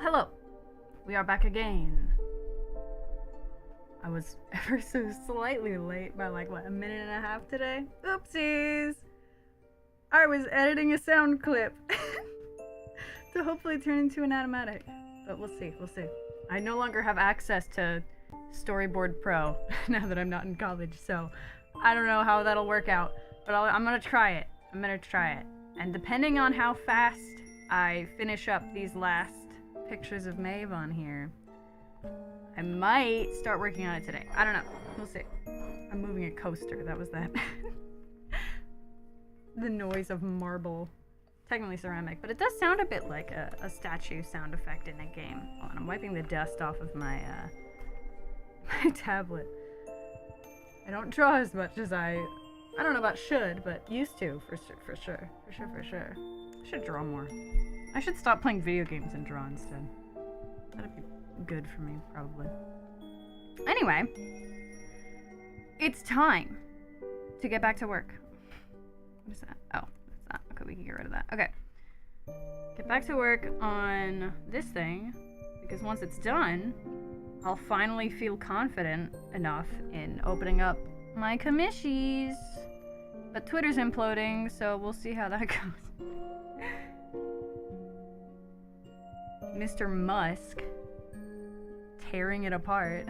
Hello. We are back again. I was ever so slightly late by like, what, a minute and a half today? Oopsies! I was editing a sound clip to hopefully turn into an automatic. But we'll see. I no longer have access to Storyboard Pro now that I'm not in college, so I don't know how that'll work out. But I'm gonna try it. And depending on how fast I finish up these last pictures of Maeve on here, I might start working on it today. I don't know. We'll see. I'm moving a coaster. That was that. The noise of marble. Technically ceramic, but it does sound a bit like a statue sound effect in a game. Hold on, I'm wiping the dust off of my my tablet. I don't draw as much as I don't know about should, but used to, for sure. I should draw more. I should stop playing video games and draw instead. That'd be good for me, probably. Anyway, it's time to get back to work. What is that? Oh, that's not. Okay, we can get rid of that. Okay. Get back to work on this thing, because once it's done, I'll finally feel confident enough in opening up my commissions. But Twitter's imploding, so we'll see how that goes. Mr. Musk tearing it apart.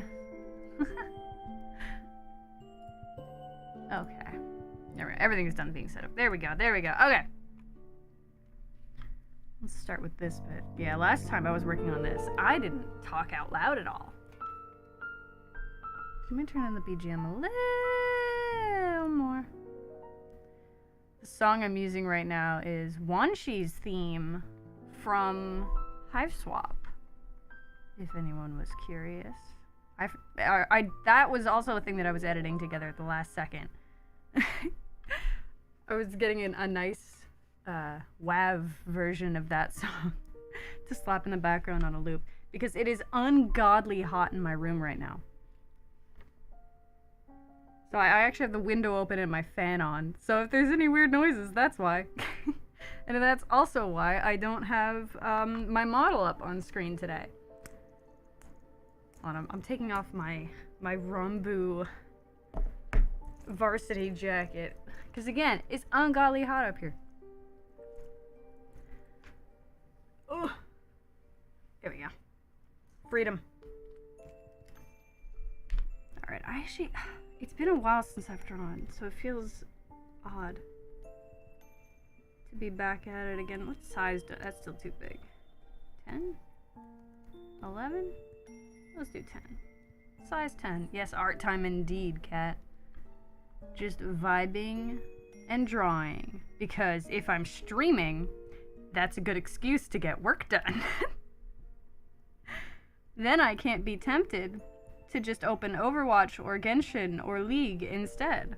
Okay. Alright, everything's done being set up. There we go. Okay. Let's start with this bit. Yeah, last time I was working on this, I didn't talk out loud at all. Let me turn on the BGM a little more. The song I'm using right now is Wanshi's theme from Hive Swap, if anyone was curious. That was also a thing that I was editing together at the last second. I was getting a nice WAV version of that song to slap in the background on a loop, because it is ungodly hot in my room right now. So I actually have the window open and my fan on, so if there's any weird noises, that's why. And that's also why I don't have my model up on screen today. Hold on, I'm taking off my Rumbu varsity jacket, because again, it's ungodly hot up here. Oh, there we go. Freedom. All right, it's been a while since I've drawn, so it feels odd to be back at it again. What size? That's still too big. 10? 11? Let's do 10. Size 10. Yes, art time indeed, cat. Just vibing and drawing, because if I'm streaming, that's a good excuse to get work done. Then I can't be tempted to just open Overwatch or Genshin or League instead.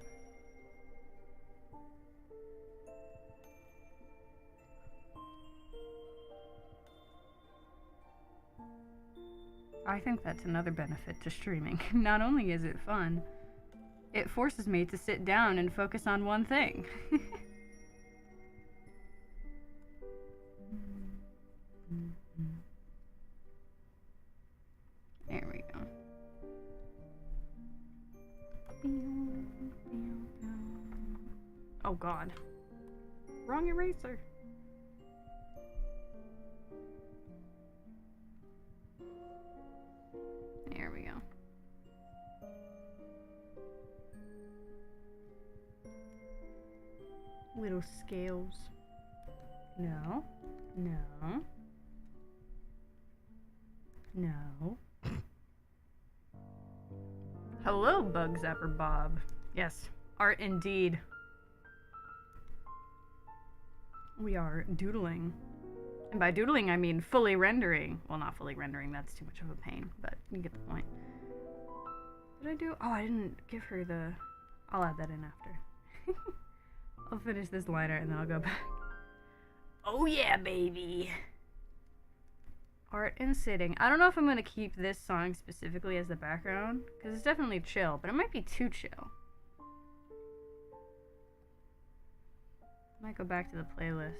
I think that's another benefit to streaming. Not only is it fun, it forces me to sit down and focus on one thing. There we go. Oh god. Wrong eraser. There we go. Little scales. No. No. No. Hello, Bug Zapper Bob. Yes, art indeed. We are doodling. And by doodling, I mean fully rendering. Well, not fully rendering, that's too much of a pain, but you get the point. What did I do? Oh, I didn't give her the... I'll add that in after. I'll finish this liner and then I'll go back. Oh yeah, baby! Art and sitting. I don't know if I'm gonna keep this song specifically as the background, because it's definitely chill, but it might be too chill. Might go back to the playlist.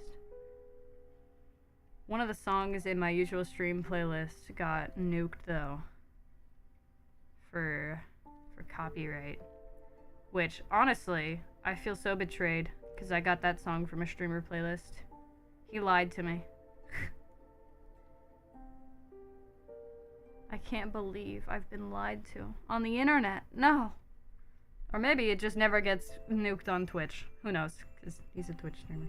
One of the songs in my usual stream playlist got nuked though. For copyright. Which, honestly, I feel so betrayed, because I got that song from a streamer playlist. He lied to me. I can't believe I've been lied to. On the internet. No. Or maybe it just never gets nuked on Twitch. Who knows? Because he's a Twitch streamer.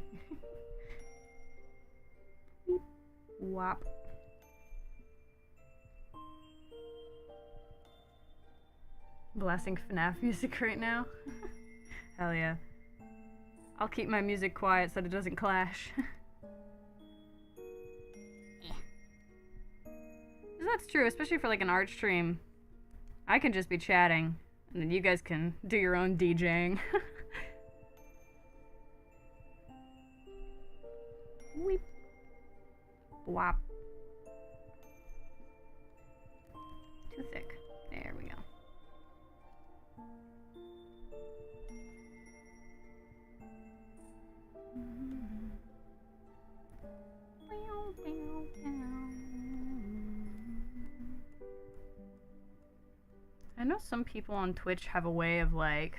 Wop. Blasting FNAF music right now. Hell yeah. I'll keep my music quiet so that it doesn't clash. That's true, especially for like an art stream. I can just be chatting, and then you guys can do your own DJing. Weep. Wop. Too thick. There we go. I know some people on Twitch have a way of like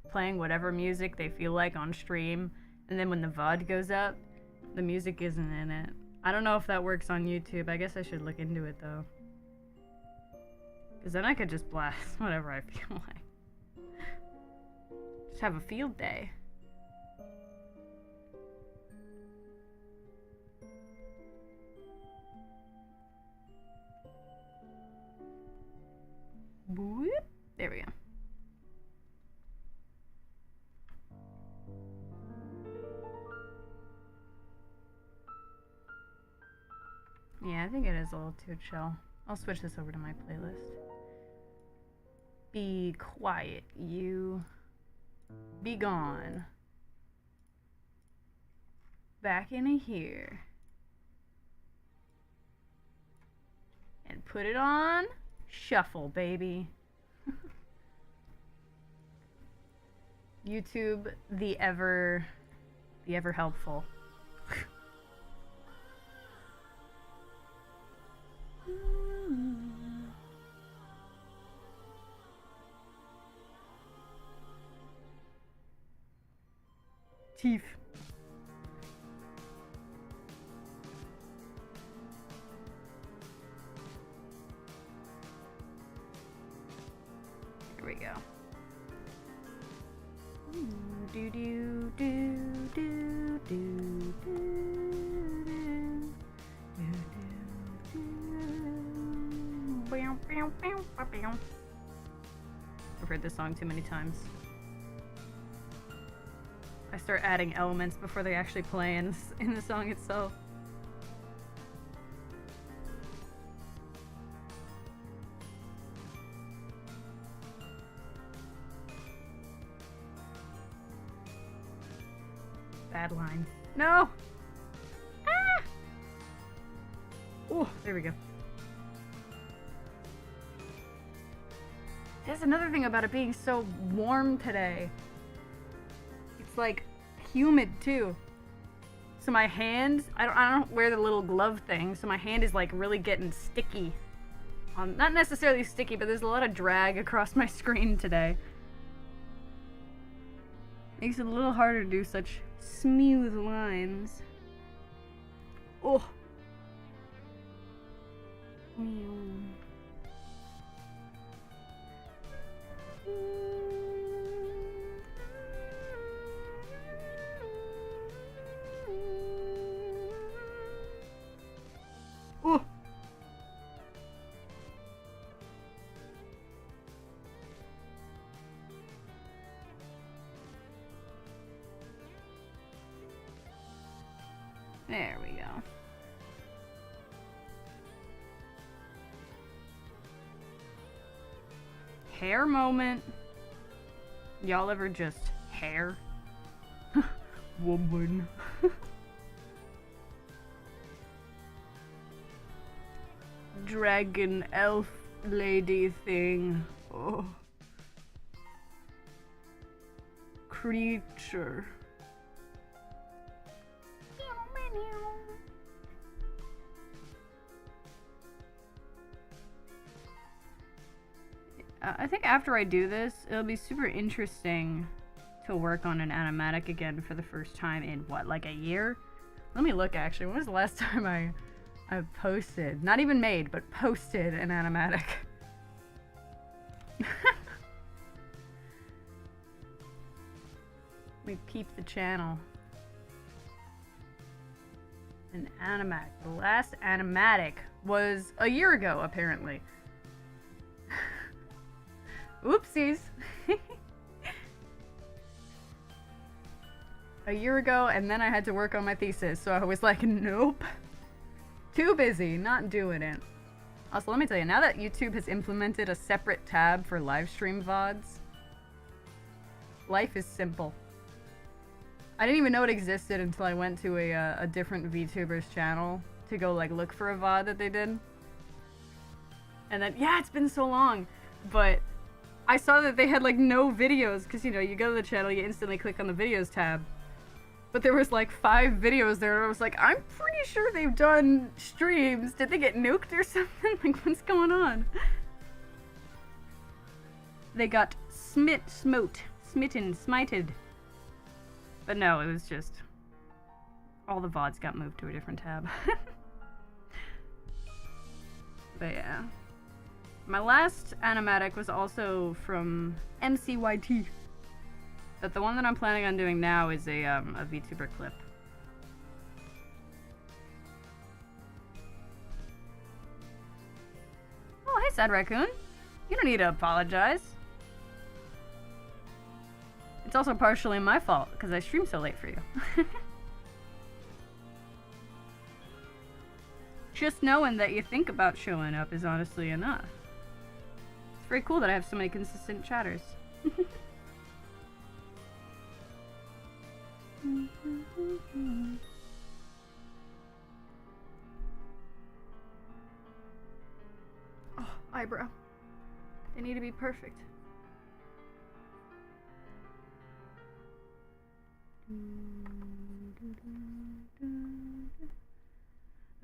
playing whatever music they feel like on stream, and then when the VOD goes up, the music isn't in it. I don't know if that works on YouTube. I guess I should look into it though. Because then I could just blast whatever I feel like. Just have a field day. Boop. There we go. Yeah, I think it is a little too chill. I'll switch this over to my playlist. Be quiet, you. Be gone. Back in here. And put it on shuffle, baby. YouTube, the ever helpful. Teeth. Here we go. Do do do do do do. I've heard this song too many times. I start adding elements before they actually play in the song itself. Bad line. No! Ah! Oh, there we go. There's another thing about it being so warm today. It's like humid too. So my hands, I don't wear the little glove thing, so my hand is like really getting sticky. Not necessarily sticky, but there's a lot of drag across my screen today. Makes it a little harder to do such smooth lines. Oh. Oh. There we go. hair moment? Y'all ever just hair? Woman. Dragon elf lady thing. Oh. Creature. I think after I do this, it'll be super interesting to work on an animatic again for the first time in what, like a year? Let me look actually. When was the last time I posted? Not even made, but posted an animatic. Let me peep the channel. An animatic. The last animatic was a year ago, apparently. Oopsies. A year ago, and then I had to work on my thesis, so I was like, nope. Too busy, not doing it. Also, let me tell you, now that YouTube has implemented a separate tab for live stream VODs, life is simple. I didn't even know it existed until I went to a different VTuber's channel to go like look for a VOD that they did. And then, yeah, it's been so long, but I saw that they had like no videos, because you know, you go to the channel, you instantly click on the videos tab. But there was like 5 videos there, and I was like, I'm pretty sure they've done streams. Did they get nuked or something? Like, what's going on? They got smitten, smited. But no, it was just all the VODs got moved to a different tab. But yeah. My last animatic was also from MCYT. But the one that I'm planning on doing now is a VTuber clip. Oh, hey, Sad Raccoon. You don't need to apologize. It's also partially my fault, because I streamed so late for you. Just knowing that you think about showing up is honestly enough. It's very cool that I have so many consistent chatters. Oh, eyebrow. They need to be perfect.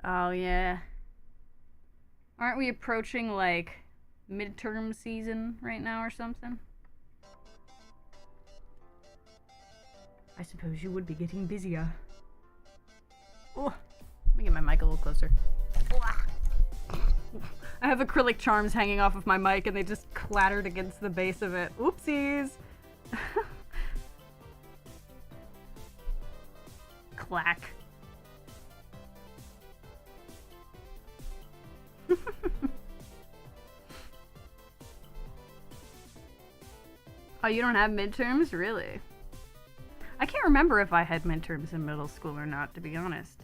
Oh yeah. Aren't we approaching like midterm season right now or something? I suppose you would be getting busier. Oh, let me get my mic a little closer. I have acrylic charms hanging off of my mic and they just clattered against the base of it. Oopsies! Clack. Oh, you don't have midterms? Really? I can't remember if I had midterms in middle school or not, to be honest.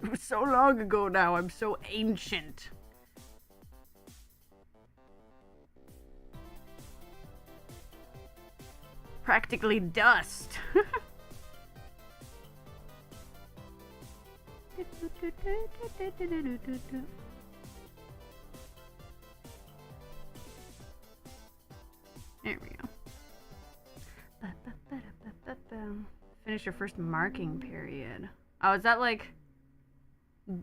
It was so long ago now, I'm so ancient. Practically dust. There we go. Finish your first marking period. Oh, is that like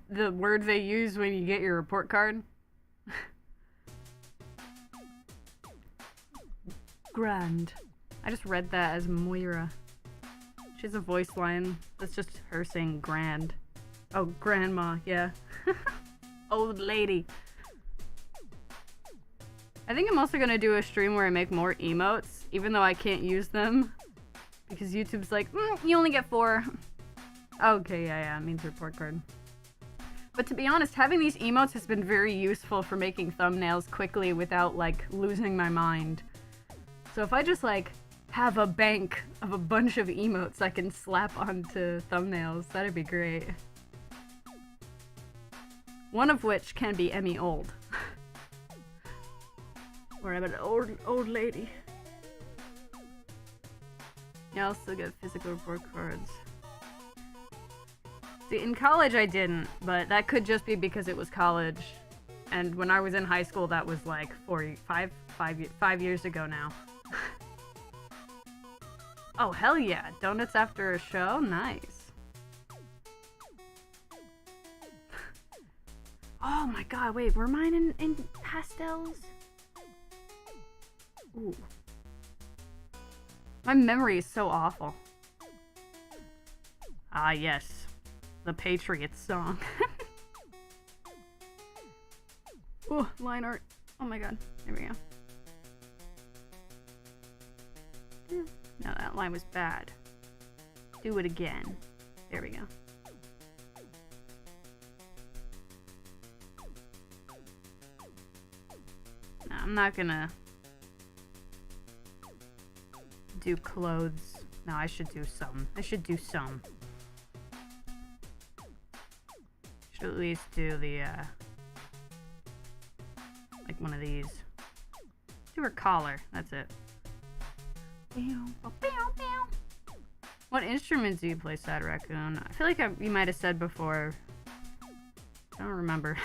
the word they use when you get your report card? Grand. I just read that as Moira. She has a voice line that's just her saying grand. Oh, grandma, yeah. Old lady. I think I'm also gonna do a stream where I make more emotes, even though I can't use them. Because YouTube's like, you only get 4. Okay, yeah, it means report card. But to be honest, having these emotes has been very useful for making thumbnails quickly without, like, losing my mind. So if I just, like, have a bank of a bunch of emotes I can slap onto thumbnails, that'd be great. One of which can be Emmy Old. Or I'm an old lady. Yeah, I'll still get physical report cards. See, in college I didn't, but that could just be because it was college. And when I was in high school, that was like 5 years ago now. Oh, hell yeah. Donuts after a show? Nice. Oh my god, wait, were mine in pastels? Ooh. My memory is so awful. Ah, yes. The Patriots song. Oh, line art. Oh my god. There we go. No, that line was bad. Do it again. There we go. No, I'm not gonna do clothes. No, I should do some. I should do some. Should at least do the, like one of these. Do her collar. That's it. What instruments do you play, Sad Raccoon? I feel like you might have said before. I don't remember.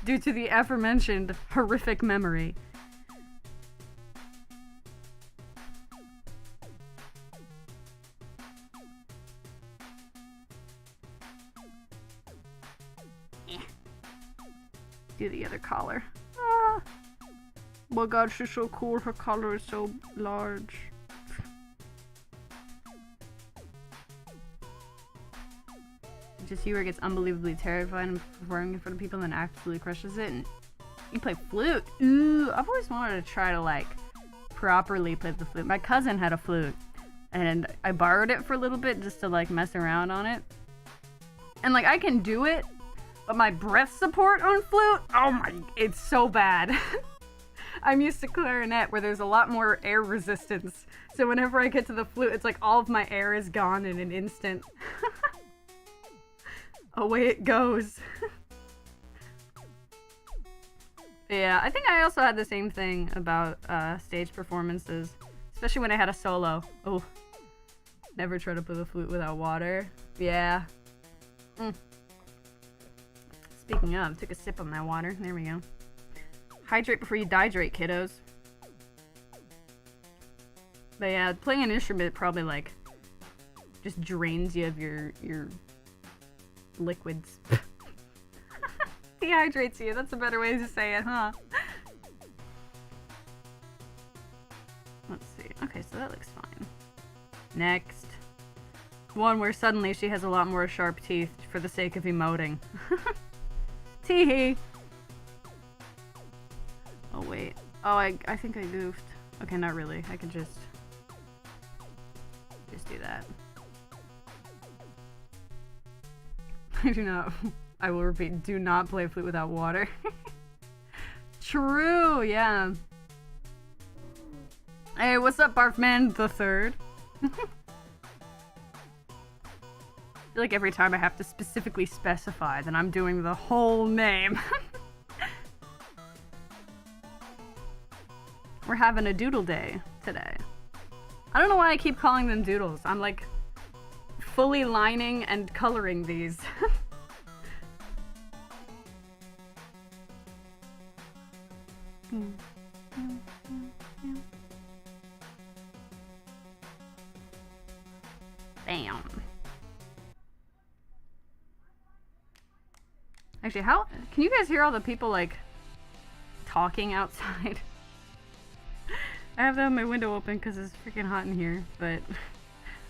Due to the aforementioned horrific memory. Do the other collar. Ah. Oh my god, she's so cool. Her collar is so large. Just Hugher gets unbelievably terrified and performing in front of people and then absolutely crushes it. And you play flute. Ooh, I've always wanted to try to like properly play the flute. My cousin had a flute and I borrowed it for a little bit just to like mess around on it. And like I can do it, but my breath support on flute, oh my, it's so bad. I'm used to clarinet where there's a lot more air resistance. So whenever I get to the flute, it's like all of my air is gone in an instant. Away it goes. Yeah, I think I also had the same thing about stage performances. Especially when I had a solo. Oh, never try to play the flute without water. Yeah. Speaking of, took a sip of my water. There we go. Hydrate before you dihydrate, kiddos. But yeah, playing an instrument probably like just drains you of your liquids. Dehydrates you. That's a better way to say it, huh? Let's see. Okay, so that looks fine. Next. One where suddenly she has a lot more sharp teeth for the sake of emoting. Teehee. Oh wait. Oh, I think I goofed. Okay, not really. I can just do that. I will repeat, do not play flute without water. True, yeah. Hey, what's up, Barfman the Third? I feel like every time I have to specifically specify that I'm doing the whole name. We're having a doodle day today. I don't know why I keep calling them doodles. I'm like fully lining and coloring these. Bam. Actually, how can you guys hear all the people like talking outside? I have to have my window open because it's freaking hot in here, but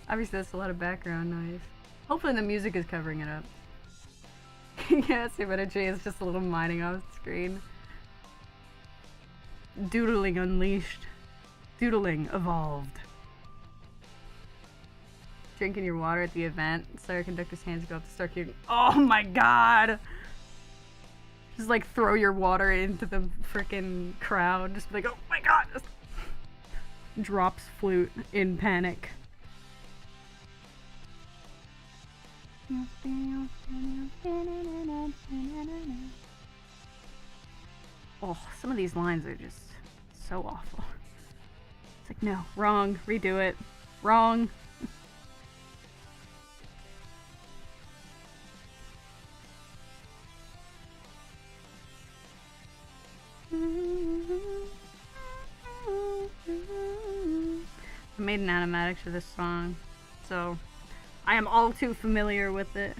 obviously that's a lot of background noise. Hopefully the music is covering it up. Yeah, same energy. It's just a little mining off the screen. Doodling unleashed. Doodling evolved. Drinking your water at the event. Slayer conductor's hands go up to start shooting. Oh my god! Just like throw your water into the freaking crowd. Just be like, oh my god! Just drops flute in panic. Oh, some of these lines are just so awful. It's like, no, wrong, redo it. Wrong. I made an animatic for this song, so I am all too familiar with it.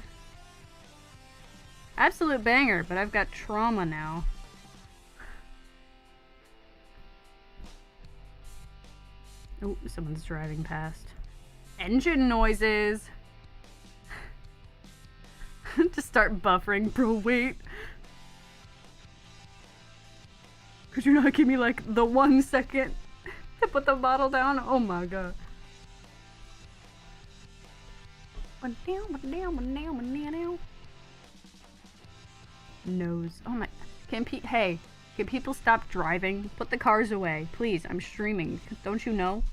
Absolute banger, but I've got trauma now. Oh, someone's driving past. Engine noises! Just start buffering, bro, wait. Could you not give me like the 1 second to put the bottle down? Oh my god. Nose. Oh my. Hey, can people stop driving? Put the cars away. Please, I'm streaming. Don't you know?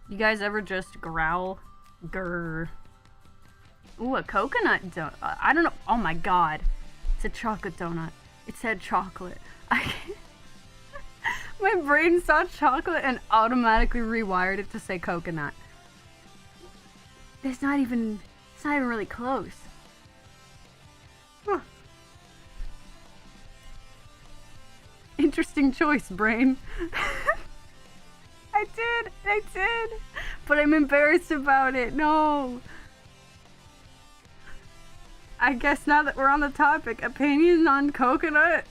You guys ever just growl? Grr. Ooh, a coconut donut. I don't know. Oh my god. It's a chocolate donut. It said chocolate. My brain saw chocolate and automatically rewired it to say coconut. It's not even really close. Huh. Interesting choice, brain. I did. But I'm embarrassed about it. No. I guess now that we're on the topic, opinions on coconut?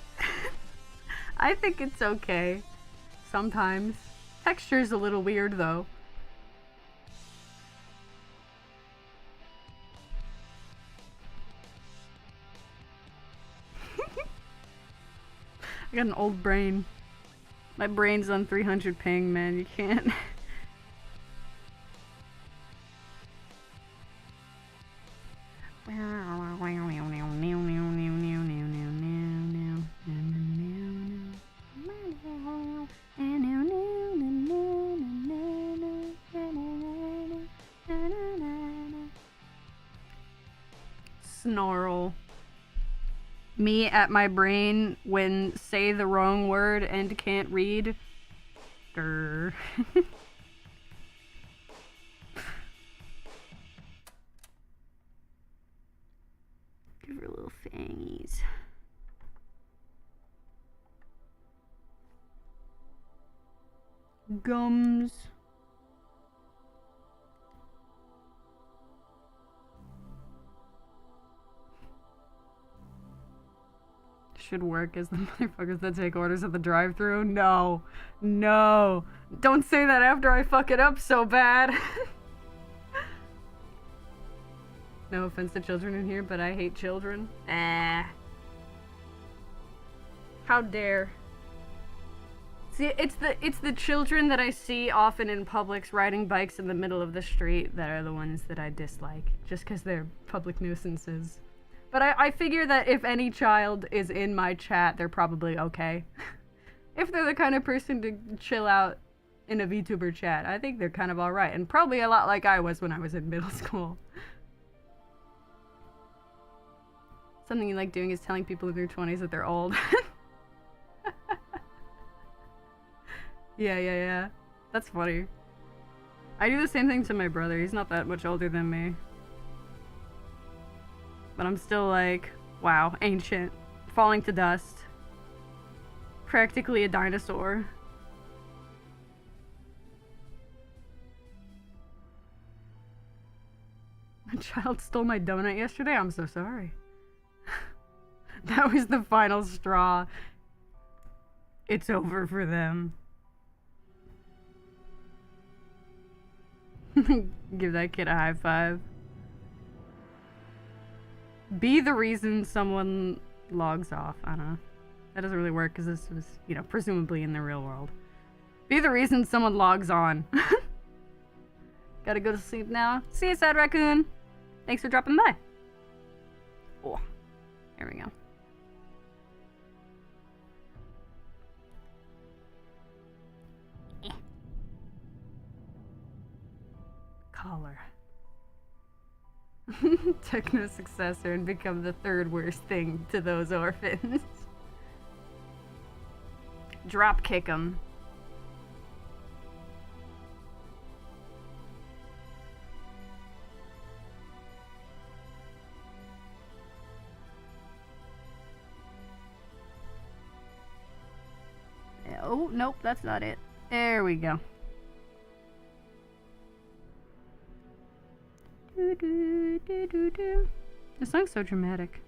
I think it's okay. Sometimes. Texture's a little weird though. I got an old brain. My brain's on 300 ping, man. You can't. Snarl. Me at my brain when say the wrong word and can't read. Grr. Give her little fangies. Gums. Should work as the motherfuckers that take orders at the drive-thru. No. No. Don't say that after I fuck it up so bad. No offense to children in here, but I hate children. How dare. See, it's the children that I see often in Publix riding bikes in the middle of the street that are the ones that I dislike. Just because they're public nuisances. But I figure that if any child is in my chat, they're probably okay. If they're the kind of person to chill out in a VTuber chat, I think they're kind of alright. And probably a lot like I was when I was in middle school. Something you like doing is telling people in their 20s that they're old. Yeah. That's funny. I do the same thing to my brother. He's not that much older than me. But I'm still like, wow, ancient. Falling to dust. Practically a dinosaur. A child stole my donut yesterday? I'm so sorry. That was the final straw. It's over for them. Give that kid a high five. Be the reason someone logs off. I don't know. That doesn't really work because this was, you know, presumably in the real world. Be the reason someone logs on. Gotta go to sleep now. See you, Sad Raccoon. Thanks for dropping by. Oh, there we go. collar. Techno successor and become the third worst thing to those orphans. Drop kick them. Oh, nope, that's not it. There we go. This song's so dramatic.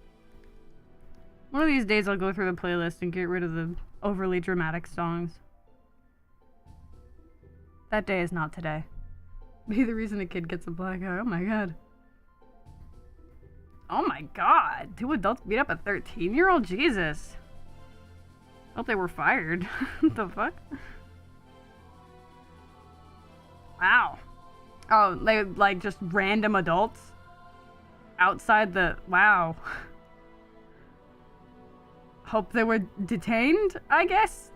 One of these days I'll go through the playlist and get rid of the overly dramatic songs. That day is not today. Be the reason a kid gets a black eye. Oh my god. Oh my god. 2 adults beat up a 13-year-old? Jesus. Hope they were fired. What the fuck? Wow. Oh, they like just random adults outside the... Wow. Hope they were detained, I guess?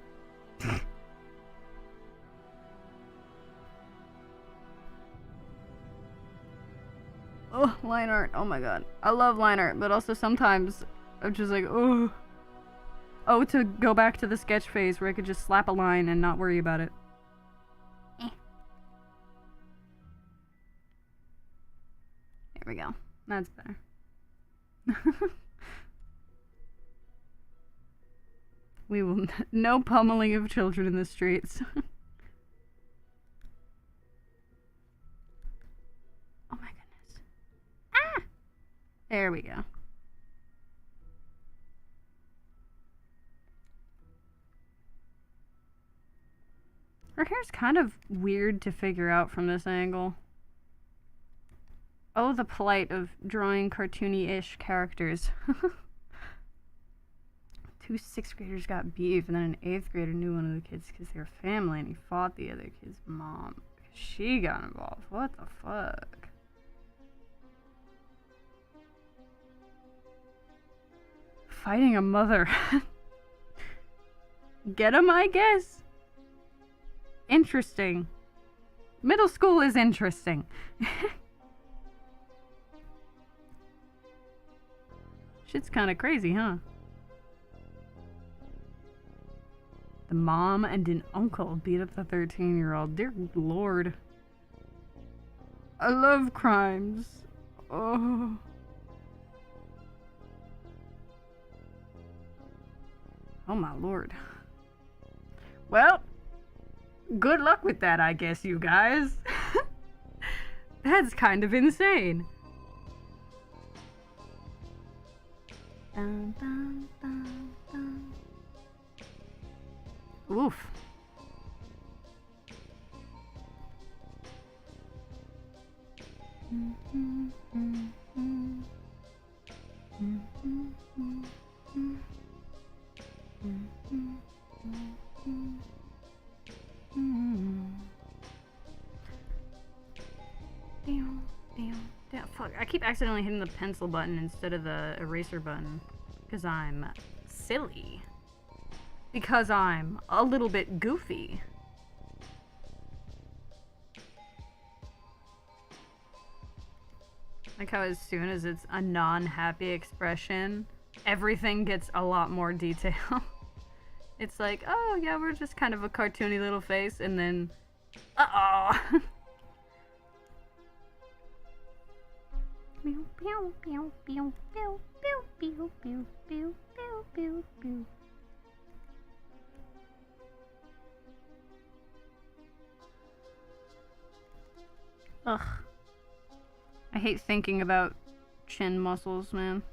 Oh, line art. Oh my god. I love line art, but also sometimes I'm just like, oh. Oh, to go back to the sketch phase where I could just slap a line and not worry about it. There we go. That's better. We will no pummeling of children in the streets. Oh my goodness. Ah! There we go. Her hair's kind of weird to figure out from this angle. Oh, the plight of drawing cartoony-ish characters. 2 6th graders got beef, and then an 8th grader knew one of the kids because they were family, and he fought the other kid's mom. She got involved. What the fuck? Fighting a mother. Get him, I guess? Interesting. Middle school is interesting. Shit's kind of crazy, huh? The mom and an uncle beat up the 13-year-old. Dear Lord. I love crimes. Oh. Oh my lord. Well, good luck with that, I guess, you guys. That's kind of insane. Dun, dun, dun, dun. Oof. Fuck, I keep accidentally hitting the pencil button instead of the eraser button. Because I'm silly. Because I'm a little bit goofy. Like how as soon as it's a non-happy expression, everything gets a lot more detail. It's like, oh yeah, we're just kind of a cartoony little face, and then, uh-oh. Pew pew pew pew pew pew pew pew pew pew pew pew. Ugh. I hate thinking about chin muscles, man.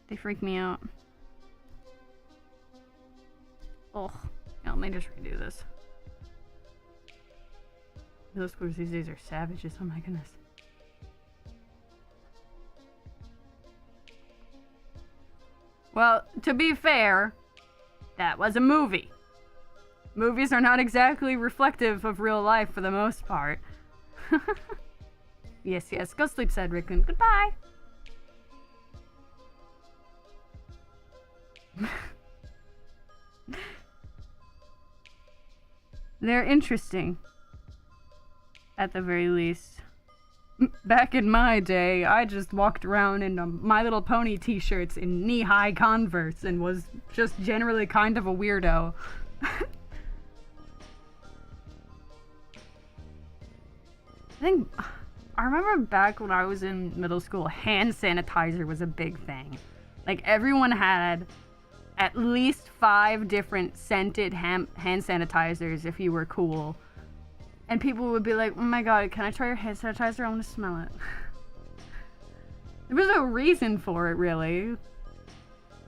They freak me out. Ugh. Yeah, let me just redo this. Middle schoolers these days are savages, oh my goodness. Well, to be fair, that was a movie. Movies are not exactly reflective of real life for the most part. Yes, yes. Go sleep, Cedric-kun. Goodbye. They're interesting. At the very least. Back in my day, I just walked around in My Little Pony t-shirts and knee-high Converse and was just generally kind of a weirdo. I remember back when I was in middle school, hand sanitizer was a big thing. Like, everyone had at least 5 different scented hand sanitizers if you were cool. And people would be like, oh my god, can I try your hand sanitizer? I want to smell it. There was no reason for it, really.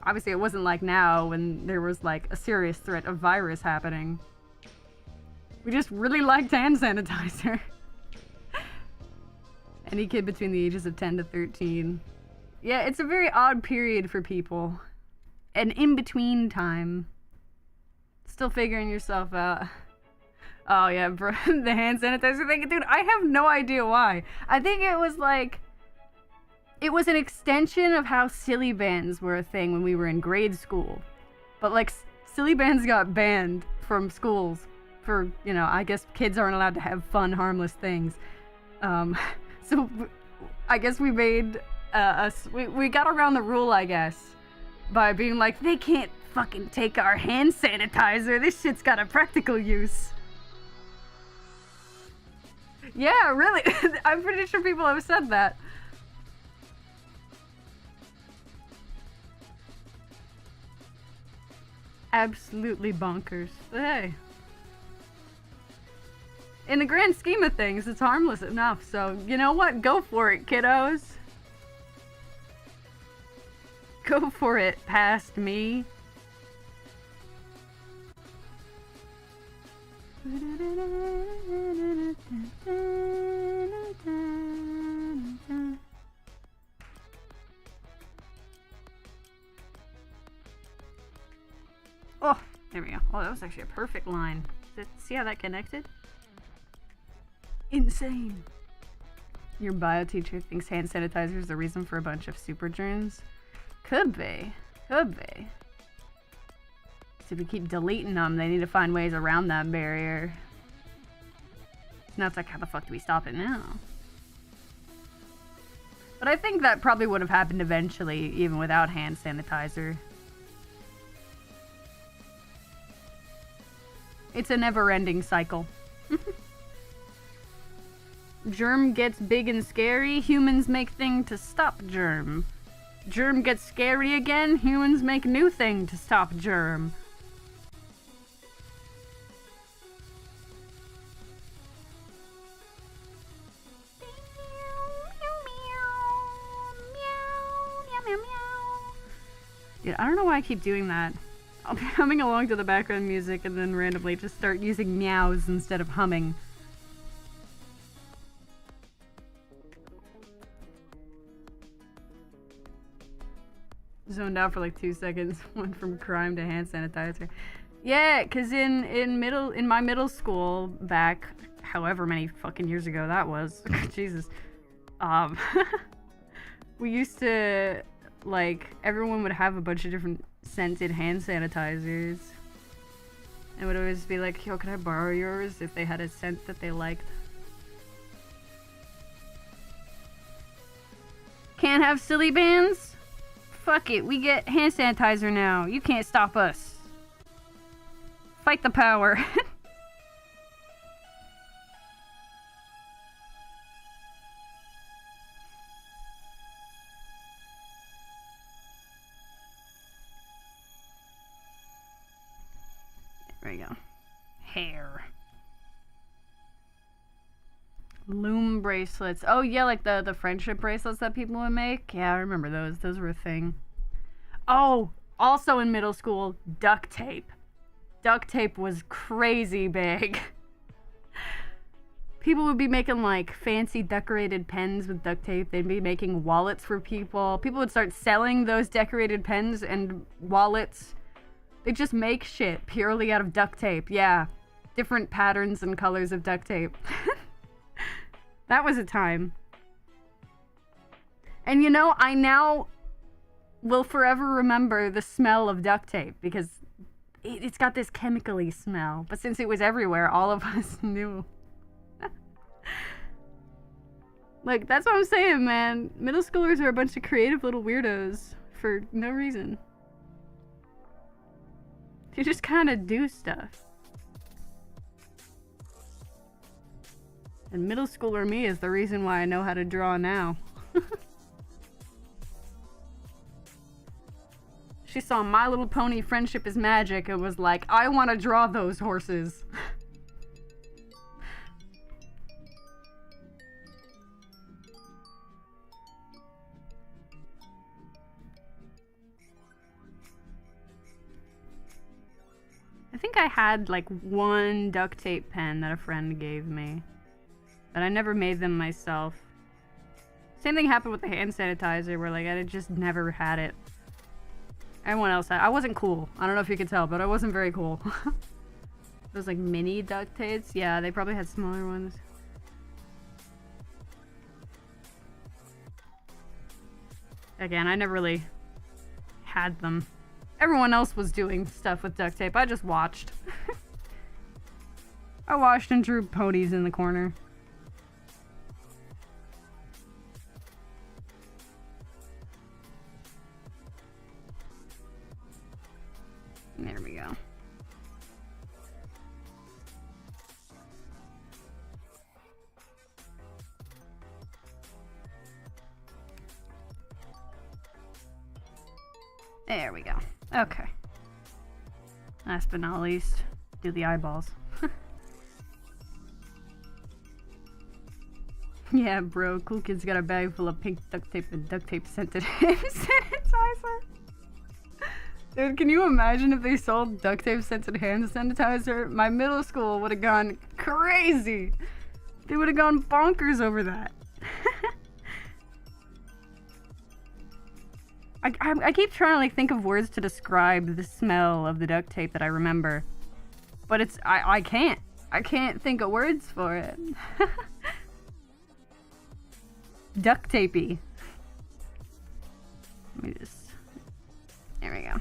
Obviously, it wasn't like now when there was, like, a serious threat of virus happening. We just really liked hand sanitizer. Any kid between the ages of 10 to 13. Yeah, it's a very odd period for people. An in-between time. Still figuring yourself out. Oh yeah, bro, the hand sanitizer thing. Dude, I have no idea why. I think it was like... It was an extension of how silly bands were a thing when we were in grade school. But like, silly bands got banned from schools for, you know, I guess kids aren't allowed to have fun, harmless things. So I guess we made we got around the rule, I guess, by being like, they can't fucking take our hand sanitizer. This shit's got a practical use. Yeah, really. I'm pretty sure people have said that. Absolutely bonkers. But hey. In the grand scheme of things, it's harmless enough, so you know what? Go for it, kiddos. Go for it, past me. Oh, there we go. Oh, that was actually a perfect line. See how that connected? Insane. Your bio teacher thinks hand sanitizer is the reason for a bunch of super germs? Could be. Could be. So if we keep deleting them, they need to find ways around that barrier. Now it's like, how the fuck do we stop it now? But I think that probably would have happened eventually, even without hand sanitizer. It's a never-ending cycle. Germ gets big and scary, humans make thing to stop germ. Germ gets scary again, humans make new thing to stop germ. Dude, I don't know why I keep doing that. I'll be humming along to the background music and then randomly just start using meows instead of humming. Zoned out for like 2 seconds. Went from crime to hand sanitizer. Yeah, cause in my middle school back, however many fucking years ago that was, Jesus, we used to, like, everyone would have a bunch of different scented hand sanitizers. And would always be like, yo, can I borrow yours if they had a scent that they liked? Can't have silly bands? Fuck it, we get hand sanitizer now. You can't stop us. Fight the power. There we go. Hair. Loom bracelets. Oh yeah, like the friendship bracelets that people would make. Yeah, I remember those. Those were a thing. Oh, also in middle school, duct tape. Duct tape was crazy big. People would be making like fancy decorated pens with duct tape. They'd be making wallets for people. People would start selling those decorated pens and wallets. They'd just make shit purely out of duct tape. Yeah, different patterns and colors of duct tape. That was a time. And you know, I now will forever remember the smell of duct tape because it's got this chemically smell. But since it was everywhere, all of us knew. Like, that's what I'm saying, man. Middle schoolers are a bunch of creative little weirdos for no reason. You just kind of do stuff. And middle schooler me is the reason why I know how to draw now. She saw My Little Pony Friendship is Magic and was like, I want to draw those horses. I think I had like one duct tape pen that a friend gave me, but I never made them myself. Same thing happened with the hand sanitizer where like I just never had it. Everyone else had. I wasn't cool. I don't know if you could tell, but I wasn't very cool. Those like mini duct tapes? Yeah, they probably had smaller ones. Again, I never really had them. Everyone else was doing stuff with duct tape. I just watched. I watched and drew ponies in the corner. There we go. There we go. Okay. Last but not least, do the eyeballs. Yeah, bro. Cool kid's got a bag full of pink duct tape and duct tape scented hand sanitizer. Dude, can you imagine if they sold duct tape scented hand sanitizer? My middle school would have gone crazy. They would have gone bonkers over that. I keep trying to like think of words to describe the smell of the duct tape that I remember, but it's I can't think of words for it. Duct tapey. Let me just. There we go.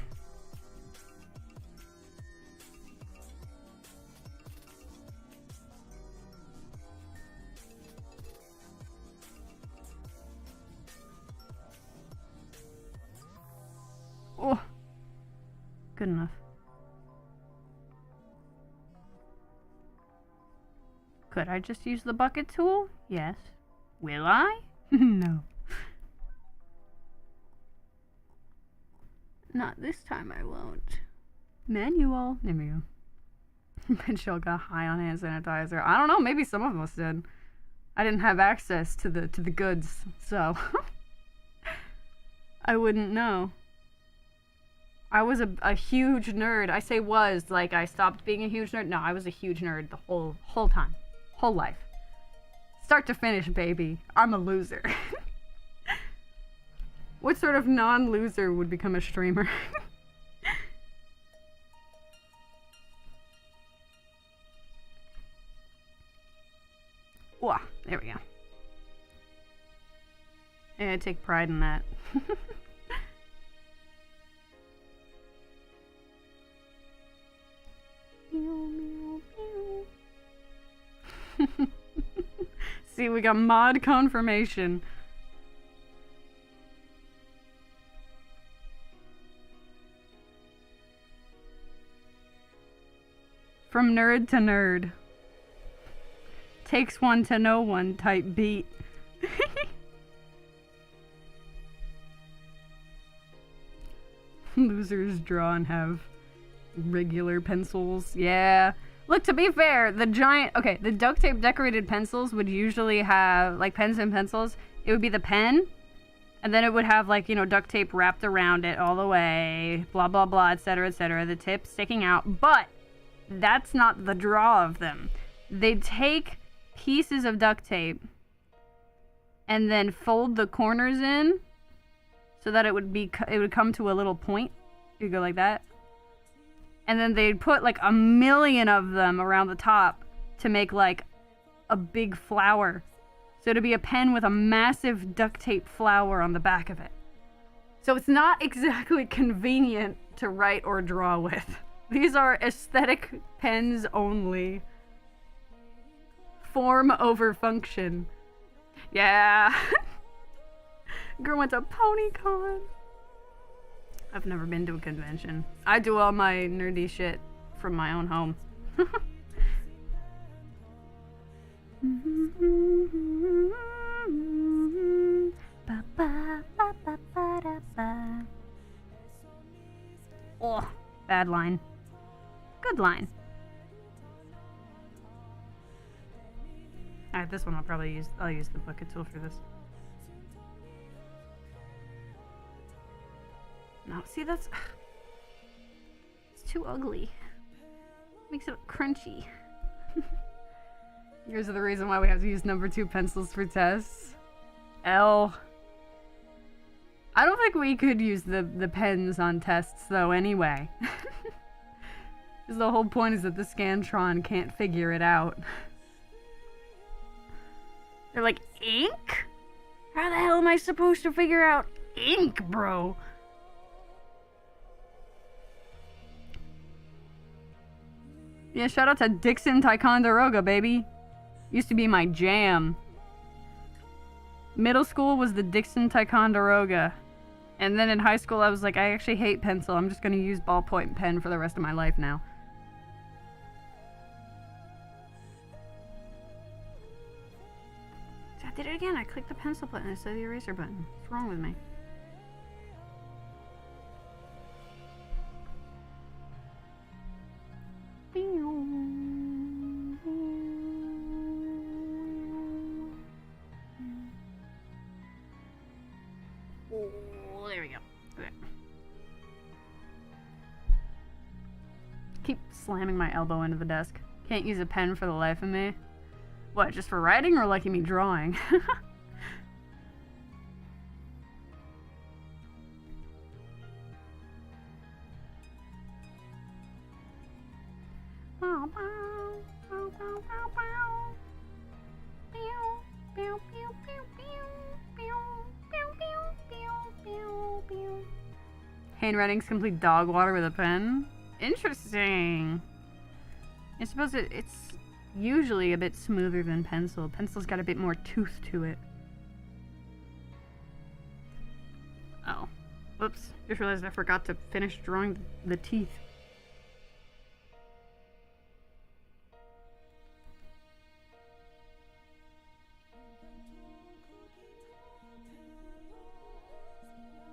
Oh, good enough. Could I just use the bucket tool? Yes. Will I? No. Not this time I won't. Manual. There we go. Bet y'all got high on hand sanitizer. I don't know, maybe some of us did. I didn't have access to the goods, so I wouldn't know. I was a huge nerd. I say was, like I stopped being a huge nerd. No, I was a huge nerd the whole time. Whole life. Start to finish, baby. I'm a loser. What sort of non-loser would become a streamer? Wah, there we go. Yeah, I take pride in that. See, we got mod confirmation. From nerd to nerd. Takes one to know one type beat. Losers draw and have regular pencils. Yeah. Look, to be fair, the duct tape decorated pencils would usually have, like, pens and pencils. It would be the pen, and then it would have, like, you know, duct tape wrapped around it all the way, blah, blah, blah, etc., the tip sticking out. But that's not the draw of them. They'd take pieces of duct tape and then fold the corners in so that it would come to a little point. You go like that. And then they'd put like 1,000,000 of them around the top to make like a big flower. So it'd be a pen with a massive duct tape flower on the back of it. So it's not exactly convenient to write or draw with. These are aesthetic pens only. Form over function. Yeah. Girl went to PonyCon. I've never been to a convention. I do all my nerdy shit from my own home. Oh, bad line. Good line. Alright, this one I'll use the bucket tool for this. No, see that's it's too ugly. Makes it crunchy. Here's the reason why we have to use number 2 pencils for tests. L. I don't think we could use the pens on tests though anyway. Because the whole point is that the Scantron can't figure it out. They're like, ink? How the hell am I supposed to figure out ink, bro? Yeah, shout out to Dixon Ticonderoga, baby. Used to be my jam. Middle school was the Dixon Ticonderoga. And then in high school I was like, I actually hate pencil. I'm just gonna use ballpoint pen for the rest of my life now. I did it again. I clicked the pencil button instead of the eraser button. What's wrong with me? Oh, there we go. Okay. Keep slamming my elbow into the desk. Can't use a pen for the life of me. What, just for writing or liking me drawing? Handwriting's complete dog water with a pen? Interesting. I suppose it's usually a bit smoother than pencil. Pencil's got a bit more tooth to it. Oh. Whoops. Just realized I forgot to finish drawing the teeth.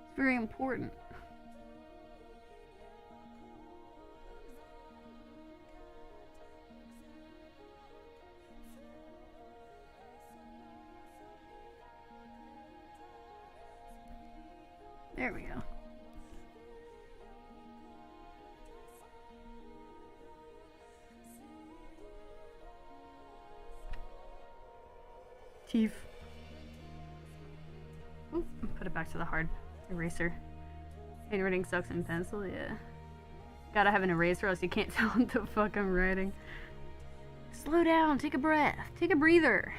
It's very important. There we go. Teeth. Ooh, put it back to the hard eraser. Handwriting sucks in pencil, yeah. Gotta have an eraser or else you can't tell what the fuck I'm writing. Slow down, take a breath, take a breather.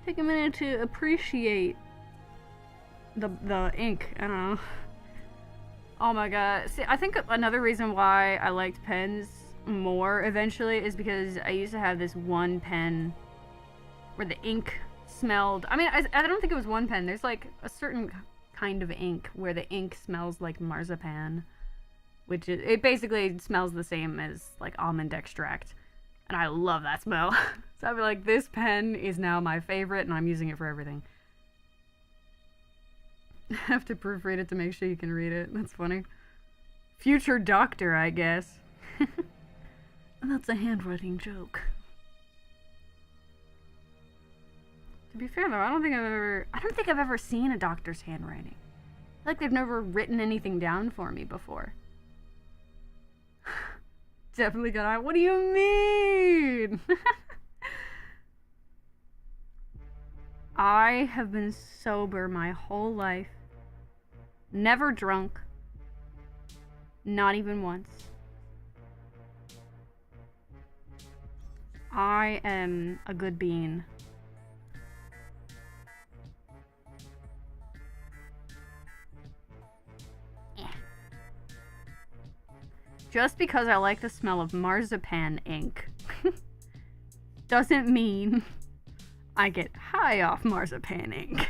Take a minute to appreciate the ink. I don't know. Oh my god. See, I think another reason why I liked pens more eventually is because I used to have this one pen where the ink smelled. I mean, I don't think it was one pen. There's like a certain kind of ink where the ink smells like marzipan, which is, it basically smells the same as like almond extract. And I love that smell. So I'd be like, this pen is now my favorite and I'm using it for everything. I have to proofread it to make sure you can read it. That's funny. Future doctor, I guess. That's a handwriting joke. To be fair though, I don't think I've ever seen a doctor's handwriting. Like they've never written anything down for me before. Definitely got it. What do you mean? I have been sober my whole life. Never drunk. Not even once. I am a good bean. Just because I like the smell of marzipan ink doesn't mean I get high off marzipan ink.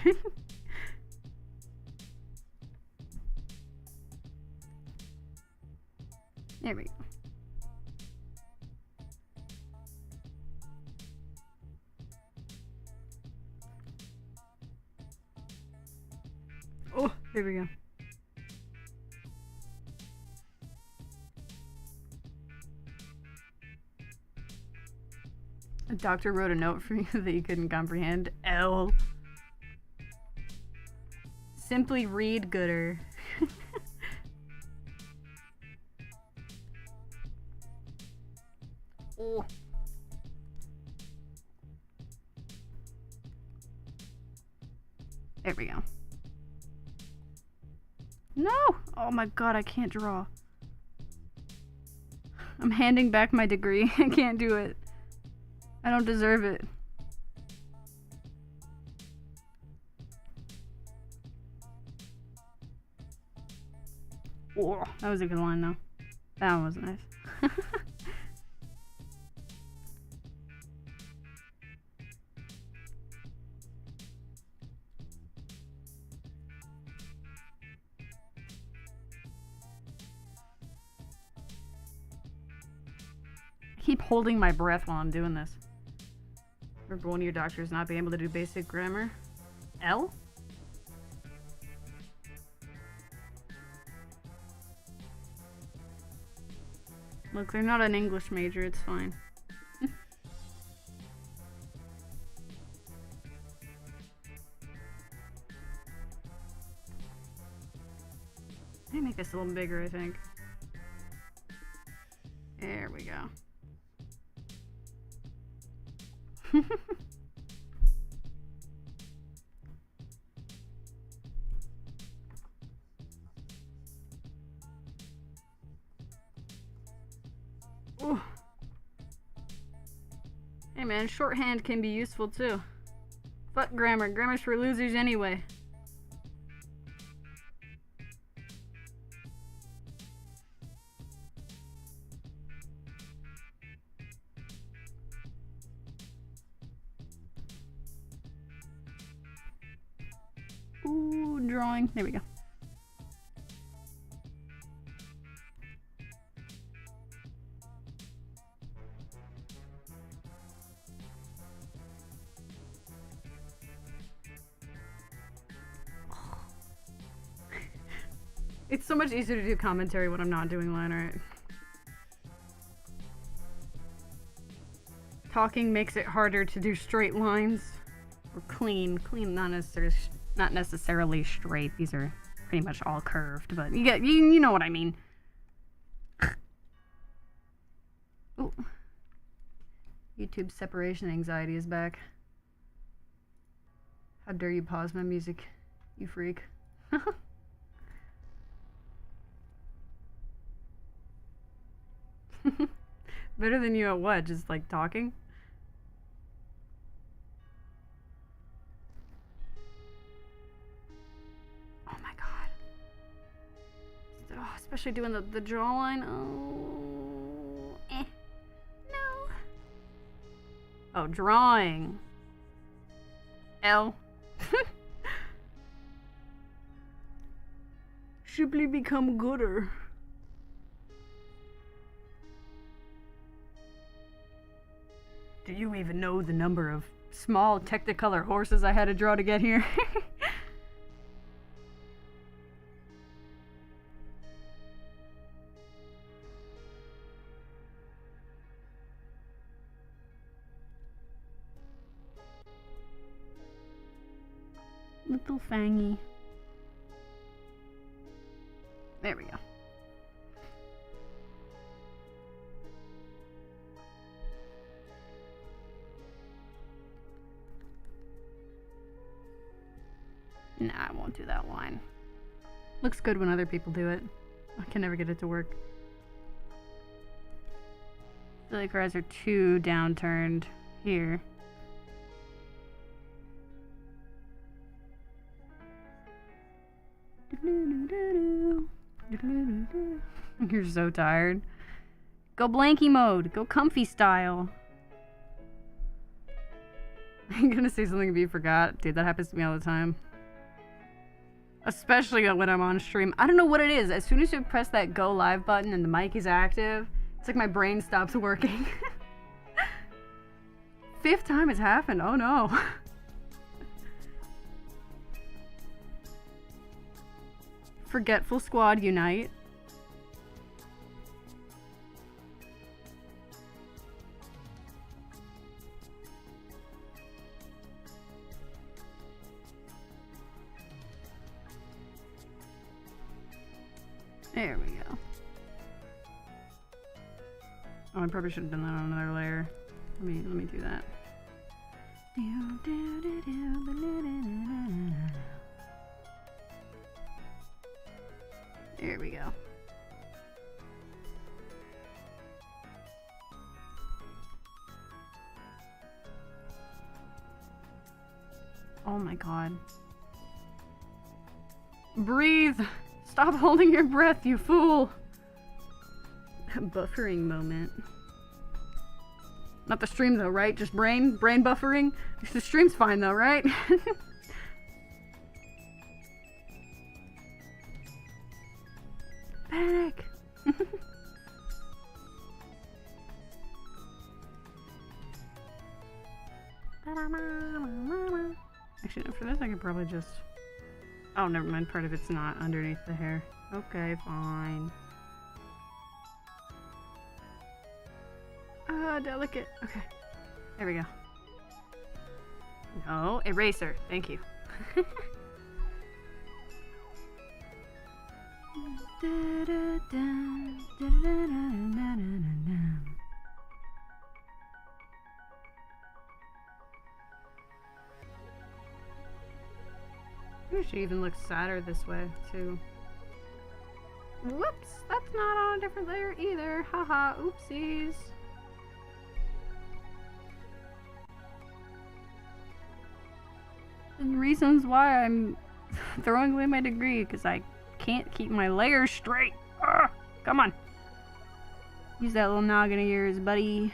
There we go. Oh, there we go. A doctor wrote a note for you that you couldn't comprehend. L. Simply read gooder. Oh. There we go. No! Oh my god, I can't draw. I'm handing back my degree. I can't do it. I don't deserve it. Oh, that was a good line though. That one was nice. I keep holding my breath while I'm doing this. Remember one of your doctors not being able to do basic grammar? L? Look, they're not an English major, it's fine. Let me make this a little bigger, I think. There we go. Ooh. Hey man, shorthand can be useful too. Fuck grammar. Grammar's for losers anyway. Ooh, drawing. There we go. It's so much easier to do commentary when I'm not doing line art. Talking makes it harder to do straight lines. Or clean. Clean, not necessarily straight. These are pretty much all curved, but you know what I mean. Ooh. YouTube separation anxiety is back. How dare you pause my music, you freak. Better than you at what? Just like talking? Oh my god. Oh, especially doing the jawline. Oh. No. Oh, drawing. L. Simply become gooder. Do you even know the number of small Technicolor horses I had to draw to get here? Little fangy. There we go. Nah, I won't do that line. Looks good when other people do it. I can never get it to work. I feel like her eyes are too downturned here. You're so tired. Go blanky mode. Go comfy style. I'm gonna say something if you forgot. Dude, that happens to me all the time. Especially when I'm on stream. I don't know what it is. As soon as you press that go live button and the mic is active, it's like my brain stops working. 5th time it's happened. Oh no. Forgetful squad unite. There we go. Oh, I probably should have done that on another layer. Let me do that. There we go. Oh my god. Breathe! Stop holding your breath, you fool! Buffering moment. Not the stream though, right? Just brain buffering? The stream's fine though, right? Panic! Actually, for this I could probably just... Oh, never mind. Part of it's not underneath the hair. Okay, fine. Ah, delicate. Okay. There we go. No, eraser. Thank you. She even looks sadder this way, too. Whoops! That's not on a different layer either. Haha, oopsies. And reasons why I'm throwing away my degree, because I can't keep my layers straight. Ugh, come on. Use that little noggin of yours, buddy.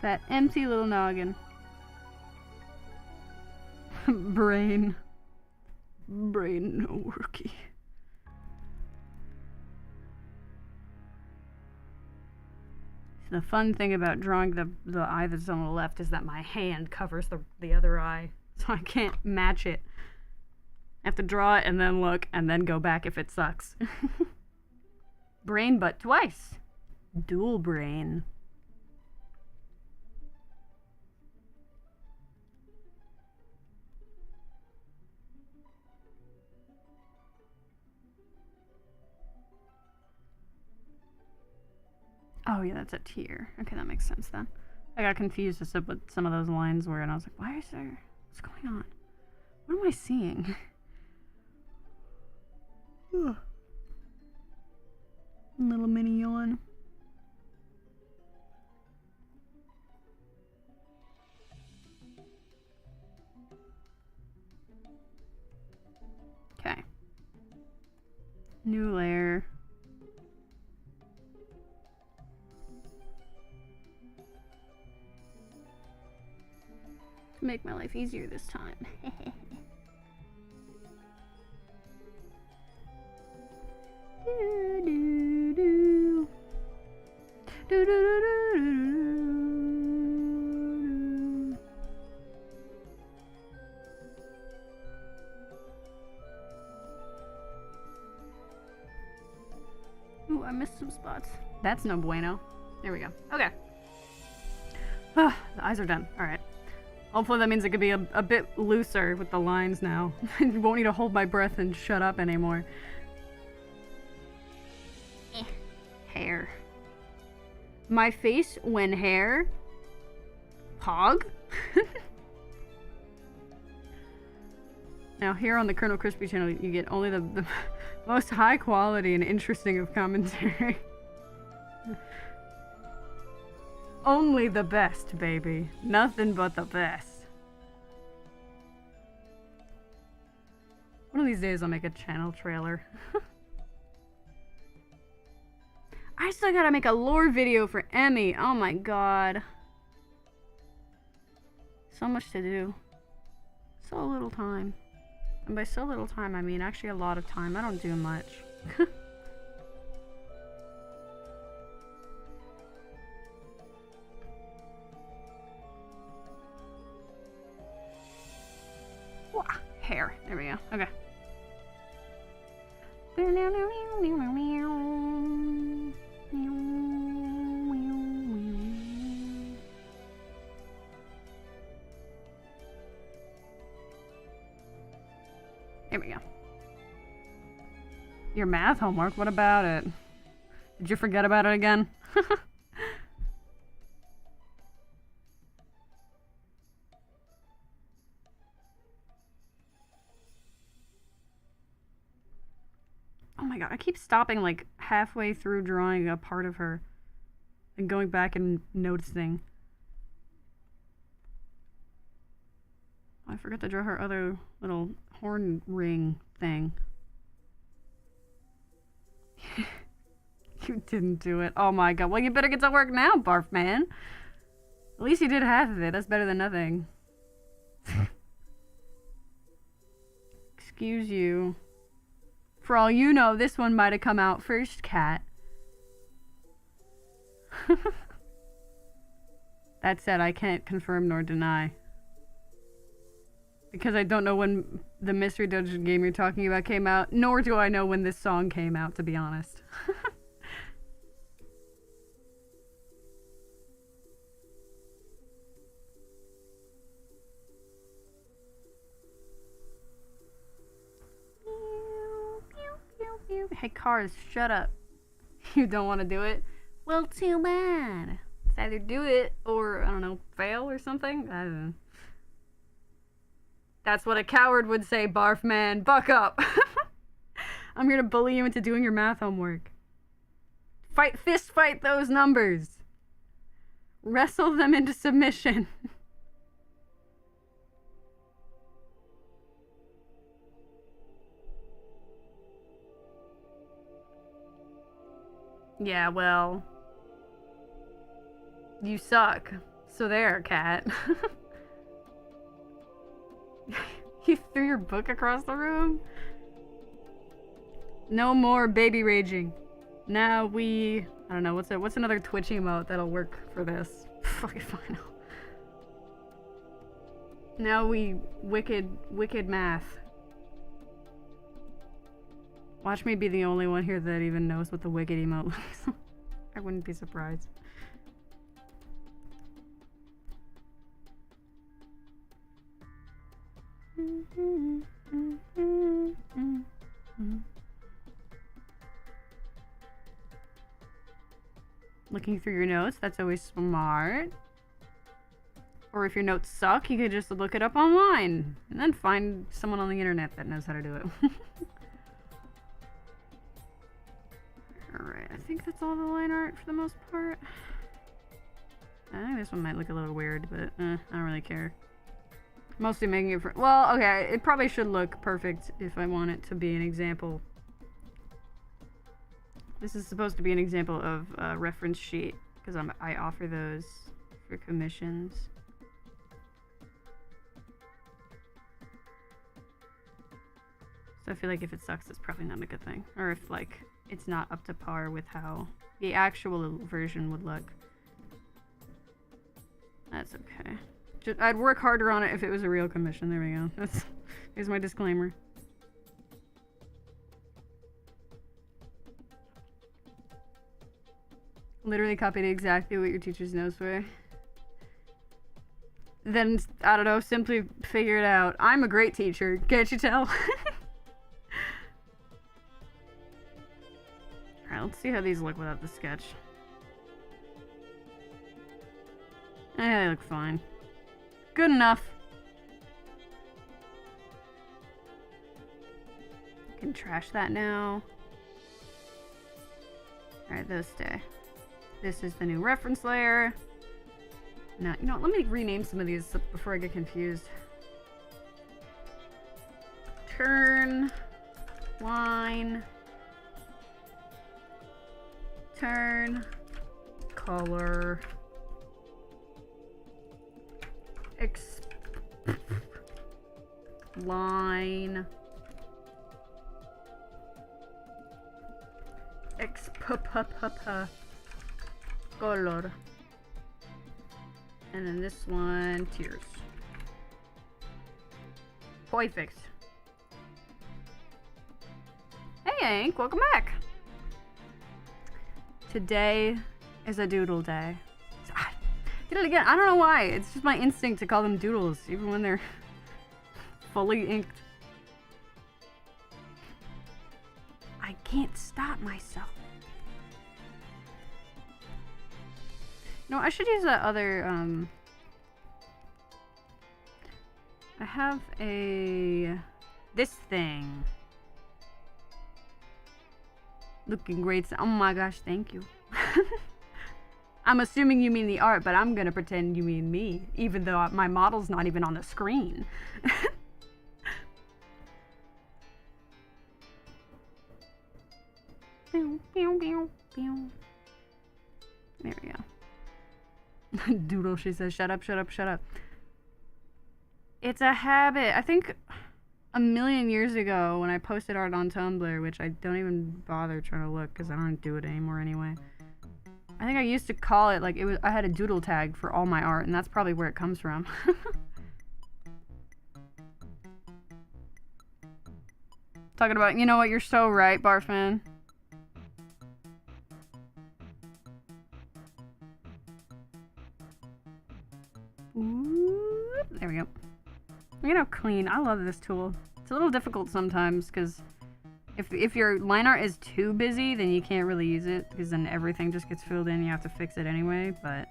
That empty little noggin. Brain no worky. The fun thing about drawing the eye that's on the left is that my hand covers the other eye, so I can't match it. I have to draw it and then look and then go back if it sucks. Brain but twice. Dual brain. Oh yeah, that's a tear. Okay, that makes sense then. I got confused with some of those lines where, and I was like, why is there... What's going on? What am I seeing? Little mini yawn. Okay. New layer. Make my life easier this time. Ooh, I missed some spots. That's no bueno. There we go. Okay. The eyes are done. All right. Hopefully that means it could be a bit looser with the lines now. I won't need to hold my breath and shut up anymore. Hair. My face when hair? Pog? Now here on the Colonel Crispy channel you get only the most high quality and interesting of commentary. Only the best, baby. Nothing but the best. One of these days I'll make a channel trailer. I I still gotta make a lore video for Emmy. Oh my god. So much to do. So little time. And by so little time, I mean actually a lot of time. I don't do much. Hair. There we go. Okay. There we go. Your math homework? What about it? Did you forget about it again? Oh my god, I keep stopping like halfway through drawing a part of her and going back and noticing. Oh, I forgot to draw her other little horn ring thing. You didn't do it. Oh my god. Well, you better get to work now, Barf Man. At least you did half of it. That's better than nothing. Excuse you. For all you know, this one might have come out first, cat. That said, I can't confirm nor deny. Because I don't know when the Mystery Dungeon game you're talking about came out, nor do I know when this song came out, to be honest. Hey, Cars, shut up. You don't want to do it? Well, too bad. It's either do it or, I don't know, fail or something? I don't know. That's what a coward would say, Barf Man. Buck up. I'm here to bully you into doing your math homework. Fist fight those numbers. Wrestle them into submission. Yeah, well, you suck. So there, cat. You threw your book across the room? No more baby raging. Now we... I don't know, what's another Twitch emote that'll work for this? Fucking fine. Now we wicked math. Watch me be the only one here that even knows what the wicked emote looks like. I wouldn't be surprised. Looking through your notes, that's always smart. Or if your notes suck, you could just look it up online and then find someone on the internet that knows how to do it. Alright, I think that's all the line art for the most part. I think this one might look a little weird, but I don't really care. Mostly making it for... Well, okay, it probably should look perfect if I want it to be an example. This is supposed to be an example of a reference sheet, because I offer those for commissions. So I feel like if it sucks, it's probably not a good thing. Or if, like, it's not up to par with how the actual version would look. That's okay. I'd work harder on it if it was a real commission. There we go. Here's my disclaimer. Literally copied exactly what your teacher's notes were. Then, I don't know, simply figure it out. I'm a great teacher. Can't you tell? Alright, let's see how these look without the sketch. They look fine. Good enough. Can trash that now. Alright, those stay. This is the new reference layer. Now, you know, let me rename some of these before I get confused. Turn. Line. Turn. Color. Line. Color. And then this one, tears. Perfect. Hey, Hank, welcome back. Today is a doodle day. Did it again. I don't know why. It's just my instinct to call them doodles, even when they're fully inked. I can't stop myself. No, I should use that other, I have this thing. Looking great. Oh my gosh, thank you. I'm assuming you mean the art, but I'm gonna pretend you mean me, even though my model's not even on the screen. There we go. Doodle, she says, shut up, shut up, shut up. It's a habit. I think a million years ago when I posted art on Tumblr, which I don't even bother trying to look because I don't do it anymore anyway. I think I used to call it, like, I had a doodle tag for all my art, and that's probably where it comes from. Talking about, you know what, you're so right, Barfman. Ooh, there we go. Look at how clean. I love this tool. It's a little difficult sometimes, because if your line art is too busy, then you can't really use it, because then everything just gets filled in. You have to fix it anyway, but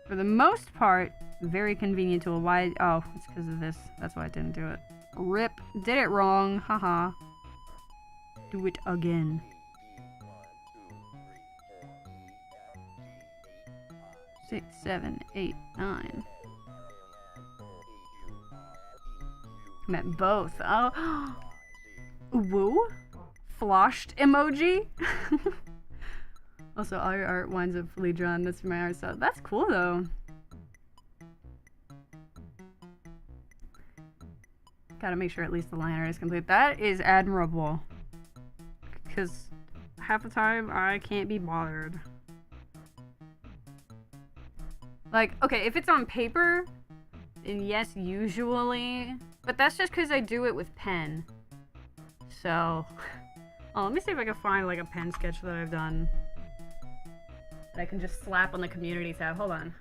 for the most part, very convenient tool. Why? Oh, it's because of this. That's why I didn't do it. Rip. Did it wrong. Haha. Do it again. Six, 7, 8, 9. I'm at both. Oh. Woo? Floshed emoji? Also, all your art winds up fully drawn. That's my art style. That's cool, though. Gotta make sure at least the line art is complete. That is admirable. Because half the time, I can't be bothered. Like, okay, if it's on paper, then yes, usually. But that's just because I do it with pen. So, oh, let me see if I can find like a pen sketch that I've done that I can just slap on the community tab. Hold on.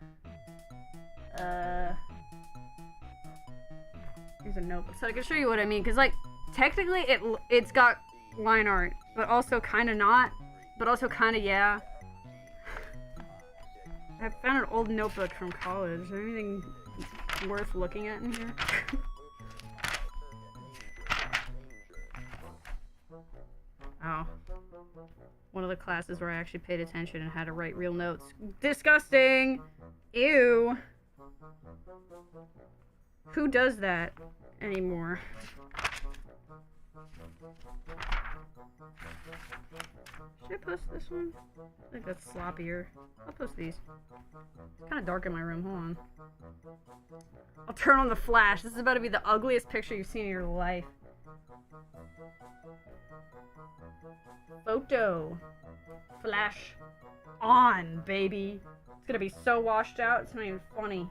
Here's a notebook so I can show you what I mean. Because like, technically it's got line art, but also kind of not, but also kind of yeah. I found an old notebook from college. Is there anything worth looking at in here? Oh. One of the classes where I actually paid attention and had to write real notes. Disgusting! Ew! Who does that anymore? Should I post this one? I think that's sloppier. I'll post these. It's kind of dark in my room. Hold on. I'll turn on the flash. This is about to be the ugliest picture you've seen in your life. Photo. Flash. On, baby. It's gonna be so washed out, it's not even funny.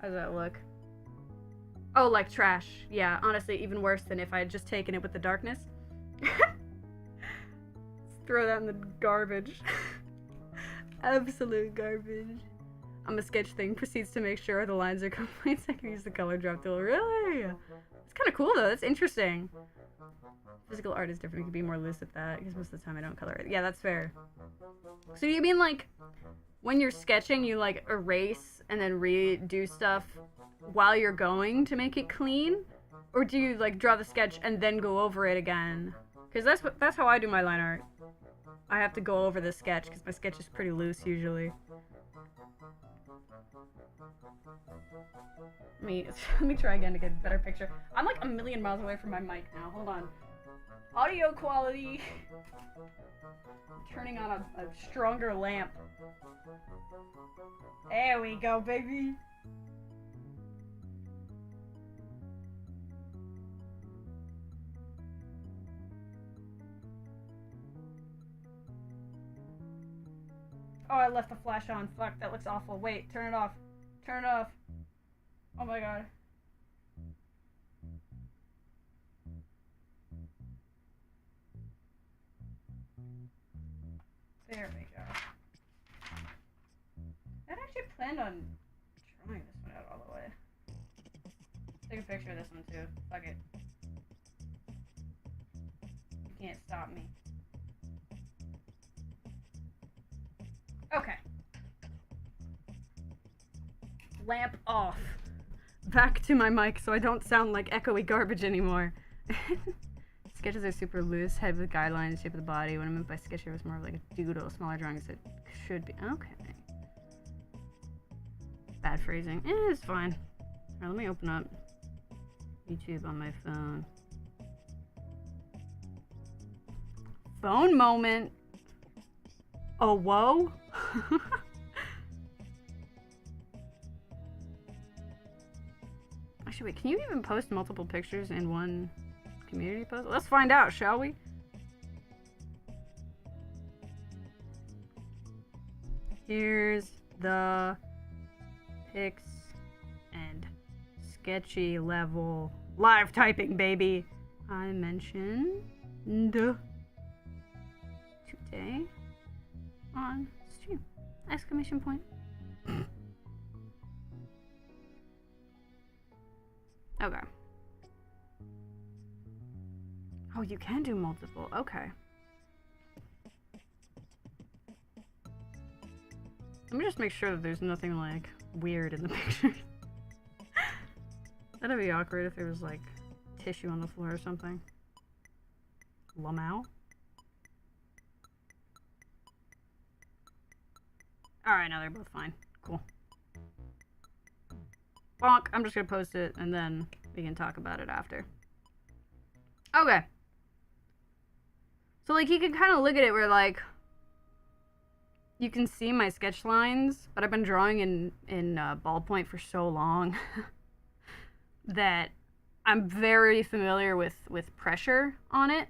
How does that look? Oh, like trash. Yeah, honestly, even worse than if I had just taken it with the darkness. Throw that in the garbage. Absolute garbage. I'm a sketch thing. Proceeds to make sure the lines are complete so I can use the color drop tool. Really? It's kind of cool though. That's interesting. Physical art is different. You can be more loose with that because most of the time I don't color it. Yeah, that's fair. So you mean like when you're sketching, you like erase and then redo stuff while you're going to make it clean? Or do you like draw the sketch and then go over it again? Because that's how I do my line art. I have to go over the sketch because my sketch is pretty loose usually. Let me try again to get a better picture. I'm like a million miles away from my mic now. Hold on. Audio quality. I'm turning on a stronger lamp. There we go, baby. Oh, I left the flash on. Fuck, that looks awful. Wait, turn it off. Turn it off. Oh my god. There we go. I actually planned on drawing this one out all the way. Take a picture of this one too. Fuck it. You can't stop me. Okay. Lamp off. Back to my mic so I don't sound like echoey garbage anymore. Sketches are super loose, head with guidelines, shape of the body. When I moved by sketch, it was more of like a doodle. Smaller drawings it should be. Okay. Bad phrasing. It's fine. Alright, let me open up YouTube on my phone. Phone moment. Oh, whoa. Actually, wait, can you even post multiple pictures in one community post? Let's find out, shall we? Here's the pics and sketchy level live typing, baby. I mentioned today on stream. Exclamation point. Okay. Oh, you can do multiple. Okay. Let me just make sure that there's nothing, like, weird in the picture. That'd be awkward if there was, like, tissue on the floor or something. Lamau? Alright, now they're both fine. Cool. Bonk. I'm just gonna post it, and then we can talk about it after. Okay. So, like, you can kind of look at it where, like, you can see my sketch lines, but I've been drawing in ballpoint for so long that I'm very familiar with pressure on it.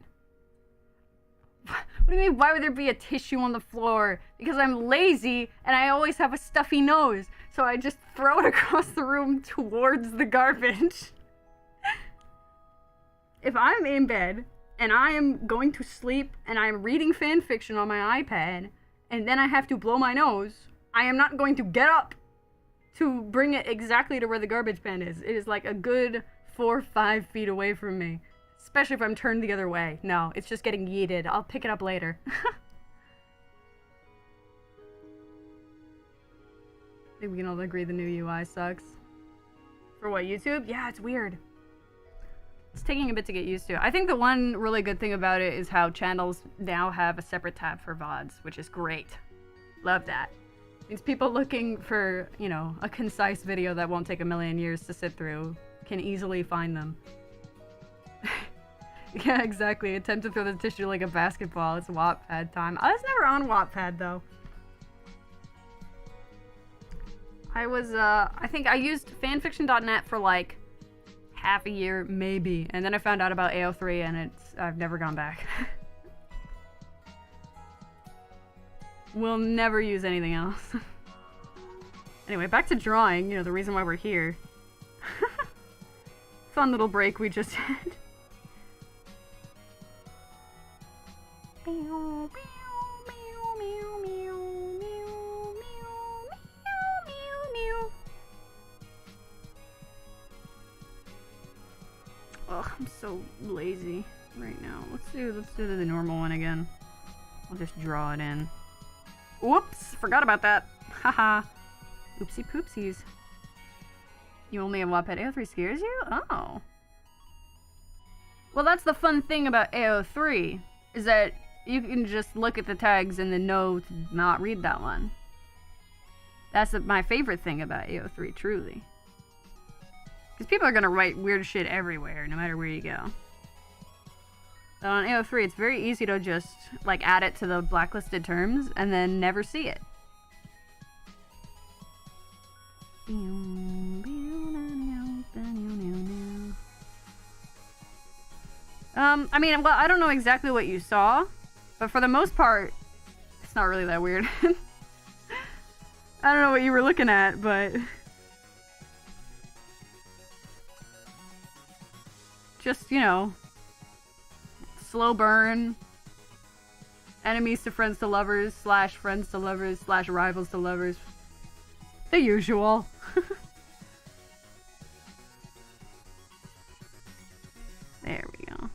What do you mean, why would there be a tissue on the floor? Because I'm lazy and I always have a stuffy nose, so I just throw it across the room towards the garbage. If I'm in bed and I am going to sleep and I'm reading fan fiction on my iPad and then I have to blow my nose, I am not going to get up to bring it exactly to where the garbage bin is. It is like a good 4 or 5 feet away from me. Especially if I'm turned the other way. No, it's just getting yeeted. I'll pick it up later. I think we can all agree the new UI sucks. For what, YouTube? Yeah, it's weird. It's taking a bit to get used to. I think the one really good thing about it is how channels now have a separate tab for VODs, which is great. Love that. Means people looking for, you know, a concise video that won't take a million years to sit through can easily find them. Yeah, exactly. Attempt to throw the tissue like a basketball. It's Wattpad time. I was never on Wattpad, though. I think I used fanfiction.net for like half a year, maybe. And then I found out about AO3 and I've never gone back. We'll never use anything else. Anyway, back to drawing. You know, the reason why we're here. Fun little break we just had. Ugh, I'm so lazy right now. Let's do the normal one again. I'll just draw it in. Whoops! Forgot about that. Haha. Oopsie poopsies. You only have Wattpad. AO3 scares you? Oh. Well, that's the fun thing about AO3, is that you can just look at the tags and then know to not read that one. That's my favorite thing about AO3, truly. Because people are gonna write weird shit everywhere, no matter where you go. But on AO3, it's very easy to just, like, add it to the blacklisted terms and then never see it. I mean, well, I don't know exactly what you saw, but for the most part, it's not really that weird. I don't know what you were looking at, but... just, you know... slow burn. Enemies to friends to lovers, / friends to lovers, / rivals to lovers. The usual. There we go.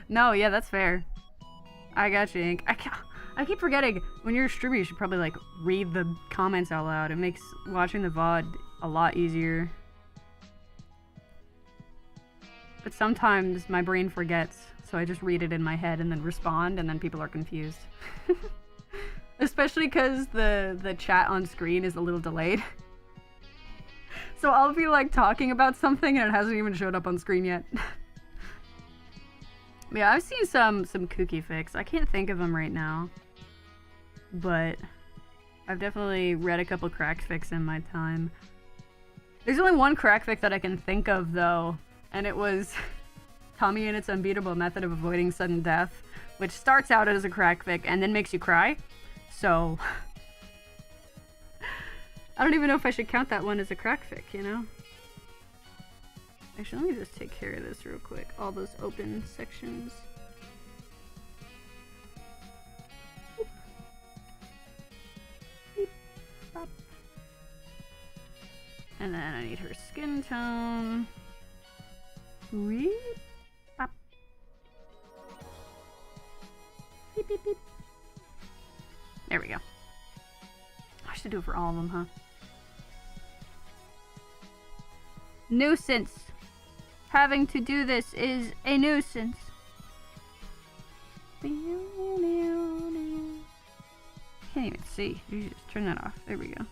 No, yeah, that's fair. I got you, Ink. I keep forgetting, when you're a streamer, you should probably, like, read the comments out loud. It makes watching the VOD a lot easier. But sometimes my brain forgets, so I just read it in my head and then respond, and then people are confused. Especially because the chat on screen is a little delayed. So I'll be, like, talking about something and it hasn't even showed up on screen yet. Yeah, I've seen some kooky fics. I can't think of them right now. But I've definitely read a couple crack fics in my time. There's only one crack fic that I can think of, though. And it was Tommy and its unbeatable method of avoiding sudden death, which starts out as a crack fic and then makes you cry. So I don't even know if I should count that one as a crack fic, you know? Actually, let me just take care of this real quick. All those open sections. Boop. Beep, bop. And then I need her skin tone. Beep, bop. Beep, beep, beep. There we go. I should do it for all of them, huh? Nuisance. Having to do this is a nuisance. Can't even see. You just turn that off. There we go.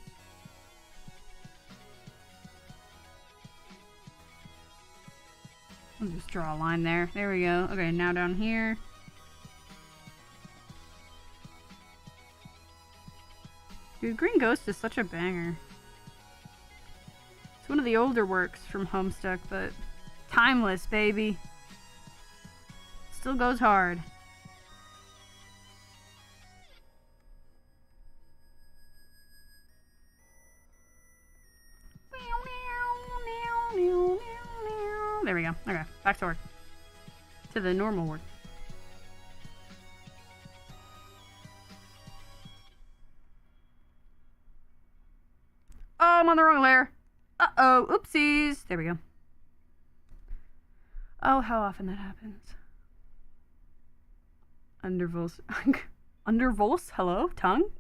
I'll just draw a line there. There we go. Okay, now down here. Dude, Green Ghost is such a banger. It's one of the older works from Homestuck, but timeless, baby. Still goes hard. There we go. Okay, back to work. To the normal work. Oh, I'm on the wrong layer. Uh-oh, oopsies. There we go. Oh, how often that happens. Underverse. Underverse? Hello? Tongue?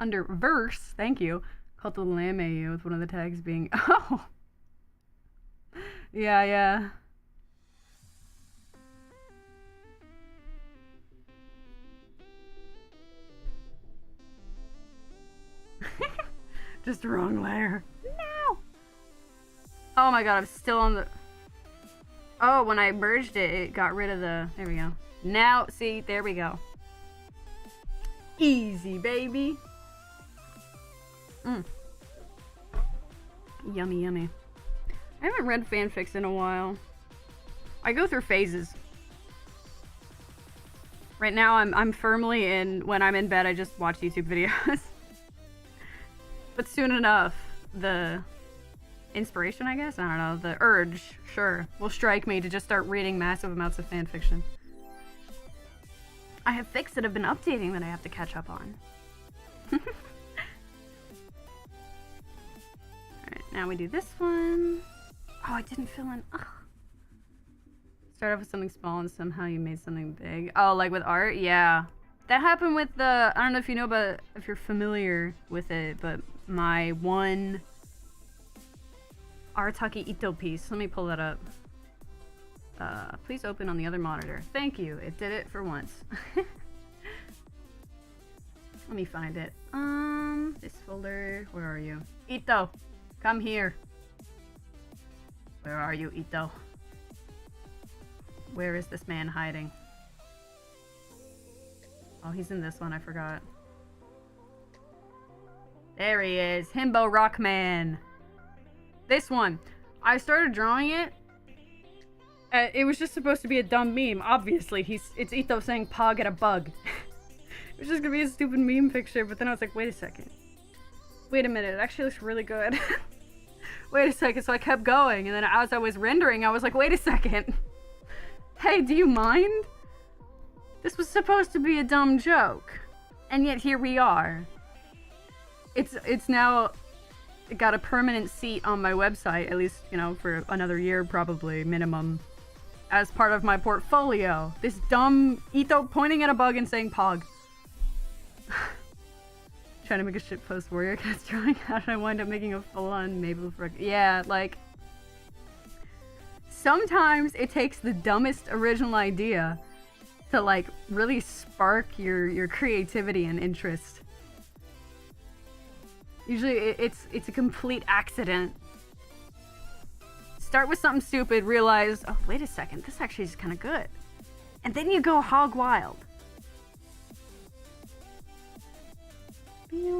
Underverse. Thank you. Called the Lamb AU with one of the tags being... Oh! Yeah, yeah. Just the wrong layer. No! Oh my god, I'm still on the... Oh, when I merged it, it got rid of the... There we go. Now, see, there we go. Easy, baby. Yummy, yummy. I haven't read fanfics in a while. I go through phases. Right now, I'm firmly in... When I'm in bed, I just watch YouTube videos. But soon enough, the... inspiration, I guess? I don't know. The urge, sure, will strike me to just start reading massive amounts of fanfiction. I have fics that have been updating that I have to catch up on. Alright, now we do this one. Oh, I didn't fill in. Ugh. Start off with something small and somehow you made something big. Oh, like with art? Yeah. That happened with the... I don't know if you know about... If you're familiar with it, but my one... Arataki Ito piece. Let me pull that up. Please open on the other monitor. Thank you. It did it for once. Let me find it. This folder. Where are you? Ito! Come here. Where are you, Ito? Where is this man hiding? Oh, he's in this one. I forgot. There he is. Himbo Rockman. This one. I started drawing it. It was just supposed to be a dumb meme. Obviously, it's Ito saying "Pog at a bug." It was just gonna be a stupid meme picture, but then I was like, wait a second. Wait a minute, it actually looks really good. Wait a second, so I kept going, and then as I was rendering, I was like, wait a second. Hey, do you mind? This was supposed to be a dumb joke. And yet here we are. It's now got a permanent seat on my website, at least, you know, for another year probably, minimum. As part of my portfolio. This dumb Ito pointing at a bug and saying "Pog." Trying to make a shitpost warrior cats drawing. How did I wind up making a full-on Maple Frick? Yeah, like... Sometimes it takes the dumbest original idea to, like, really spark your creativity and interest. Usually it's a complete accident. Start with something stupid, realize, oh, wait a second, this actually is kind of good. And then you go hog wild. Here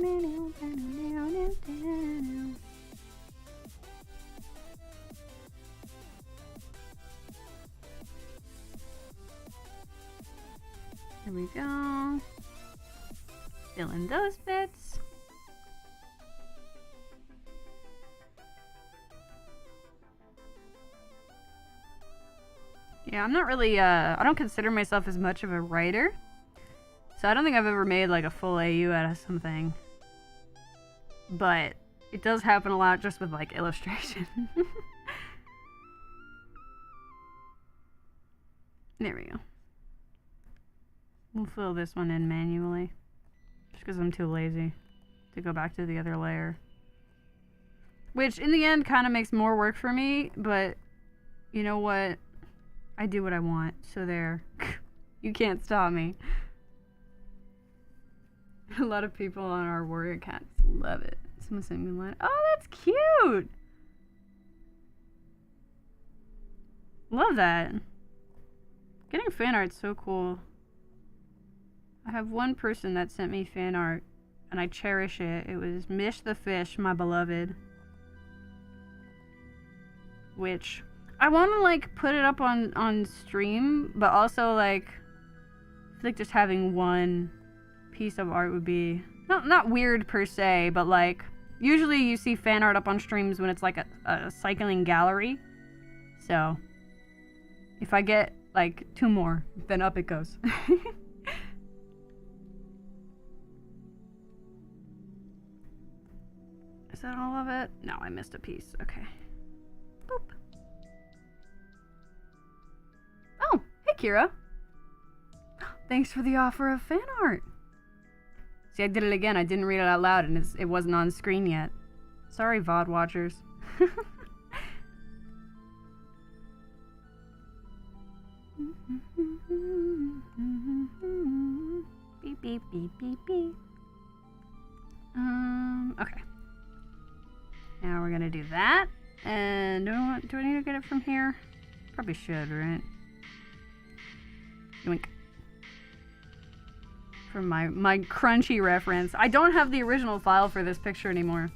we go. Fill in those bits. Yeah, I'm not really, I don't consider myself as much of a writer. So I don't think I've ever made, like, a full AU out of something. But it does happen a lot just with, like, illustration. There we go. We'll fill this one in manually. Just because I'm too lazy to go back to the other layer. Which, in the end, kind of makes more work for me, but you know what? I do what I want, so there. You can't stop me. A lot of people on our warrior cats love it. Someone sent me a line. Oh, that's cute! Love that. Getting fan art's so cool. I have one person that sent me fan art, and I cherish it. It was Mish the Fish, my beloved. Which... I want to, like, put it up on stream, but also, like, I feel like just having one piece of art would be not weird per se, but, like, usually you see fan art up on streams when it's, like, a cycling gallery. So, if I get, like, 2 more, then up it goes. Is that all of it? No, I missed a piece. Okay. Boop. Oh, hey Kira. Thanks for the offer of fan art. See, I did it again. I didn't read it out loud and it wasn't on screen yet. Sorry, VOD watchers. Beep, beep, beep, beep, beep. Okay. Now we're gonna do that. And do I need to get it from here? Probably should, right? Yoink. For my crunchy reference. I don't have the original file for this picture anymore.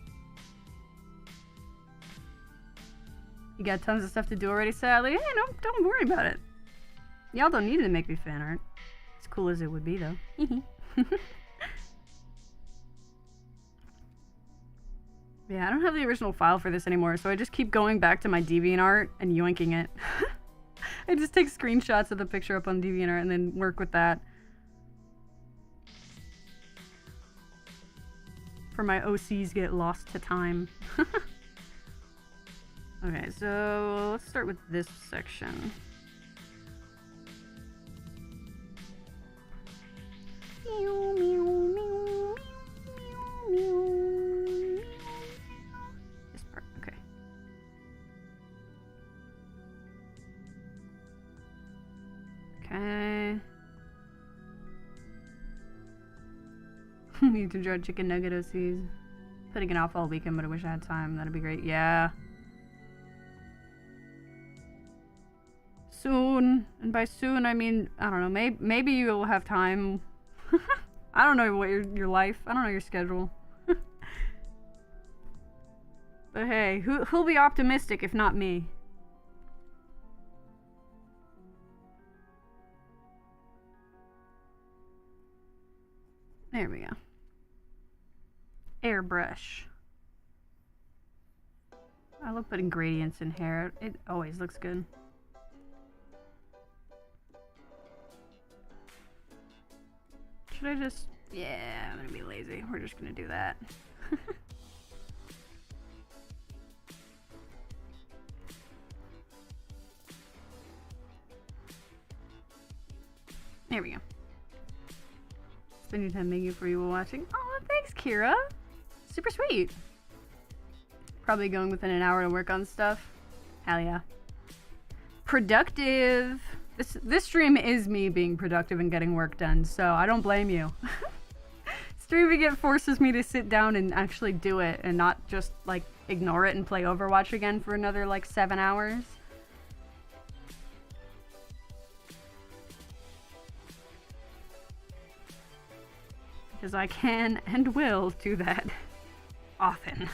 You got tons of stuff to do already, sadly. Hey, no, don't worry about it. Y'all don't need to make me fan art. As cool as it would be, though. Yeah, I don't have the original file for this anymore, so I just keep going back to my DeviantArt and yoinking it. I just take screenshots of the picture up on DeviantArt and then work with that. For my OCs get lost to time. Okay, so let's start with this section. This part, okay. Okay. need to draw chicken nugget OCs. Putting it off all weekend, but I wish I had time. That'd be great. Yeah. Soon. And by soon, I mean, I don't know, maybe you'll have time. I don't know what your life, I don't know your schedule. But hey, who'll be optimistic if not me? There we go. Airbrush. I love putting gradients in hair. It always looks good. Should I just... Yeah, I'm gonna be lazy. We're just gonna do that. There we go. Spending time making for you while watching. Oh, thanks, Kira. Super sweet. Probably going within an hour to work on stuff. Hell yeah. Productive. This stream is me being productive and getting work done, so I don't blame you. Streaming it forces me to sit down and actually do it and not just like ignore it and play Overwatch again for another like 7 hours. Because I can and will do that often.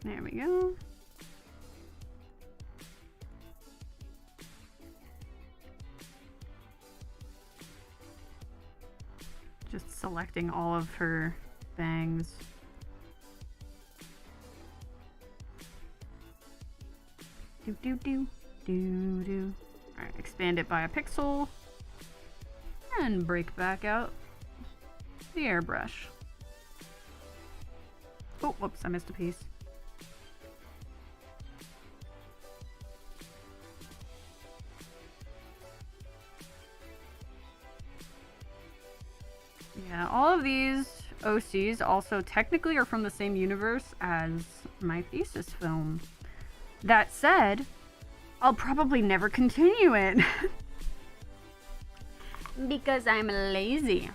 There we go. Just selecting all of her bangs. Do. Alright, expand it by a pixel. And break back out the airbrush. Oh, whoops, I missed a piece. Yeah, all of these OCs also technically are from the same universe as my thesis film. That said, I'll probably never continue it. Because I'm lazy.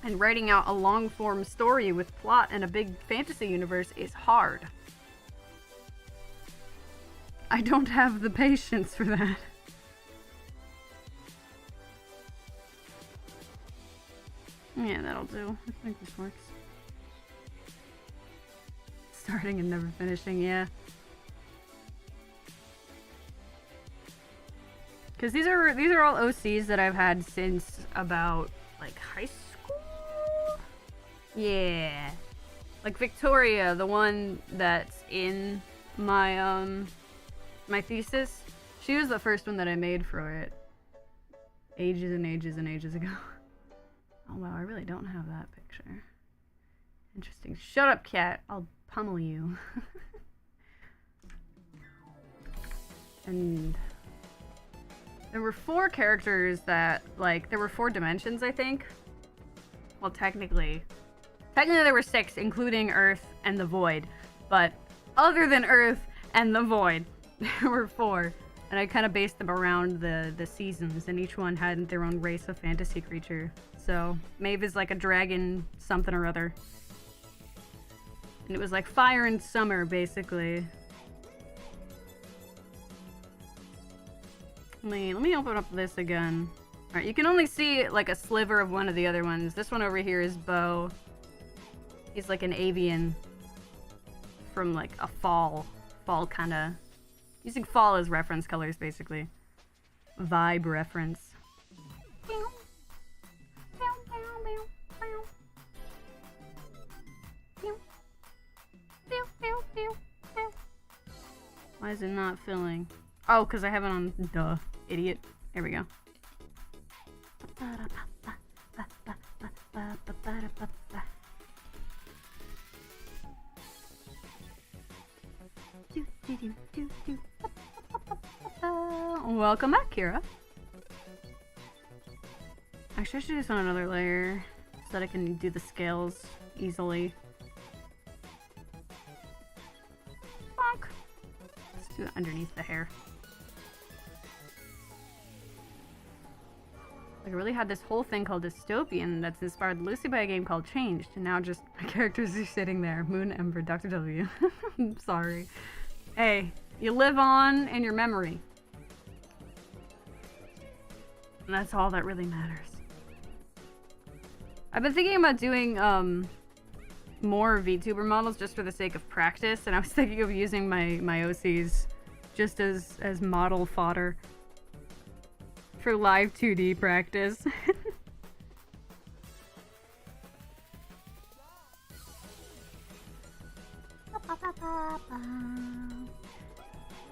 And writing out a long-form story with plot and a big fantasy universe is hard. I don't have the patience for that. Yeah, that'll do. I think this works. Starting and never finishing, yeah. Because these are all OCs that I've had since about like high school. Yeah, like Victoria, the one that's in my my thesis. She was the first one that I made for it. Ages and ages and ages ago. Oh wow, I really don't have that picture. Interesting. Shut up, cat. I'll pummel you. And there were 4 characters that, like, there were 4 dimensions, I think. Well, technically there were 6, including Earth and the Void. But other than Earth and the Void, there were 4. And I kind of based them around the seasons, and each one had their own race of fantasy creature. So, Maeve is like a dragon something or other. And it was like fire and summer, basically. Let me open up this again. Alright, you can only see like a sliver of one of the other ones. This one over here is Bo. He's like an avian from like a fall kind of... Using fall as reference colors, basically. Vibe reference. Why is it not filling? Oh, because I have it on... Duh. Idiot. There we go. Welcome back, Kira. Actually, I should do this on another layer so that I can do the scales easily. do it underneath the hair. Like, I really had this whole thing called Dystopian that's inspired loosely by a game called Changed, and now just my characters are sitting there. Moon, Ember, Dr. W. I'm sorry. Hey, you live on in your memory. And that's all that really matters. I've been thinking about doing more VTuber models just for the sake of practice, and I was thinking of using my OCs just as model fodder for live 2D practice.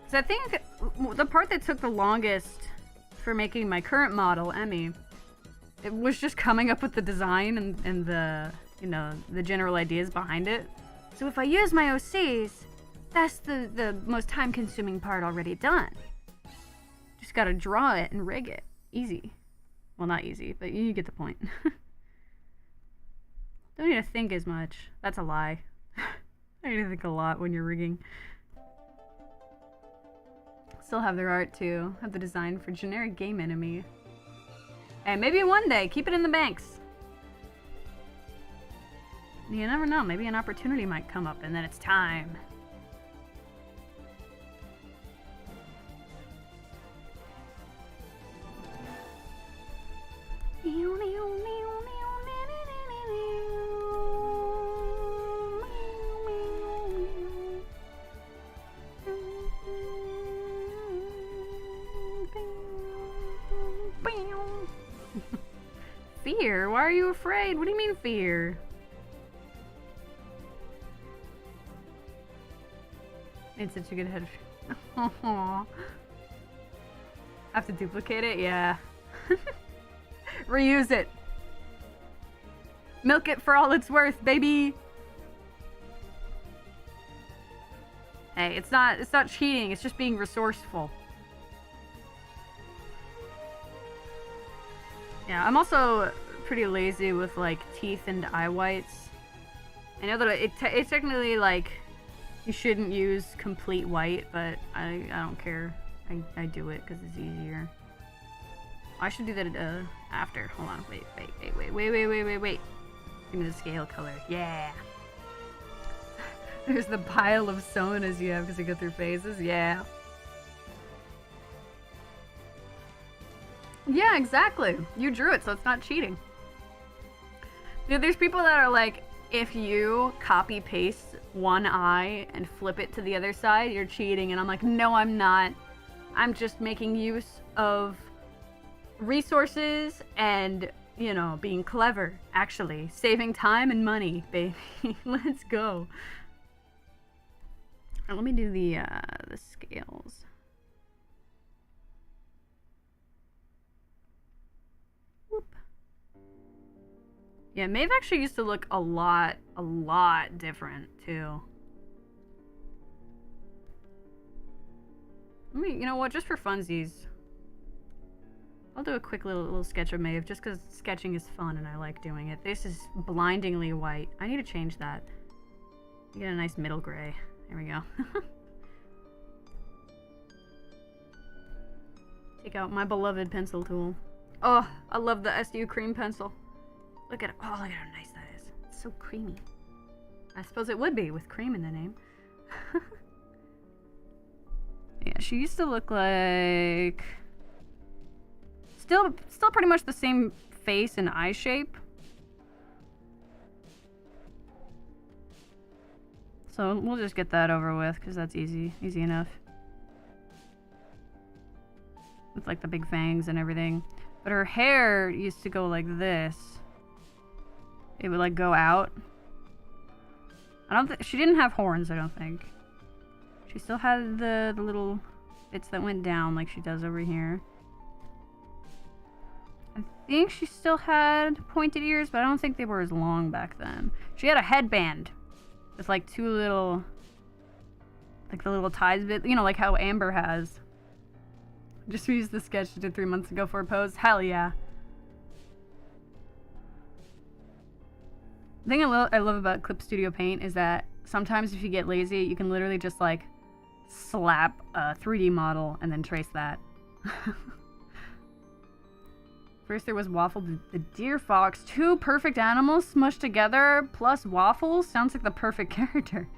So I think the part that took the longest for making my current model, Emmy, it was just coming up with the design and the, you know, the general ideas behind it. So if I use my OCs, that's the most time-consuming part already done. Just gotta draw it and rig it. Easy. Well, not easy, but you get the point. Don't need to think as much. That's a lie. I need to think a lot when you're rigging. Still have their art too. Have the design for generic game enemy. And maybe one day, keep it in the banks. You never know, maybe an opportunity might come up and then it's time. Fear? Why are you afraid? What do you mean fear? It's such a good head. Have to duplicate it? Yeah. Reuse it. Milk it for all it's worth, baby. Hey, it's not cheating, it's just being resourceful. Yeah, I'm also pretty lazy with like teeth and eye whites. I know that it's technically like you shouldn't use complete white, but I don't care. I do it because it's easier. I should do that after. Hold on, wait. Give me the scale color. Yeah. There's the pile of sonas you have because you go through phases. Yeah. Yeah, exactly. You drew it, so it's not cheating. Dude, there's people that are like, if you copy paste one eye and flip it to the other side, you're cheating. And I'm like, no, I'm not. I'm just making use of resources and, you know, being clever, actually. Saving time and money, baby. Let's go. All right, let me do the scales. Whoop. Yeah, Maeve actually used to look a lot different, too. Let me, you know what, just for funsies, I'll do a quick little sketch of Maeve, just because sketching is fun and I like doing it. This is blindingly white. I need to change that. Get a nice middle gray. There we go. Take out my beloved pencil tool. Oh, I love the SU cream pencil. Look at it. Oh, look at how nice that is. It's so creamy. I suppose it would be with cream in the name. Yeah, she used to look like... Still pretty much the same face and eye shape. So we'll just get that over with, because that's easy enough. With like the big fangs and everything. But her hair used to go like this. It would like go out. I don't think she didn't have horns, I don't think. She still had the little bits that went down like she does over here. I think she still had pointed ears, but I don't think they were as long back then. She had a headband with like two little, like the little ties bit, you know, like how Amber has. Just reused the sketch she did 3 months ago for a pose. Hell yeah. The thing I love about Clip Studio Paint is that sometimes if you get lazy, you can literally just like slap a 3D model and then trace that. First there was Waffle the deer fox. 2 perfect animals smushed together plus Waffles. Sounds like the perfect character.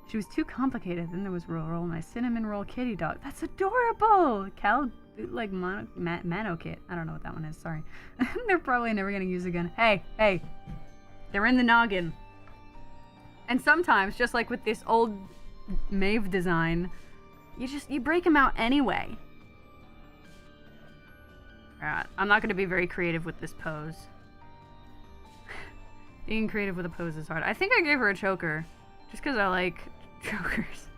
She was too complicated. Then there was Roll, my cinnamon roll kitty dog. That's adorable! Cal bootleg Mano kit. I don't know what that one is, sorry. They're probably never gonna use again. Hey, hey. They're in the noggin. And sometimes, just like with this old Maeve design, you break them out anyway. Alright, I'm not gonna be very creative with this pose. Being creative with a pose is hard. I think I gave her a choker. Just because I like chokers. Just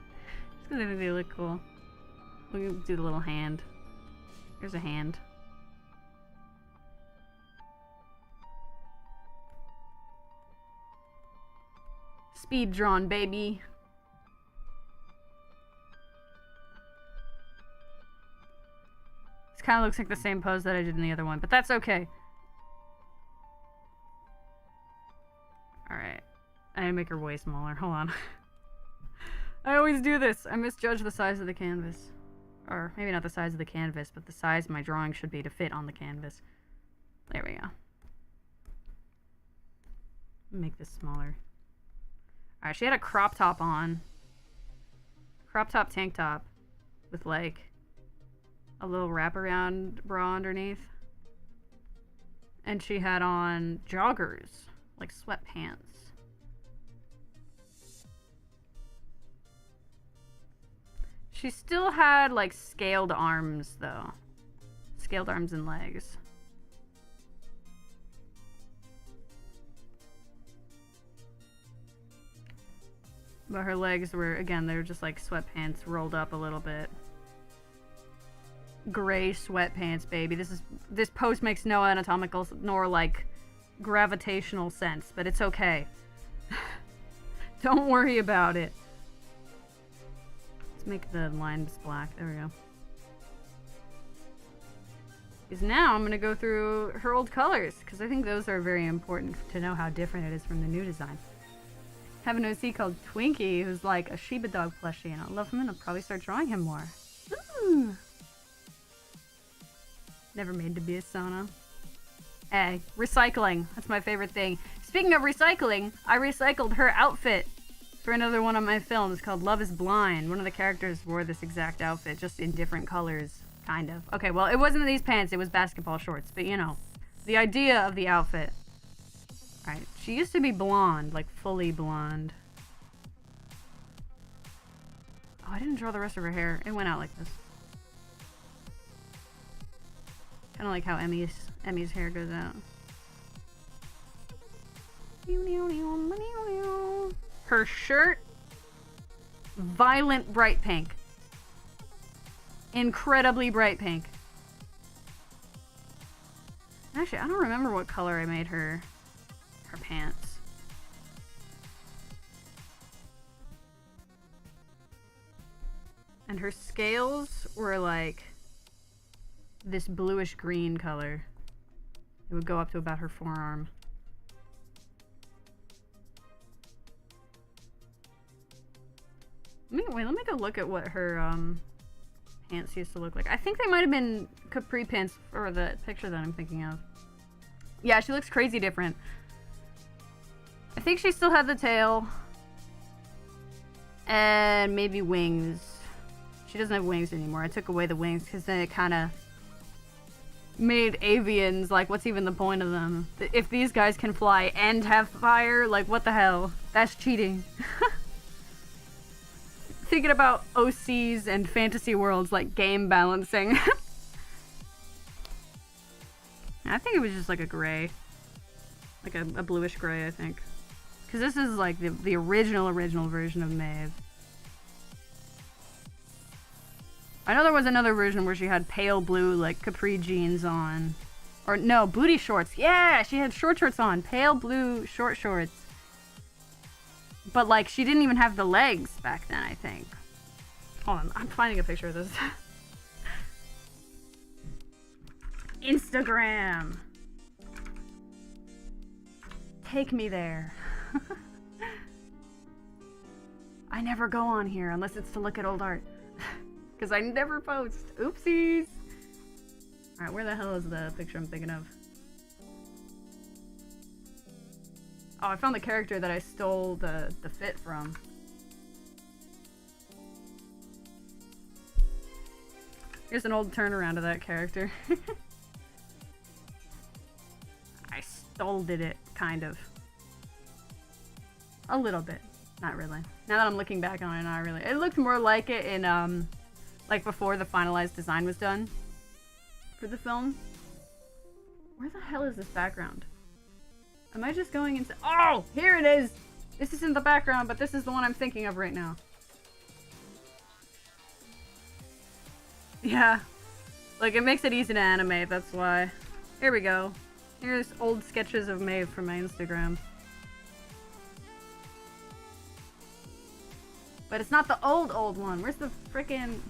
because I think they look cool. We can do the little hand. Here's a hand. Speed drawn, baby. This kind of looks like the same pose that I did in the other one, but that's okay. Alright. I need to make her way smaller. Hold on. I always do this. I misjudge the size of the canvas. Or maybe not the size of the canvas, but the size my drawing should be to fit on the canvas. There we go. Make this smaller. Alright, she had a crop top on. Crop top tank top. With like a little wraparound bra underneath. And she had on joggers. Like sweatpants. She still had like scaled arms though. Scaled arms and legs. But her legs were, again, they were just like sweatpants rolled up a little bit. Gray sweatpants, baby. This post makes no anatomical nor like gravitational sense, but it's okay. Don't worry about it. Let's make the lines black. There we go. Because now I'm going to go through her old colors, because I think those are very important to know how different it is from the new design. I have an OC called Twinkie, who's like a Shiba dog plushie, and I love him, and I'll probably start drawing him more. Ooh. Never made to be a Sona. Hey, recycling. That's my favorite thing. Speaking of recycling, I recycled her outfit for another one of my films called Love is Blind. One of the characters wore this exact outfit, just in different colors, kind of. Okay, well, it wasn't these pants, it was basketball shorts, but you know, the idea of the outfit. Alright, she used to be blonde, like fully blonde. Oh, I didn't draw the rest of her hair. It went out like this. Kind of like how Emmy's hair goes out. Her shirt, violent bright pink. Incredibly bright pink. Actually, I don't remember what color I made her pants. And her scales were like this bluish green color. It would go up to about her forearm. Let me go look at what her pants used to look like. I think they might have been capri pants for the picture that I'm thinking of. Yeah, she looks crazy different. I think she still had the tail. And maybe wings. She doesn't have wings anymore. I took away the wings because then it kind of made avians, like, what's even the point of them? If these guys can fly and have fire, like, what the hell? That's cheating. Thinking about OCs and fantasy worlds, like game balancing. I think it was just like a gray. Like a bluish gray, I think. Because this is like the original version of Maeve. I know there was another version where she had pale blue, like, capri jeans on. Or, no, booty shorts. Yeah, she had short shorts on. Pale blue short shorts. But, like, she didn't even have the legs back then, I think. Hold on, I'm finding a picture of this. Instagram. Take me there. I never go on here unless it's to look at old art. Because I never post. Oopsies. Alright, where the hell is the picture I'm thinking of? Oh, I found the character that I stole the fit from. Here's an old turnaround of that character. I stole it, kind of. A little bit. Not really. Now that I'm looking back on it, not really. It looked more like it in, like before the finalized design was done for the film. Where the hell is this background? Am I just going into— oh, here it is! This isn't the background, but this is the one I'm thinking of right now. Yeah. Like, it makes it easy to animate, that's why. Here we go. Here's old sketches of Maeve from my Instagram. But it's not the old one. Where's the frickin'—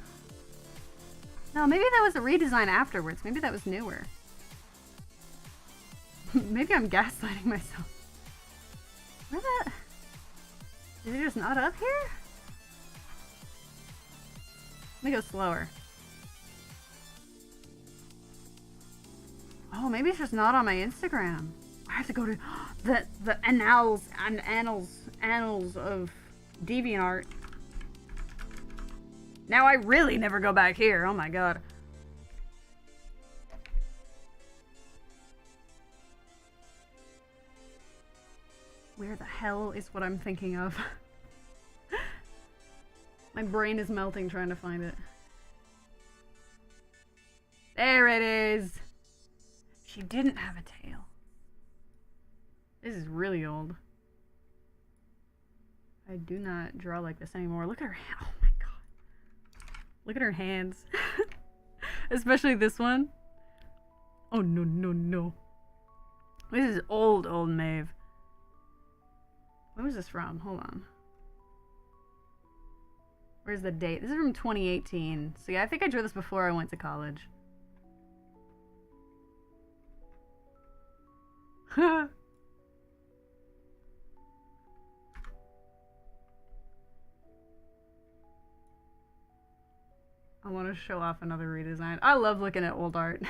no, maybe that was a redesign afterwards. Maybe that was newer. Maybe I'm gaslighting myself. Where the— is it just not up here? Let me go slower. Oh, maybe it's just not on my Instagram. I have to go to the annals of DeviantArt. Now I really never go back here. Oh my god. Where the hell is what I'm thinking of? My brain is melting trying to find it. There it is. She didn't have a tail. This is really old. I do not draw like this anymore. Look at her hand. Oh my god. Look at her hands. Especially this one. Oh no, no, no. This is old Maeve. When was this from? Hold on. Where's the date? This is from 2018. So yeah, I think I drew this before I went to college. I want to show off another redesign. I love looking at old art.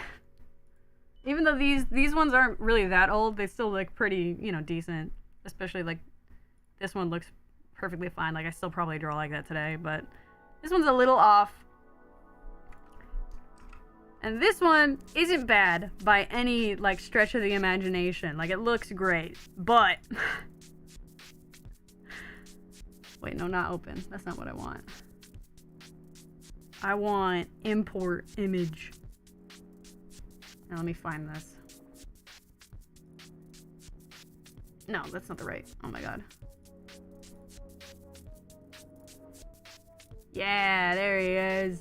Even though these ones aren't really that old, they still look pretty, you know, decent. Especially like this one looks perfectly fine. Like I still probably draw like that today, but this one's a little off. And this one isn't bad by any, like, stretch of the imagination. Like, it looks great, but... wait, no, not open. That's not what I want. I want import image. Now, let me find this. No, that's not the right. Oh my god. Yeah, there he is.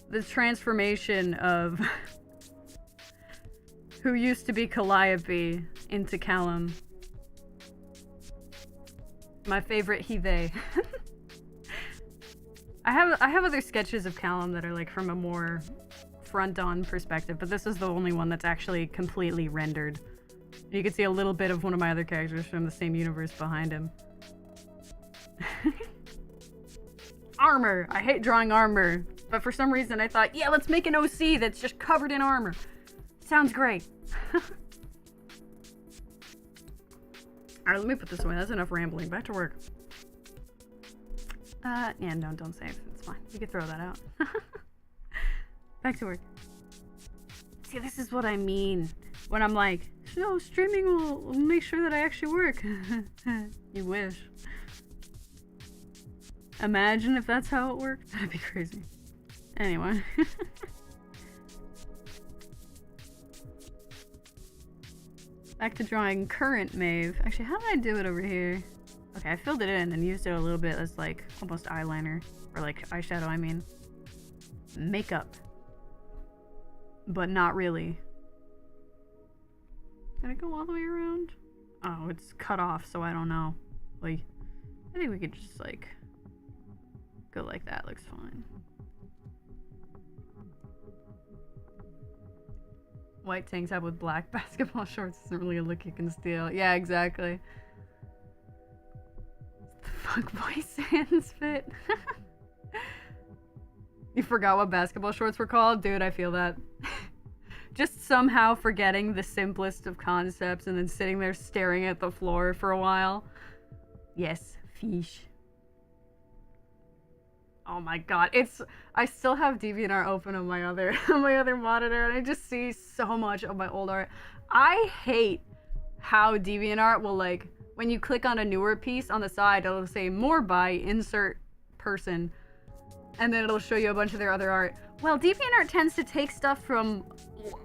The transformation of who used to be Calliope into Callum. My favorite he, they. I have other sketches of Callum that are like from a more front-on perspective, but this is the only one that's actually completely rendered. You can see a little bit of one of my other characters from the same universe behind him. Armor! I hate drawing armor. But for some reason I thought, yeah, let's make an OC that's just covered in armor. Sounds great. Alright, let me put this away. That's enough rambling. Back to work. Yeah, no, don't save. It's fine. You can throw that out. Back to work. See, this is what I mean when I'm like, no, streaming will make sure that I actually work. You wish. Imagine if that's how it worked. That'd be crazy. Anyway. Back to drawing current Maeve. Actually, how did I do it over here? Okay, I filled it in and used it a little bit as like almost eyeliner. Or like eyeshadow, I mean. Makeup. But not really. Did I go all the way around? Oh, it's cut off, so I don't know. Like, I think we could just like go like that. Looks fine. White tank top with black basketball shorts isn't really a look you can steal. Yeah, exactly. The fuck boy sans fit. You forgot what basketball shorts were called? Dude, I feel that. Just somehow forgetting the simplest of concepts and then sitting there staring at the floor for a while. Yes, fish. Oh my god, I still have DeviantArt open on my other monitor, and I just see so much of my old art. I hate how DeviantArt will, like, when you click on a newer piece on the side, it'll say more by insert person, and then it'll show you a bunch of their other art. Well, DeviantArt tends to take stuff from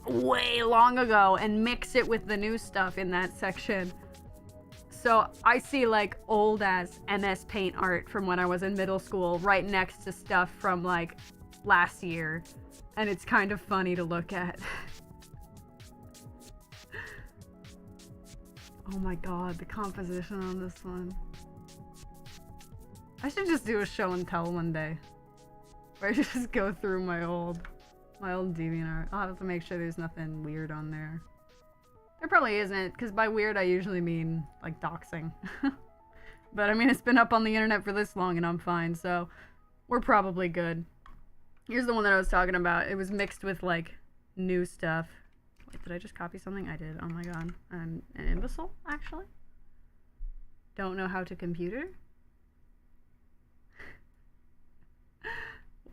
way long ago and mix it with the new stuff in that section. So I see like old ass MS Paint art from when I was in middle school right next to stuff from like last year, and it's kind of funny to look at. Oh my god, the composition on this one. I should just do a show and tell one day, where I just go through my old DeviantArt. I'll have to make sure there's nothing weird on there. There probably isn't, because by weird I usually mean like doxing. But I mean, it's been up on the internet for this long and I'm fine, so we're probably good. Here's the one that I was talking about. It was mixed with like new stuff. Wait, did I just copy something? I did. Oh my god. I'm an imbecile, actually. Don't know how to computer?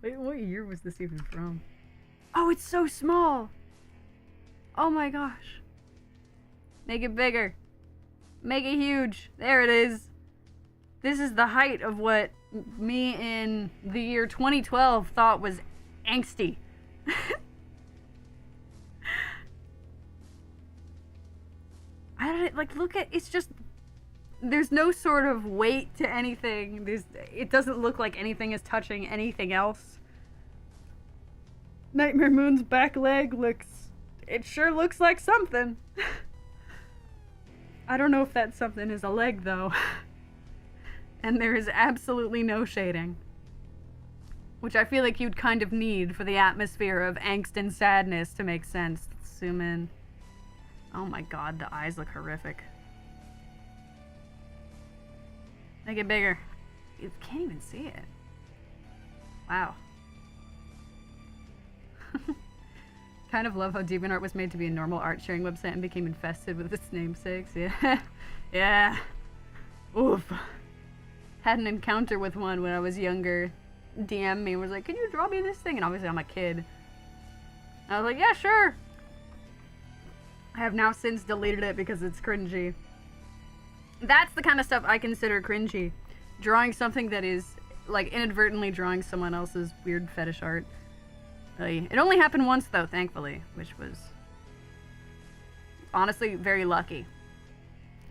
Wait, what year was this even from? Oh, it's so small! Oh my gosh. Make it bigger. Make it huge. There it is. This is the height of what me in the year 2012 thought was angsty. I don't, like, look at, it's just, there's no sort of weight to anything. It doesn't look like anything is touching anything else. Nightmare Moon's back leg it sure looks like something. I don't know if that something is a leg, though. And there is absolutely no shading. Which I feel like you'd kind of need for the atmosphere of angst and sadness to make sense. Let's zoom in. Oh my god, the eyes look horrific. Make it bigger. You can't even see it. Wow. Kind of love how DeviantArt was made to be a normal art sharing website and became infested with its namesakes. Yeah. Yeah. Oof. Had an encounter with one when I was younger. DM me, was like, can you draw me this thing? And obviously I'm a kid. I was like, yeah, sure. I have now since deleted it because it's cringy. That's the kind of stuff I consider cringy. Drawing something that is, like, inadvertently drawing someone else's weird fetish art. It only happened once, though, thankfully, which was honestly very lucky.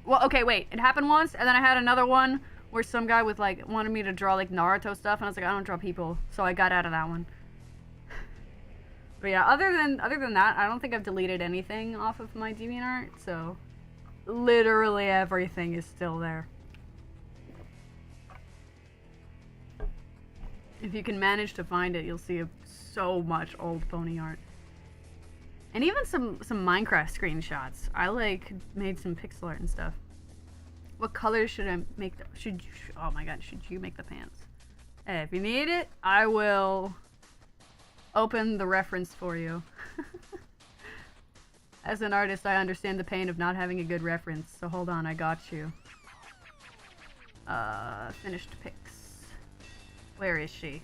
Well, okay, wait. It happened once, and then I had another one where some guy with, like, wanted me to draw, like, Naruto stuff, and I was like, I don't draw people, so I got out of that one. But yeah, other than that, I don't think I've deleted anything off of my DeviantArt, so literally everything is still there. If you can manage to find it, you'll see so much old pony art. And even some Minecraft screenshots. I, like, made some pixel art and stuff. What colors should I make oh my god, should you make the pants? Hey, if you need it, I will open the reference for you. As an artist, I understand the pain of not having a good reference, so hold on, I got you. Finished pics. Where is she?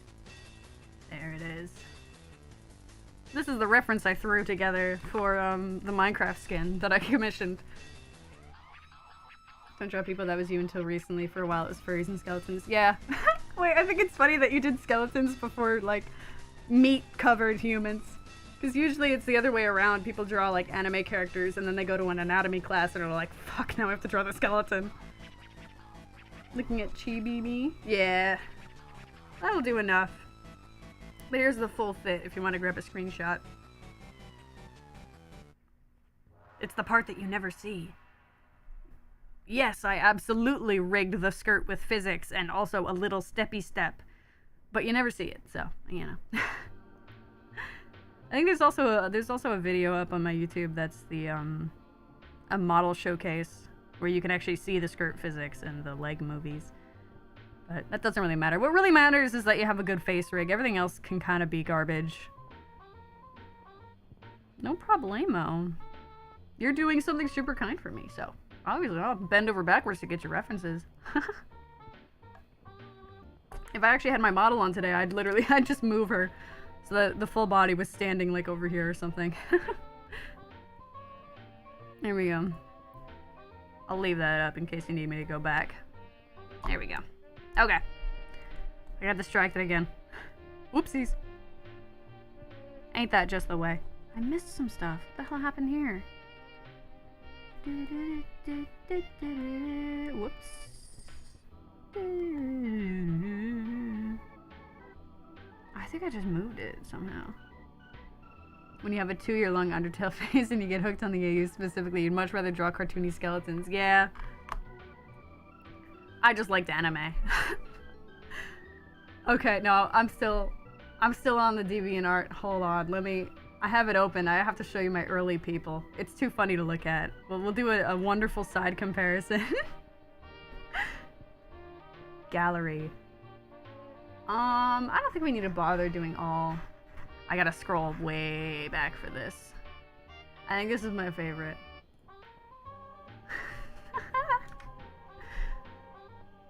There it is. This is the reference I threw together for the Minecraft skin that I commissioned. Don't draw people, that was you until recently. For a while it was furries and skeletons. Yeah. Wait, I think it's funny that you did skeletons before, like, meat-covered humans. Because usually it's the other way around. People draw, like, anime characters and then they go to an anatomy class and are like, fuck, now I have to draw the skeleton. Looking at Chibi me? Yeah. That'll do enough. But here's the full fit if you want to grab a screenshot. It's the part that you never see. Yes, I absolutely rigged the skirt with physics and also a little steppy step. But you never see it, so, you know. I think there's also a video up on my YouTube that's the a model showcase where you can actually see the skirt physics and the leg movies. But that doesn't really matter. What really matters is that you have a good face rig. Everything else can kind of be garbage. No problemo. You're doing something super kind for me, so obviously I'll bend over backwards to get your references. If I actually had my model on today, I'd just move her so that the full body was standing like over here or something. There we go. I'll leave that up in case you need me to go back. There we go. Okay. I got distracted again. Whoopsies. Ain't that just the way? I missed some stuff. What the hell happened here? Whoops. I think I just moved it somehow. When you have a 2-year-long Undertale face and you get hooked on the AU specifically, you'd much rather draw cartoony skeletons. Yeah. I just liked anime. Okay, no, I'm still on the DeviantArt. Hold on, I have it open. I have to show you my early people. It's too funny to look at. We'll do a wonderful side comparison. Gallery. I don't think we need to bother doing all. I gotta scroll way back for this. I think this is my favorite.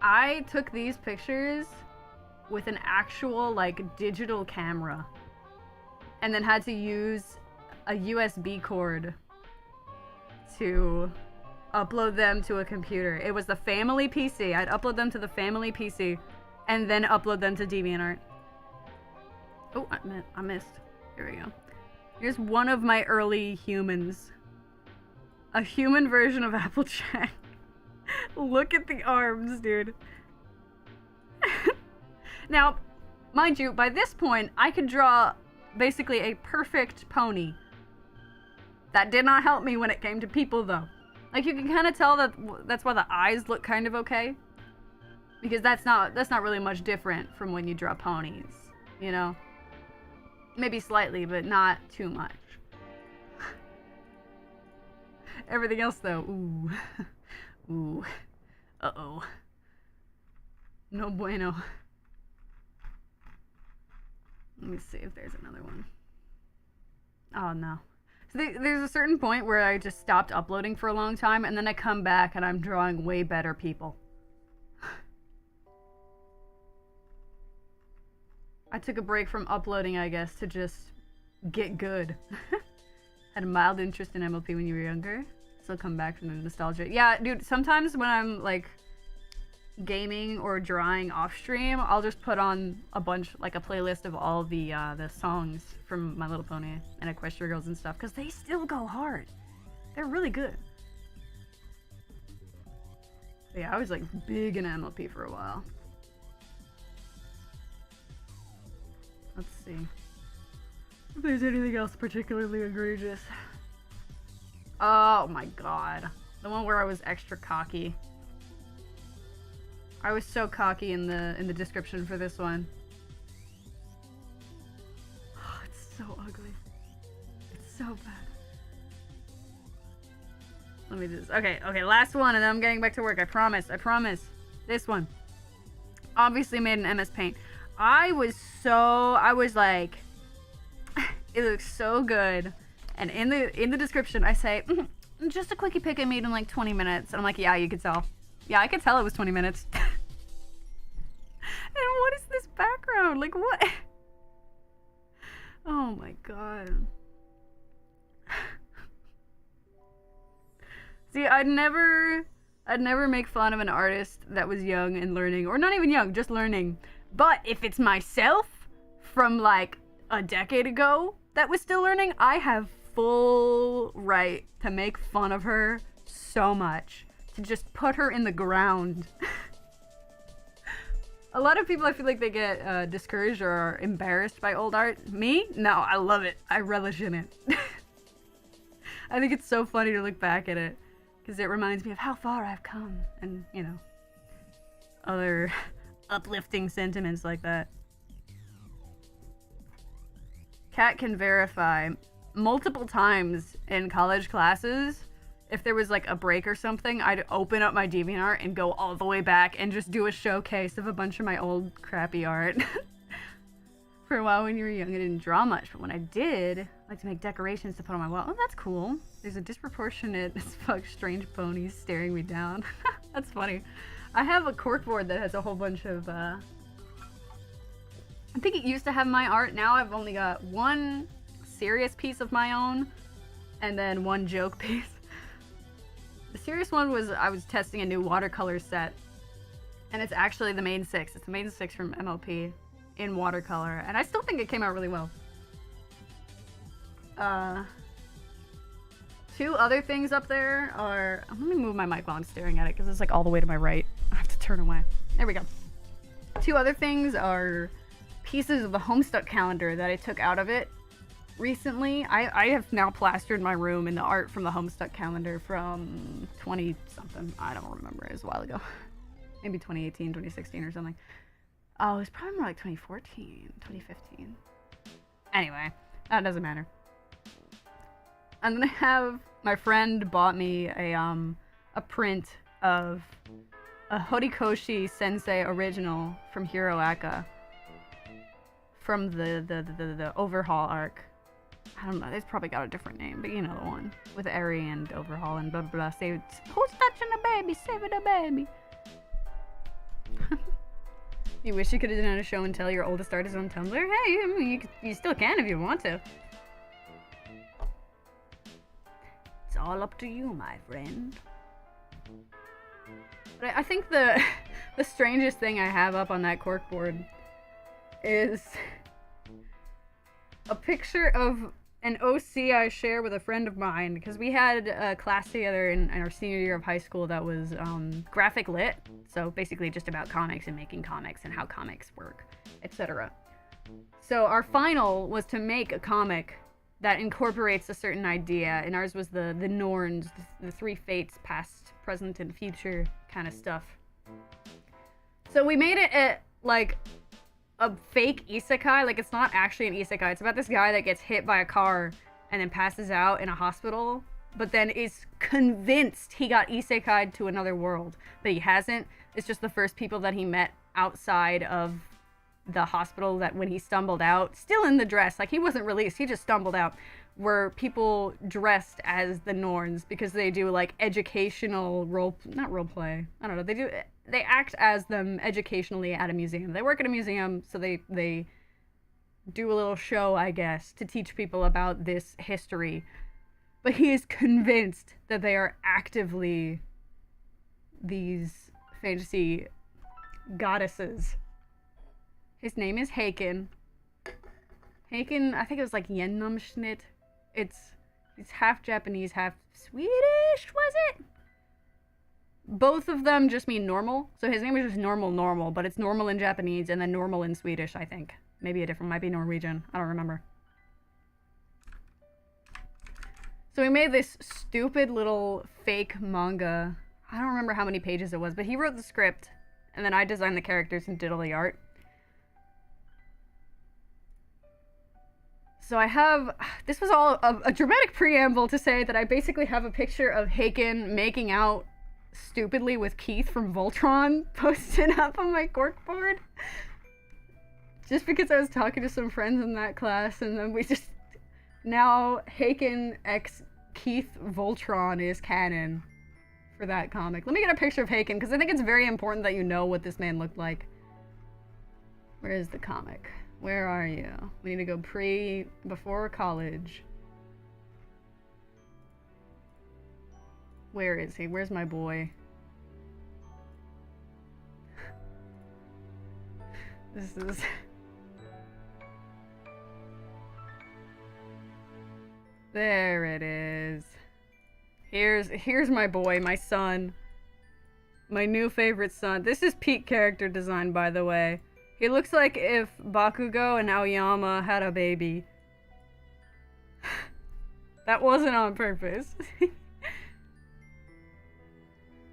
I took these pictures with an actual, like, digital camera. And then had to use a USB cord to upload them to a computer. It was the family PC. I'd upload them to the family PC and then upload them to DeviantArt. Oh, I missed. Here we go. Here's one of my early humans. A human version of Applejack. Look at the arms, dude. Now, mind you, by this point, I could draw basically a perfect pony. That did not help me when it came to people, though. Like, you can kind of tell that that's why the eyes look kind of okay. Because that's not really much different from when you draw ponies, you know? Maybe slightly, but not too much. Everything else, though, ooh. Ooh. Uh-oh. No bueno. Let me see if there's another one. Oh, no. So there's a certain point where I just stopped uploading for a long time, and then I come back and I'm drawing way better people. I took a break from uploading, I guess, to just get good. Had a mild interest in MLP when you were younger. Still come back from the nostalgia. Yeah, dude, sometimes when I'm, like, gaming or drawing off stream, I'll just put on a bunch, like a playlist of all the songs from My Little Pony and Equestria Girls and stuff, because they still go hard. They're really good. But yeah, I was like big in MLP for a while. Let's see if there's anything else particularly egregious. Oh my god, the one where I was extra cocky. I was so cocky in the description for this one. Oh, it's so ugly. It's so bad. Let me do this. Okay, last one, and then I'm getting back to work. I promise. This one. Obviously made in MS Paint. I was like, it looks so good. And in the description, I say, just a quickie pick I made in like 20 minutes. And I'm like, yeah, you could tell. Yeah, I could tell it was 20 minutes. And what is this background? Like, what? Oh my god. See, I'd never make fun of an artist that was young and learning, or not even young, just learning. But if it's myself from like a decade ago that was still learning, I have full right to make fun of her so much. To just put her in the ground. A lot of people, I feel like they get discouraged or are embarrassed by old art. Me? No, I love it. I relish in it. I think it's so funny to look back at it. Because it reminds me of how far I've come. And, you know, other uplifting sentiments like that. Kat can verify multiple times in college classes. if there was like a break or something, I'd open up my DeviantArt and go all the way back and just do a showcase of a bunch of my old crappy art. For a while when you were young, I didn't draw much, but when I did, I like to make decorations to put on my wall. Oh, that's cool. There's a disproportionate as fuck strange pony staring me down. That's funny. I have a corkboard that has a whole bunch of, I think it used to have my art. Now I've only got one serious piece of my own, and then one joke piece. The serious one was, I was testing a new watercolor set, and it's actually the main 6. It's the main 6 from MLP. In watercolor, and I still think it came out really well. 2 other things up there are, let me move my mic while I'm staring at it because it's like all the way to my right. I have to turn away. There we go. 2 other things are pieces of the Homestuck calendar that I took out of it recently. I have now plastered my room in the art from the Homestuck calendar from 20 something. I don't remember. It was a while ago. Maybe 2018, 2016 or something. Oh, it was probably more like 2014, 2015. Anyway, that doesn't matter. I'm gonna have, my friend bought me a print of a Horikoshi Sensei original from Hero Aka. From the Overhaul arc. I don't know, they've probably got a different name, but you know the one. With Eri and Overhaul and blah blah blah. Save, who's touching the baby? Save it a baby. You wish you could have done a show and tell your oldest artist on Tumblr? Hey, I mean, you still can if you want to. It's all up to you, my friend. But I think the strangest thing I have up on that corkboard is a picture of an OC I share with a friend of mine, because we had a class together in our senior year of high school that was graphic lit, so basically just about comics and making comics and how comics work, etc. So our final was to make a comic that incorporates a certain idea, and ours was the Norns, the 3 fates, past, present, and future kind of stuff. So we made it at, like, a fake isekai. Like, it's not actually an isekai. It's about this guy that gets hit by a car and then passes out in a hospital, but then is convinced he got isekai'd to another world, but he hasn't. It's just the first people that he met outside of the hospital that when he stumbled out, still in the dress, like he wasn't released, he just stumbled out, were people dressed as the Norns, because they do like educational not role play, I don't know, they act as them educationally at a museum. They work at a museum, so they do a little show, I guess, to teach people about this history. But he is convinced that they are actively these fantasy goddesses. His name is Heiken. Heiken, I think it was like Yennomschnitt. It's half Japanese, half Swedish, was it? Both of them just mean normal. So his name is just normal, but it's normal in Japanese and then normal in Swedish, I think. Maybe a different, might be Norwegian. I don't remember. So we made this stupid little fake manga. I don't remember how many pages it was, but he wrote the script, and then I designed the characters and did all the art. So I have, this was all a dramatic preamble to say that I basically have a picture of Heiken making out stupidly with Keith from Voltron posted up on my corkboard. Just because I was talking to some friends in that class, and then we just, now Heiken x Keith Voltron is canon for that comic. Let me get a picture of Heiken, because I think it's very important that you know what this man looked like. Where is the comic? Where are you? We need to go before college. Where is he? Where's my boy? This is... There it is. Here's my boy, my son. My new favorite son. This is peak character design, by the way. He looks like if Bakugo and Aoyama had a baby. That wasn't on purpose.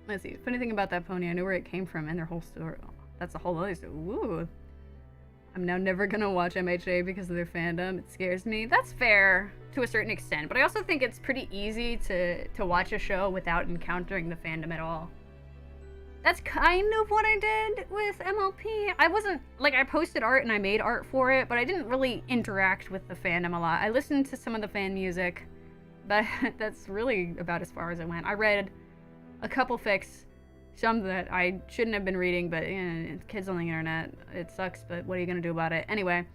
Let's see. Funny thing about that pony, I knew where it came from and their whole story. Oh, that's a whole other story. Ooh. I'm now never gonna watch MHA because of their fandom. It scares me. That's fair. to a certain extent, but I also think it's pretty easy to watch a show without encountering the fandom at all. That's kind of what I did with MLP. I wasn't, like, I posted art and I made art for it, but I didn't really interact with the fandom a lot. I listened to some of the fan music, but that's really about as far as I went. I read a couple fics, some that I shouldn't have been reading, but kids on the internet, it sucks, but what are you gonna do about it? Anyway,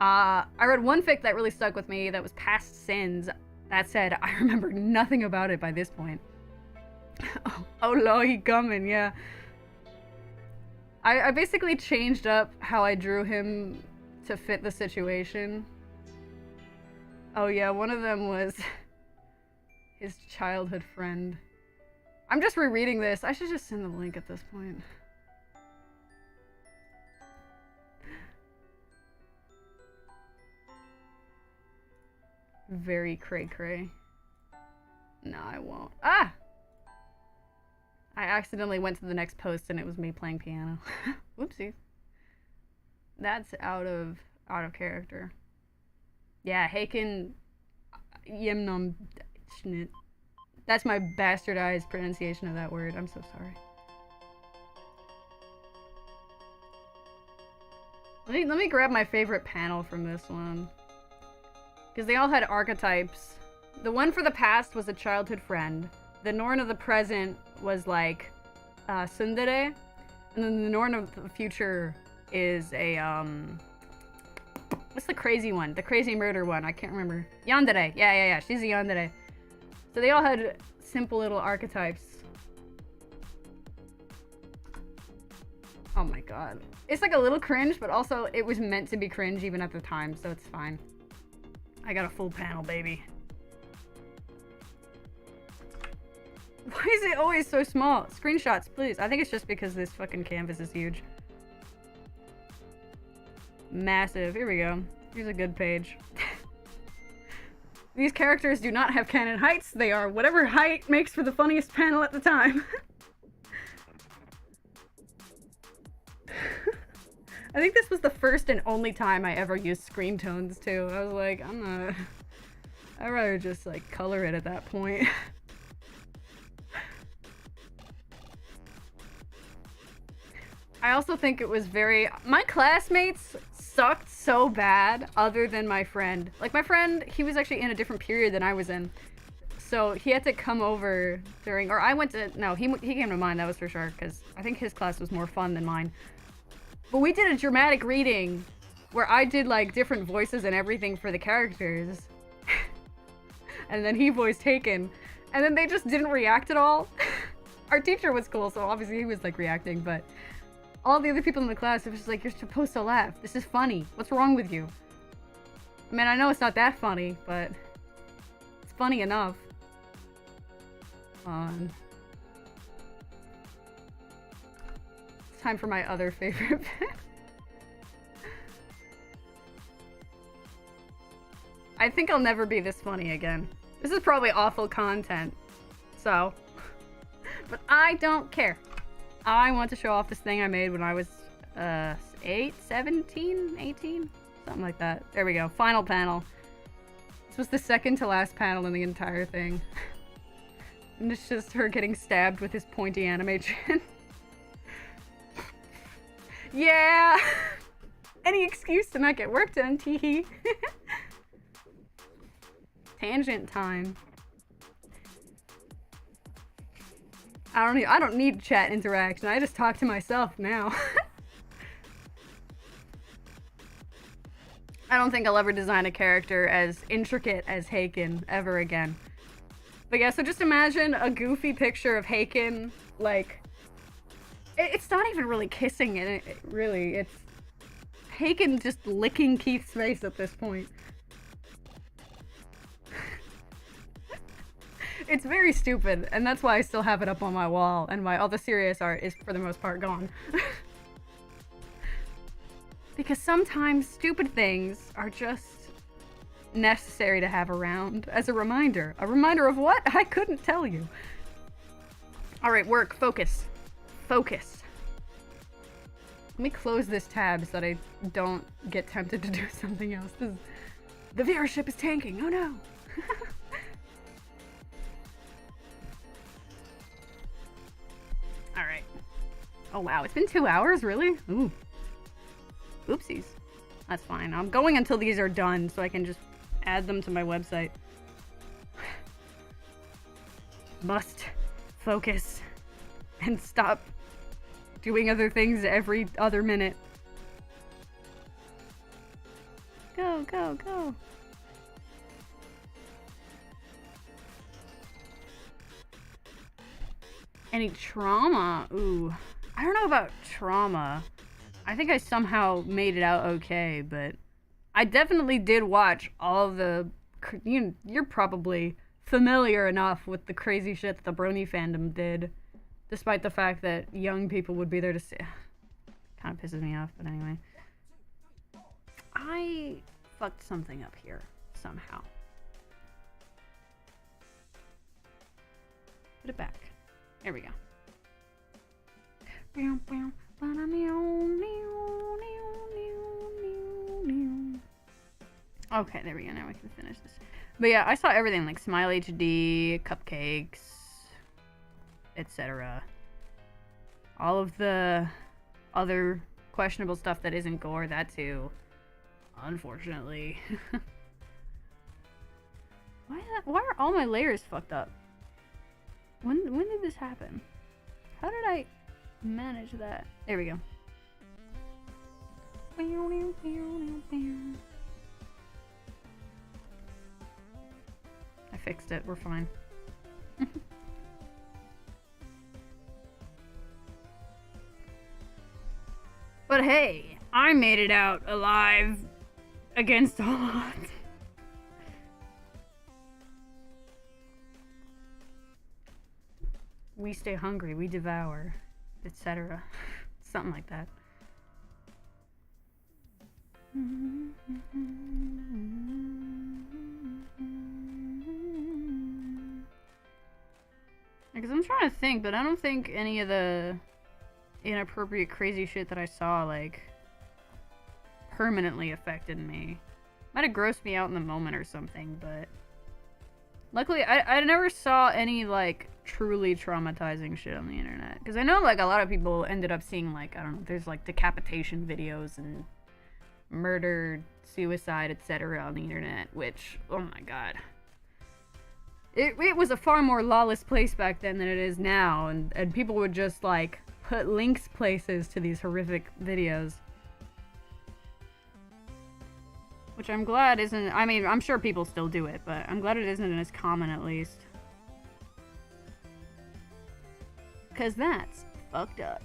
I read one fic that really stuck with me that was Past Sins. That said, I remember nothing about it by this point. Oh, lo, he coming, yeah. I basically changed up how I drew him to fit the situation. Oh yeah, one of them was his childhood friend. I'm just rereading this. I should just send the link at this point. Very cray-cray. No, I won't. Ah! I accidentally went to the next post and it was me playing piano. Whoopsies. That's out of character. Yeah, Haken Yemnom Schnit. That's my bastardized pronunciation of that word. I'm so sorry. Let me grab my favorite panel from this one. Because they all had archetypes. The one for the past was a childhood friend. The Norn of the present was like tsundere. And then the Norn of the future is a what's the crazy one? The crazy murder one. I can't remember. Yandere. Yeah. She's a yandere. So they all had simple little archetypes. Oh my god. It's like a little cringe, but also it was meant to be cringe even at the time, so it's fine. I got a full panel, baby. Why is it always so small? Screenshots, please. I think it's just because this fucking canvas is huge. Massive. Here we go. Here's a good page. These characters do not have canon heights. They are whatever height makes for the funniest panel at the time. I think this was the first and only time I ever used screen tones too. I was like, I'd rather just like color it at that point. I also think it was my classmates sucked so bad other than my friend. Like my friend, he was actually in a different period than I was in. So he had to come over during, or I went to, no, he came to mine, that was for sure, because I think his class was more fun than mine. But we did a dramatic reading where I did like different voices and everything for the characters. And then he voiced Haken. And then they just didn't react at all. Our teacher was cool, so obviously he was like reacting, but all the other people in the class, it was just like, you're supposed to laugh. This is funny. What's wrong with you? I mean, I know it's not that funny, but it's funny enough. It's time for my other favorite bit. I think I'll never be this funny again. This is probably awful content, so. But I don't care. I want to show off this thing I made when I was 17, 18? Something like that. There we go. Final panel. This was the second to last panel in the entire thing. And it's just her getting stabbed with his pointy anime chin. Yeah! Any excuse to not get work done, teehee. Tangent time. I don't need chat interaction. I just talk to myself now. I don't think I'll ever design a character as intricate as Haken ever again. But yeah, so just imagine a goofy picture of Haken, like, it's not even really kissing it, really. It's Haken just licking Keith's face at this point. It's very stupid, and that's why I still have it up on my wall, and all the serious art is, for the most part, gone. Because sometimes stupid things are just necessary to have around as a reminder. A reminder of what? I couldn't tell you. Alright, work. Focus. Focus. Let me close this tab so that I don't get tempted to do something else. The viewership is tanking. Oh no. All right. Oh wow, it's been 2 hours, really? Ooh. Oopsies. That's fine. I'm going until these are done so I can just add them to my website. Must focus and stop doing other things every other minute. Go, go, go. Any trauma? Ooh. I don't know about trauma. I think I somehow made it out okay, but I definitely did watch all the... You're probably familiar enough with the crazy shit that the Brony fandom did, despite the fact that young people would be there to see. Kind of pisses me off, but anyway. I fucked something up here, somehow. Put it back. There we go. Okay, there we go. Now we can finish this. But yeah, I saw everything like Smile HD, cupcakes, etc. All of the other questionable stuff that isn't gore, that too. Unfortunately. Why are all my layers fucked up? When did this happen? How did I manage that? There we go. I fixed it. We're fine. But hey, I made it out alive against all odds. We stay hungry, we devour, etc. Something like that. Because I'm trying to think, but I don't think any of the inappropriate crazy shit that I saw, like, permanently affected me. Might have grossed me out in the moment or something, but... Luckily, I never saw any, like, truly traumatizing shit on the internet. Because I know, like, a lot of people ended up seeing, like, I don't know, there's, like, decapitation videos and murder, suicide, etc. on the internet, which, oh my god. It was a far more lawless place back then than it is now, and people would just, like, put links places to these horrific videos. Which I'm glad isn't, I mean, I'm sure people still do it, but I'm glad it isn't as common at least. Because that's fucked up.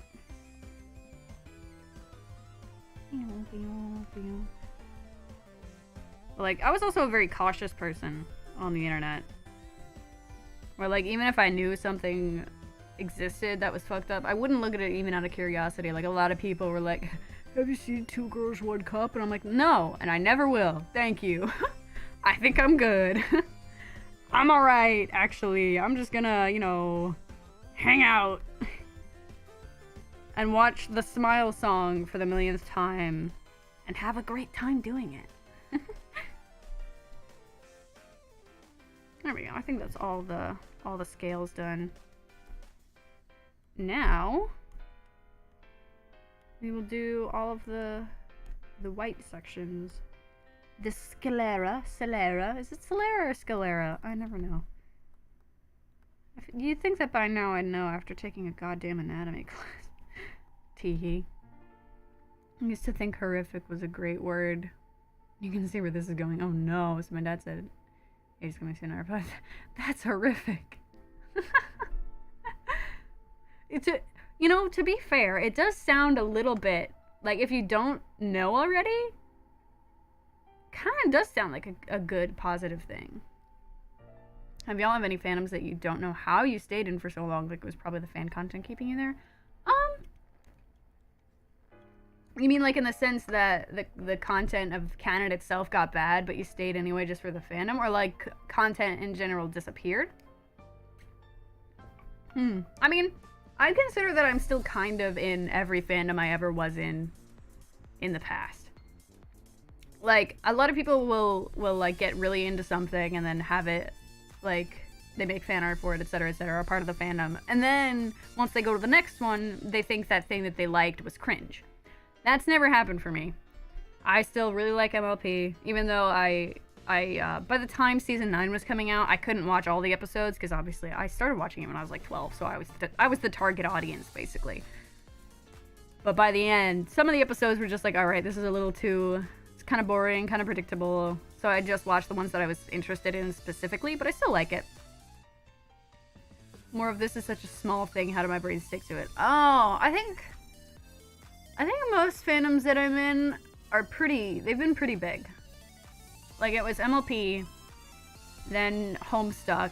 Like, I was also a very cautious person on the internet. Where, like, even if I knew something existed that was fucked up, I wouldn't look at it even out of curiosity. Like, a lot of people were like, have you seen Two Girls, One Cup? And I'm like, no, and I never will. Thank you. I think I'm good. I'm alright, actually. I'm just gonna, you know, hang out. And watch the Smile song for the millionth time. And have a great time doing it. There we go. I think that's all the scales done. Now we will do all of the white sections. The sclera. Is it sclera or sclera? I never know. You'd think that by now I'd know after taking a goddamn anatomy class. Teehee. I used to think horrific was a great word. You can see where this is going. Oh no, so my dad said, he's coming sooner, but that's horrific. You know, to be fair, it does sound a little bit, like if you don't know already, kind of does sound like a good, positive thing. Have y'all have any fandoms that you don't know how you stayed in for so long? Like it was probably the fan content keeping you there? You mean like in the sense that the content of canon itself got bad, but you stayed anyway just for the fandom? Or like content in general disappeared? I mean, I consider that I'm still kind of in every fandom I ever was in the past. like, a lot of people will like get really into something and then have it, like, they make fan art for it, etc., etc., are part of the fandom. And then once they go to the next one, they think that thing that they liked was cringe. That's never happened for me. I still really like MLP, even though I by the time season 9 was coming out, I couldn't watch all the episodes because obviously I started watching it when I was like 12, so I was the target audience basically. But by the end, some of the episodes were just like, all right, this is a little too, it's kind of boring, kind of predictable. So I just watched the ones that I was interested in specifically, but I still like it. More of this is such a small thing. How do my brain stick to it? Oh, I think most fandoms that I'm in are they've been pretty big. Like, it was MLP, then Homestuck,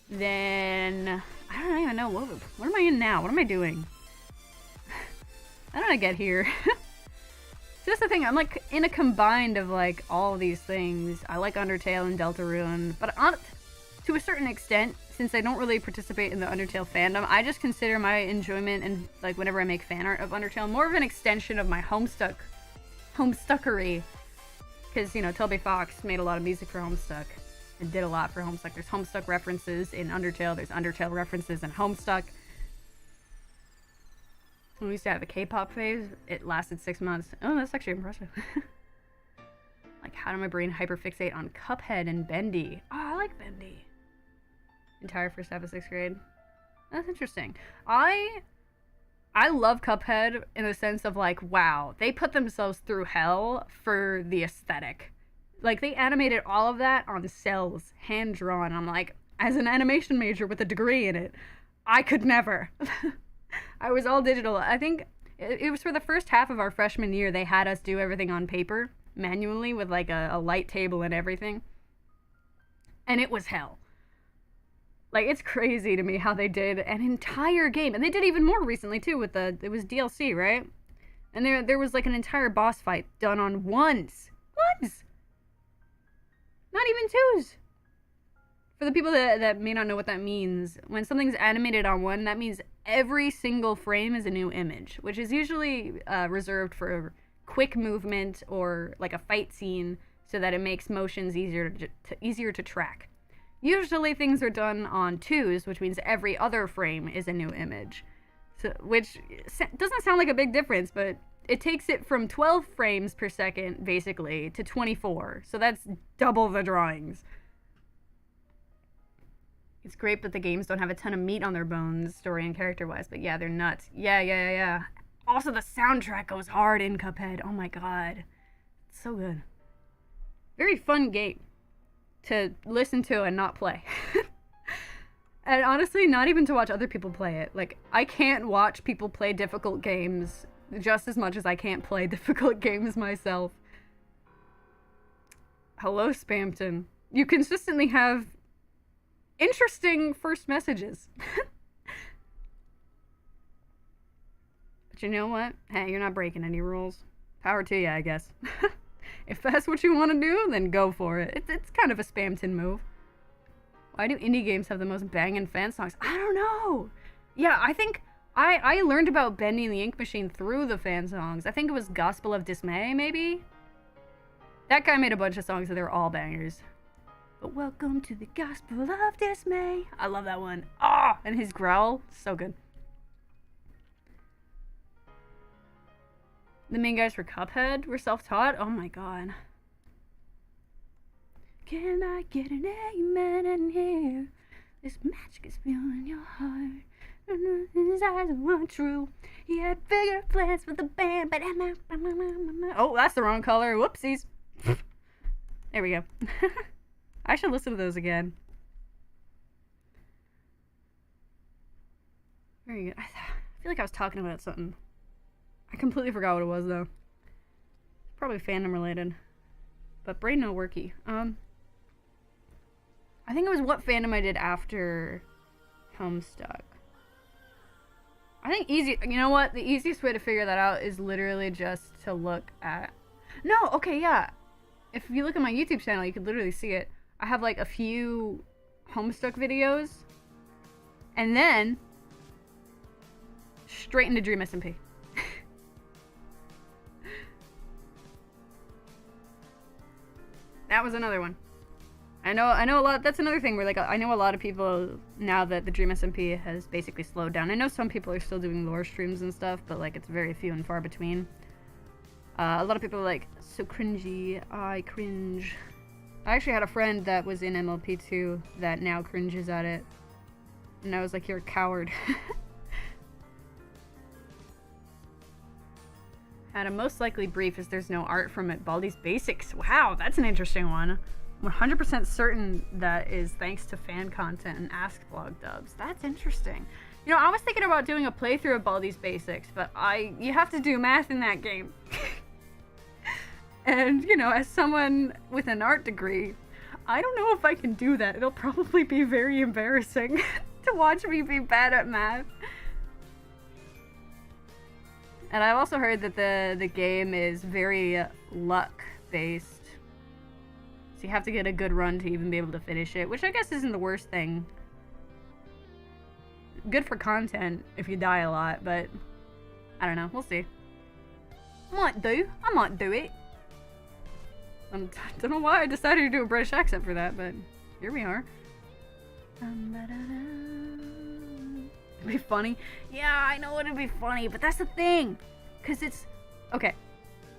then, I don't even know, what am I in now? What am I doing? How did I get here? Just the thing, I'm like in a combined of like all these things. I like Undertale and Deltarune, but to a certain extent, since I don't really participate in the Undertale fandom, I just consider my enjoyment and like whenever I make fan art of Undertale more of an extension of my homestuckery. Because, you know, Toby Fox made a lot of music for Homestuck and did a lot for Homestuck. There's Homestuck references in Undertale. There's Undertale references in Homestuck. When we used to have a K-pop phase, it lasted 6 months. Oh, that's actually impressive. Like, how did my brain hyperfixate on Cuphead and Bendy? Oh, I like Bendy. Entire first half of 6th grade. That's interesting. I love Cuphead in the sense of like, wow, they put themselves through hell for the aesthetic. Like, they animated all of that on cells, hand drawn. I'm like, as an animation major with a degree in it, I could never. I was all digital. I think it was for the first half of our freshman year, they had us do everything on paper, manually, with like a light table and everything. And it was hell. Like, it's crazy to me how they did an entire game. And they did even more recently, too, with it was DLC, right? And there was, like, an entire boss fight done on ones. Ones! Not even twos. For the people that may not know what that means, when something's animated on one, that means every single frame is a new image, which is usually reserved for quick movement or, like, a fight scene so that it makes motions easier to track. Usually things are done on twos, which means every other frame is a new image. So, which doesn't sound like a big difference, but it takes it from 12 frames per second, basically, to 24. So that's double the drawings. It's great that the games don't have a ton of meat on their bones, story and character-wise, but yeah, they're nuts. Yeah. Also, the soundtrack goes hard in Cuphead. Oh my god. It's so good. Very fun game to listen to and not play. And honestly, not even to watch other people play it. Like, I can't watch people play difficult games just as much as I can't play difficult games myself. Hello, Spamton. You consistently have interesting first messages. But you know what? Hey, you're not breaking any rules. Power to you, I guess. If that's what you want to do, then go for it. It's kind of a Spamton move. Why do indie games have the most banging fan songs? I don't know. Yeah, I think I learned about Bendy and the Ink Machine through the fan songs. I think it was Gospel of Dismay, maybe? That guy made a bunch of songs that they were all bangers. But welcome to the Gospel of Dismay. I love that one. Ah, and his growl, so good. The main guys for Cuphead were self-taught? Oh my god. Can I get an amen in here? This magic is filling your heart. His eyes weren't true. He had bigger plans for the band, but oh, that's the wrong color. Whoopsies. There we go. I should listen to those again. Very good. I feel like I was talking about something. I completely forgot what it was, though. Probably fandom related. But brain no worky. I think it was what fandom I did after Homestuck. I think you know what? The easiest way to figure that out is literally just to look at... No, okay, yeah. If you look at my YouTube channel, you could literally see it. I have like a few Homestuck videos. And then straight into Dream SMP. That was another one. I know a lot. That's another thing where, like, I know a lot of people now that the Dream SMP has basically slowed down. I know some people are still doing lore streams and stuff, but, like, it's very few and far between. A lot of people are like, so cringy, I cringe. I actually had a friend that was in MLP2 that now cringes at it. And I was like, you're a coward. Had a most likely brief is there's no art from it. Baldi's Basics. Wow, that's an interesting one. 100% certain that is thanks to fan content and Ask Blog dubs. That's interesting. You know, I was thinking about doing a playthrough of Baldi's Basics, but you have to do math in that game. And, you know, as someone with an art degree, I don't know if I can do that. It'll probably be very embarrassing to watch me be bad at math. And I've also heard that the game is very luck-based. So you have to get a good run to even be able to finish it, which I guess isn't the worst thing. Good for content if you die a lot, but I don't know. We'll see. I might do it. I don't know why I decided to do a British accent for that, but here we are. It'd be funny. Yeah, I know it'd be funny, but that's the thing. Because it's... Okay.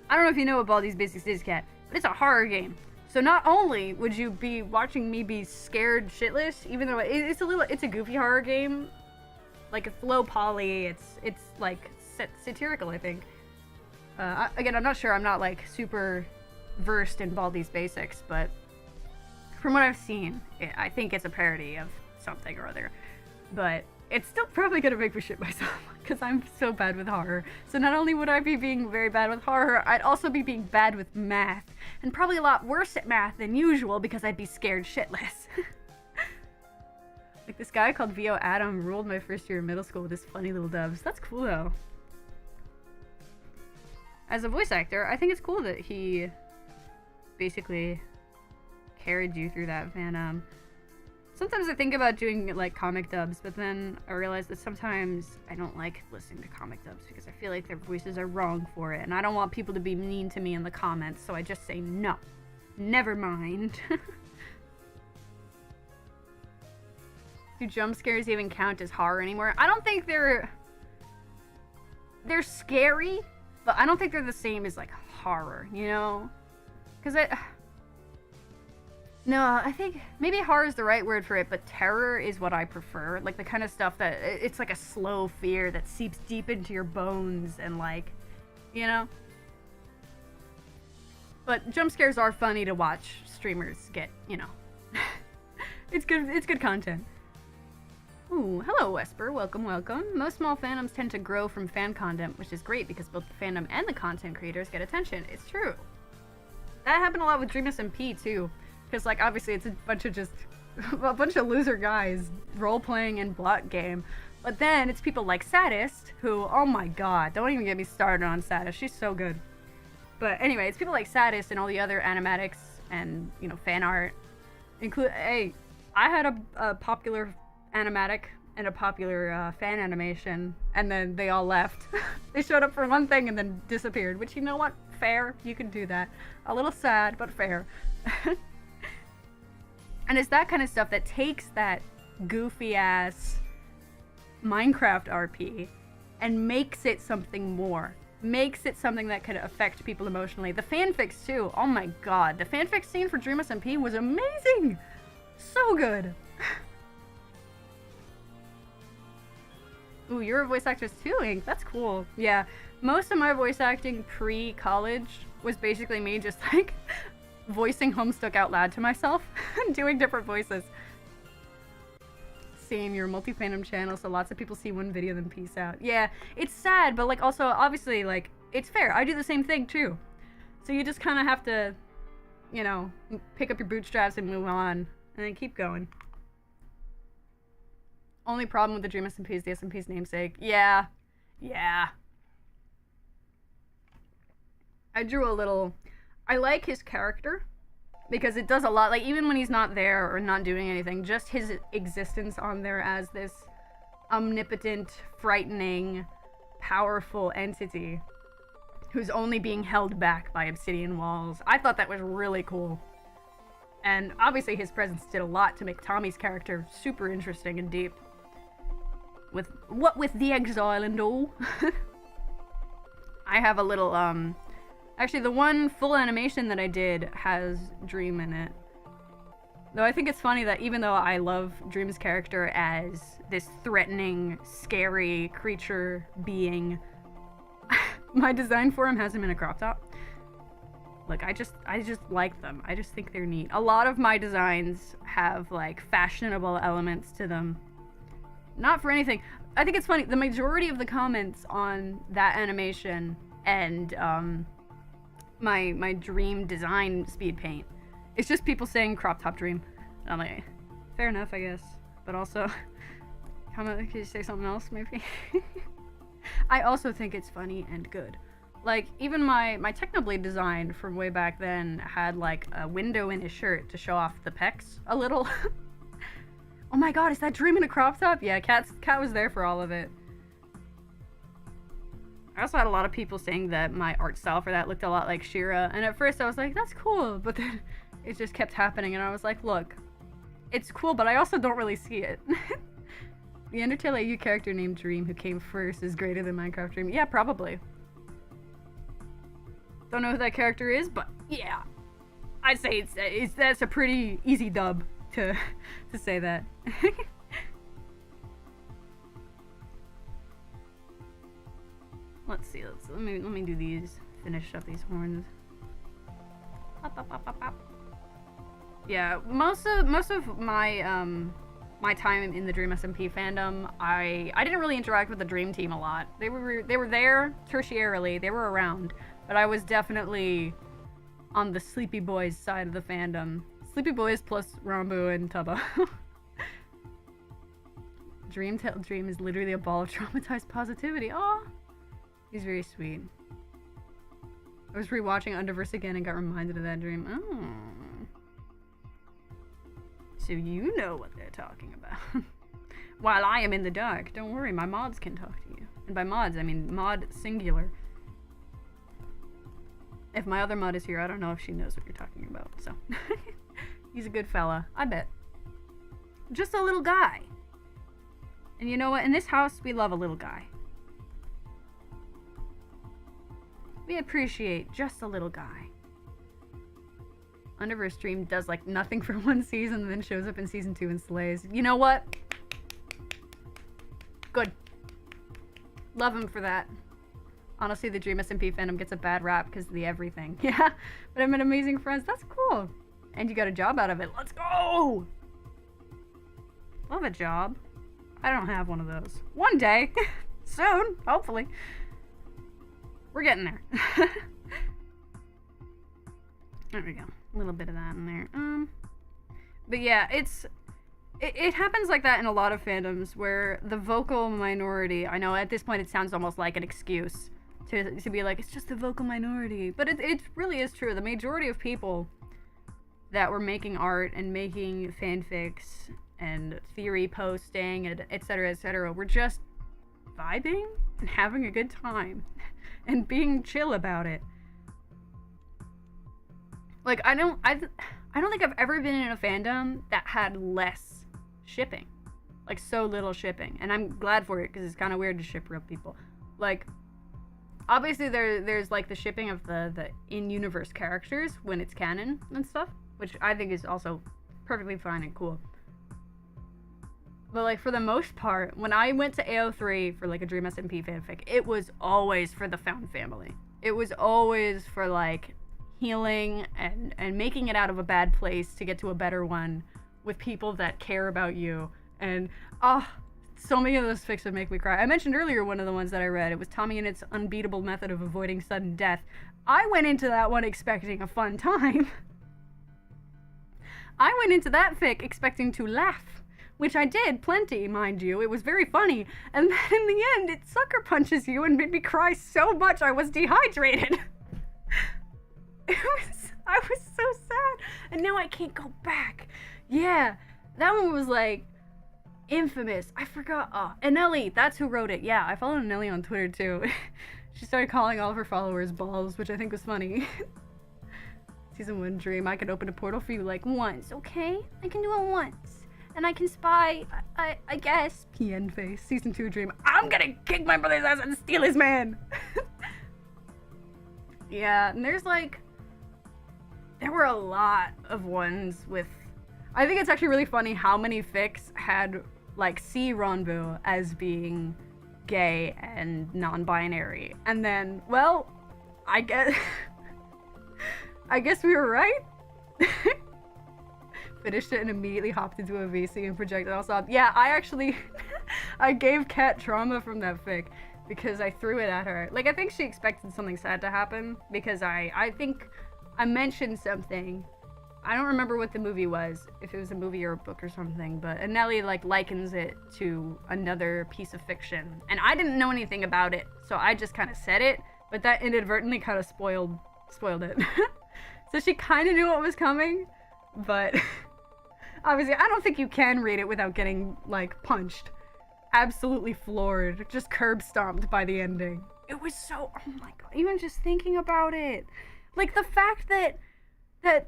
I don't know if you know what Baldi's Basics is, Cat, but it's a horror game. So not only would you be watching me be scared shitless, even though it's a goofy horror game. Like, it's low poly, it's like, satirical, I think. Again, I'm not sure, I'm not, like, super versed in Baldi's Basics, but from what I've seen, I think it's a parody of something or other. But it's still probably gonna make me shit myself, because I'm so bad with horror. So not only would I be being very bad with horror, I'd also be being bad with math. And probably a lot worse at math than usual, because I'd be scared shitless. Like, this guy called VO Adam ruled my first year in middle school with his funny little dubs. That's cool, though. As a voice actor, I think it's cool that he basically carried you through that fandom. Sometimes I think about doing, like, comic dubs, but then I realize that sometimes I don't like listening to comic dubs because I feel like their voices are wrong for it, and I don't want people to be mean to me in the comments, so I just say no. Never mind. Do jump scares even count as horror anymore? I don't think they're scary, but I don't think they're the same as, like, horror, you know? Because no, I think maybe horror is the right word for it, but terror is what I prefer. Like, the kind of stuff that, it's like a slow fear that seeps deep into your bones and, like, you know? But jump scares are funny to watch streamers get, you know. It's good content. Ooh, hello Wesper, welcome, welcome. Most small fandoms tend to grow from fan content, which is great because both the fandom and the content creators get attention. It's true. That happened a lot with Dream SMP too. Because, like, obviously it's a bunch of loser guys role-playing in block game. But then it's people like Saddest, who, oh my god, don't even get me started on Saddest, she's so good. But anyway, it's people like Saddest and all the other animatics and, you know, fan art. Hey, I had a popular animatic and a popular fan animation, and then they all left. They showed up for one thing and then disappeared, which, you know what? Fair, you can do that. A little sad, but fair. And it's that kind of stuff that takes that goofy-ass Minecraft RP and makes it something more. Makes it something that could affect people emotionally. The fanfics, too. Oh my god. The fanfic scene for Dream SMP was amazing! So good! Ooh, you're a voice actress too, Ink. That's cool. Yeah. Most of my voice acting pre-college was basically me just, like, voicing Homestuck out loud to myself and doing different voices. Same, you're a multi-fandom channel, so lots of people see one video then peace out. Yeah, it's sad, but, like, also, obviously, like, it's fair. I do the same thing, too. So you just kind of have to, you know, pick up your bootstraps and move on, and then keep going. Only problem with the Dream SMP is the SMP's namesake. Yeah. Yeah. I drew a little... I like his character, because it does a lot, like, even when he's not there or not doing anything, just his existence on there as this omnipotent, frightening, powerful entity who's only being held back by obsidian walls. I thought that was really cool. And obviously his presence did a lot to make Tommy's character super interesting and deep. With the exile and all. I have a little, actually the one full animation that I did has Dream in it. Though I think it's funny that even though I love Dream's character as this threatening, scary creature being, my design for him has him in a crop top. Like, I just like them. I just think they're neat. A lot of my designs have, like, fashionable elements to them. Not for anything. I think it's funny. The majority of the comments on that animation and, my Dream design speed paint, it's just people saying crop top Dream. And I'm like, fair enough, I guess. But also, could you say something else, maybe? I also think it's funny and good. Like, even my Technoblade design from way back then had, like, a window in his shirt to show off the pecs a little. Oh my god, is that Dream in a crop top? Yeah, Cat was there for all of it. I also had a lot of people saying that my art style for that looked a lot like She-Ra, and at first I was like, that's cool, but then it just kept happening, and I was like, look, it's cool, but I also don't really see it. The Undertale AU character named Dream who came first is greater than Minecraft Dream. Yeah, probably. Don't know who that character is, but yeah. I'd say that's a pretty easy dub to say that. Let's see, let me do these. Finish up these horns. Up, up, up, up, up. Yeah, most of my my time in the Dream SMP fandom, I didn't really interact with the Dream team a lot. They were there tertiarily, they were around, but I was definitely on the Sleepy Boys side of the fandom. Sleepy Boys plus Rambo and Tubba. Dream is literally a ball of traumatized positivity. Aw, he's very sweet. I was rewatching Underverse again and got reminded of that dream. Oh. So you know what they're talking about. While I am in the dark, don't worry, my mods can talk to you. And by mods, I mean mod singular. If my other mod is here, I don't know if she knows what you're talking about, so. He's a good fella, I bet. Just a little guy. And you know what? In this house, we love a little guy. We appreciate just a little guy. Underverse Dream does like nothing for one season and then shows up in season 2 and slays. You know what? Good. Love him for that. Honestly, the Dream SMP fandom gets a bad rap because of the everything. Yeah, but I met amazing friends. That's cool. And you got a job out of it. Let's go! Love a job. I don't have one of those. One day. Soon, hopefully. We're getting there. There we go. A little bit of that in there. But yeah, it happens like that in a lot of fandoms where the vocal minority, I know at this point it sounds almost like an excuse to be like, it's just the vocal minority. But it really is true. The majority of people that were making art and making fanfics and theory posting and etc. were just vibing and having a good time and being chill about it. Like, I don't think I've ever been in a fandom that had less shipping. Like, so little shipping. And I'm glad for it, because it's kind of weird to ship real people. Like, obviously there's like the shipping of the in-universe characters when it's canon and stuff, which I think is also perfectly fine and cool. But like, for the most part, when I went to AO3 for like a Dream SMP fanfic, it was always for the found family. It was always for like healing and making it out of a bad place to get to a better one with people that care about you. And so many of those fics would make me cry. I mentioned earlier one of the ones that I read. It was Tommy and its unbeatable method of avoiding sudden death. I went into that one expecting a fun time. I went into that fic expecting to laugh, which I did plenty, mind you. It was very funny. And then in the end, it sucker punches you and made me cry so much I was dehydrated. I was so sad. And now I can't go back. Yeah, that one was like infamous. I forgot. And Nelly, that's who wrote it. Yeah, I followed Nelly on Twitter too. She started calling all of her followers balls, which I think was funny. Season 1 dream. I can open a portal for you like once, okay? I can do it once. And I can spy, I guess. PN face. Season 2 dream. I'm gonna kick my brother's ass and steal his man. Yeah, and there's like... There were a lot of ones with... I think it's actually really funny how many fics had, like, C. Ronbu as being gay and non-binary. And then, well, I guess... I guess we were right. Finished it and immediately hopped into a VC and projected all sob. Yeah, I actually... I gave Kat trauma from that fic because I threw it at her. Like, I think she expected something sad to happen because I think I mentioned something. I don't remember what the movie was, if it was a movie or a book or something, but Nelly like likens it to another piece of fiction. And I didn't know anything about it, so I just kind of said it, but that inadvertently kind of spoiled it. So she kind of knew what was coming, but obviously I don't think you can read it without getting like punched. Absolutely floored, just curb stomped by the ending. It was so, oh my god, even just thinking about it. Like the fact that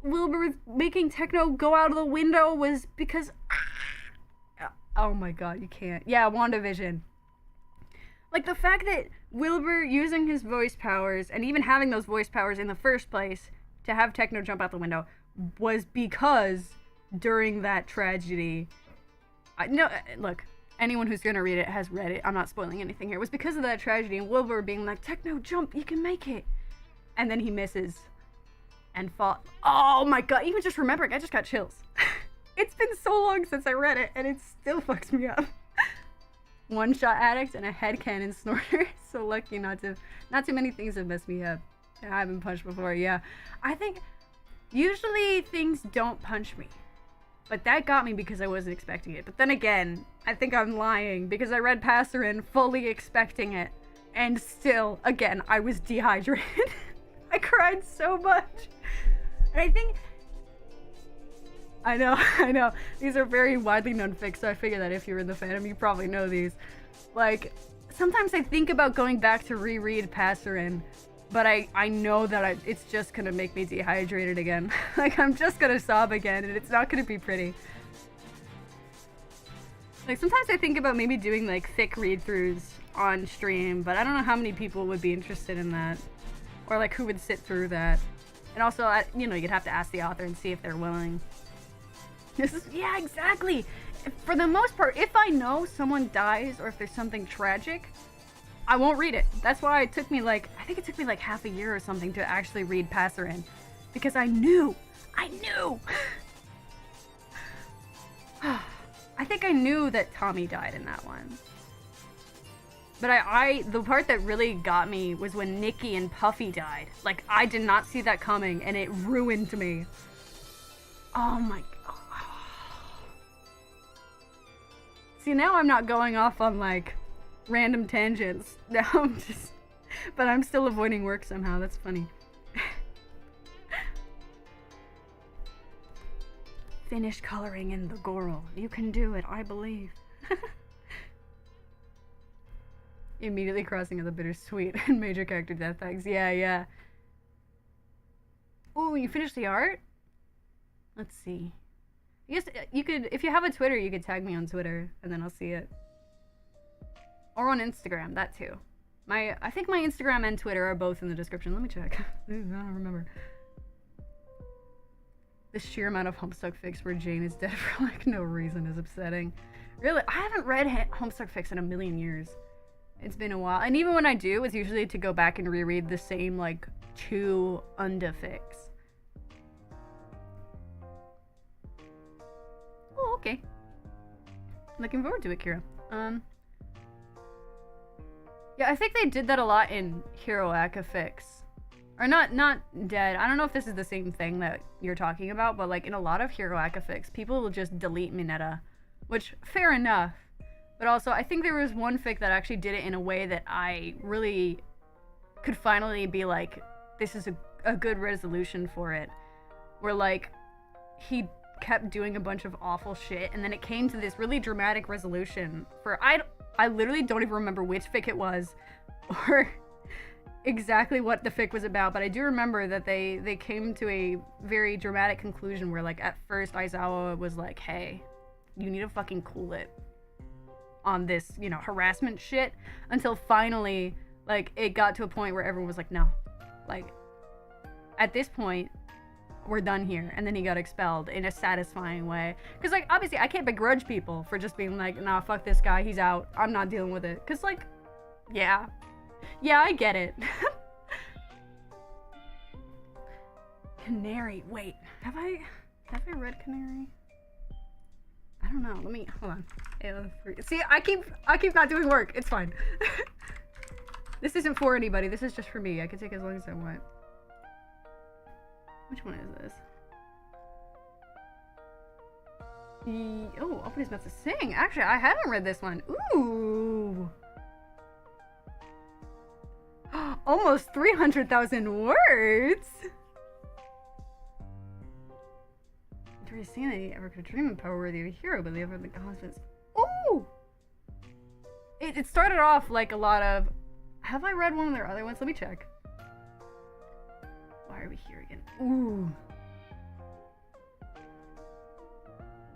Wilbur making Techno go out of the window was because... Oh my god, you can't. Yeah, WandaVision. Like, the fact that Wilbur using his voice powers, and even having those voice powers in the first place, to have Techno jump out the window, was because during that tragedy... No, look, anyone who's gonna read it has read it. I'm not spoiling anything here. It was because of that tragedy, and Wilbur being like, Techno, jump, you can make it. And then he misses. And fought. Oh my god, even just remembering, I just got chills. It's been so long since I read it, and it still fucks me up. One-shot addict and a headcanon snorter. So lucky not too many things have messed me up. I haven't punched before, yeah. I think, usually things don't punch me. But that got me because I wasn't expecting it. But then again, I think I'm lying, because I read Passerin fully expecting it. And still, again, I was dehydrated. I cried so much. And I think... I know. These are very widely known fics, so I figure that if you're in the fandom, you probably know these. Like, sometimes I think about going back to reread Passerin, but I know that it's just gonna make me dehydrated again. Like, I'm just gonna sob again, and it's not gonna be pretty. Like, sometimes I think about maybe doing, like, fic read-throughs on stream, but I don't know how many people would be interested in that. Or, like, who would sit through that. And also, you know, you'd have to ask the author and see if they're willing. Yeah, exactly. For the most part, if I know someone dies or if there's something tragic, I won't read it. That's why it took me like, I think it took me like half a year or something to actually read Passerin. Because I knew. I think I knew that Tommy died in that one. But the part that really got me was when Nikki and Puffy died. Like, I did not see that coming, and it ruined me. Oh my god. See, now I'm not going off on, like, random tangents. Now I'm just... But I'm still avoiding work somehow. That's funny. Finish coloring in the Goral. You can do it, I believe. Immediately crossing of the bittersweet and major character death tags. Yeah. Ooh, you finished the art? Let's see. Yes, you could, if you have a Twitter, you could tag me on Twitter, and then I'll see it. Or on Instagram, that too. I think my Instagram and Twitter are both in the description. Let me check. I don't remember. The sheer amount of Homestuck fics where Jane is dead for like no reason is upsetting. Really, I haven't read Homestuck fics in a million years. It's been a while. And even when I do, it's usually to go back and reread the same, like, 2 Unda fics. Oh, okay. Looking forward to it, Kira. Yeah, I think they did that a lot in Hiroaka fics. Or not dead. I don't know if this is the same thing that you're talking about, but, like, in a lot of Hiroaka fics, people will just delete Mineta. Which, fair enough. But also, I think there was one fic that actually did it in a way that I really could finally be like, this is a good resolution for it. Where, like, he kept doing a bunch of awful shit, and then it came to this really dramatic resolution for, I literally don't even remember which fic it was, or exactly what the fic was about, but I do remember that they came to a very dramatic conclusion where, like, at first Aizawa was like, hey, you need to fucking cool it on this, you know, harassment shit, until finally, like, it got to a point where everyone was like, no, like, at this point, we're done here. And then he got expelled in a satisfying way. Because, like, obviously, I can't begrudge people for just being like, nah, fuck this guy, he's out, I'm not dealing with it. Because, like, yeah, I get it. Canary, wait, have I read Canary? I don't know, let me, hold on. See, I keep not doing work, it's fine. This isn't for anybody, this is just for me. I can take as long as I want. Which one is this? Oh, Alpany's about to sing. Actually, I haven't read this one. Ooh. Almost 300,000 words. Have you seen any ever could dream of power worthy of a hero, but they ever the gods. Ooh. It started off like a lot of. Have I read one of their other ones? Let me check. Why are we here again? Ooh.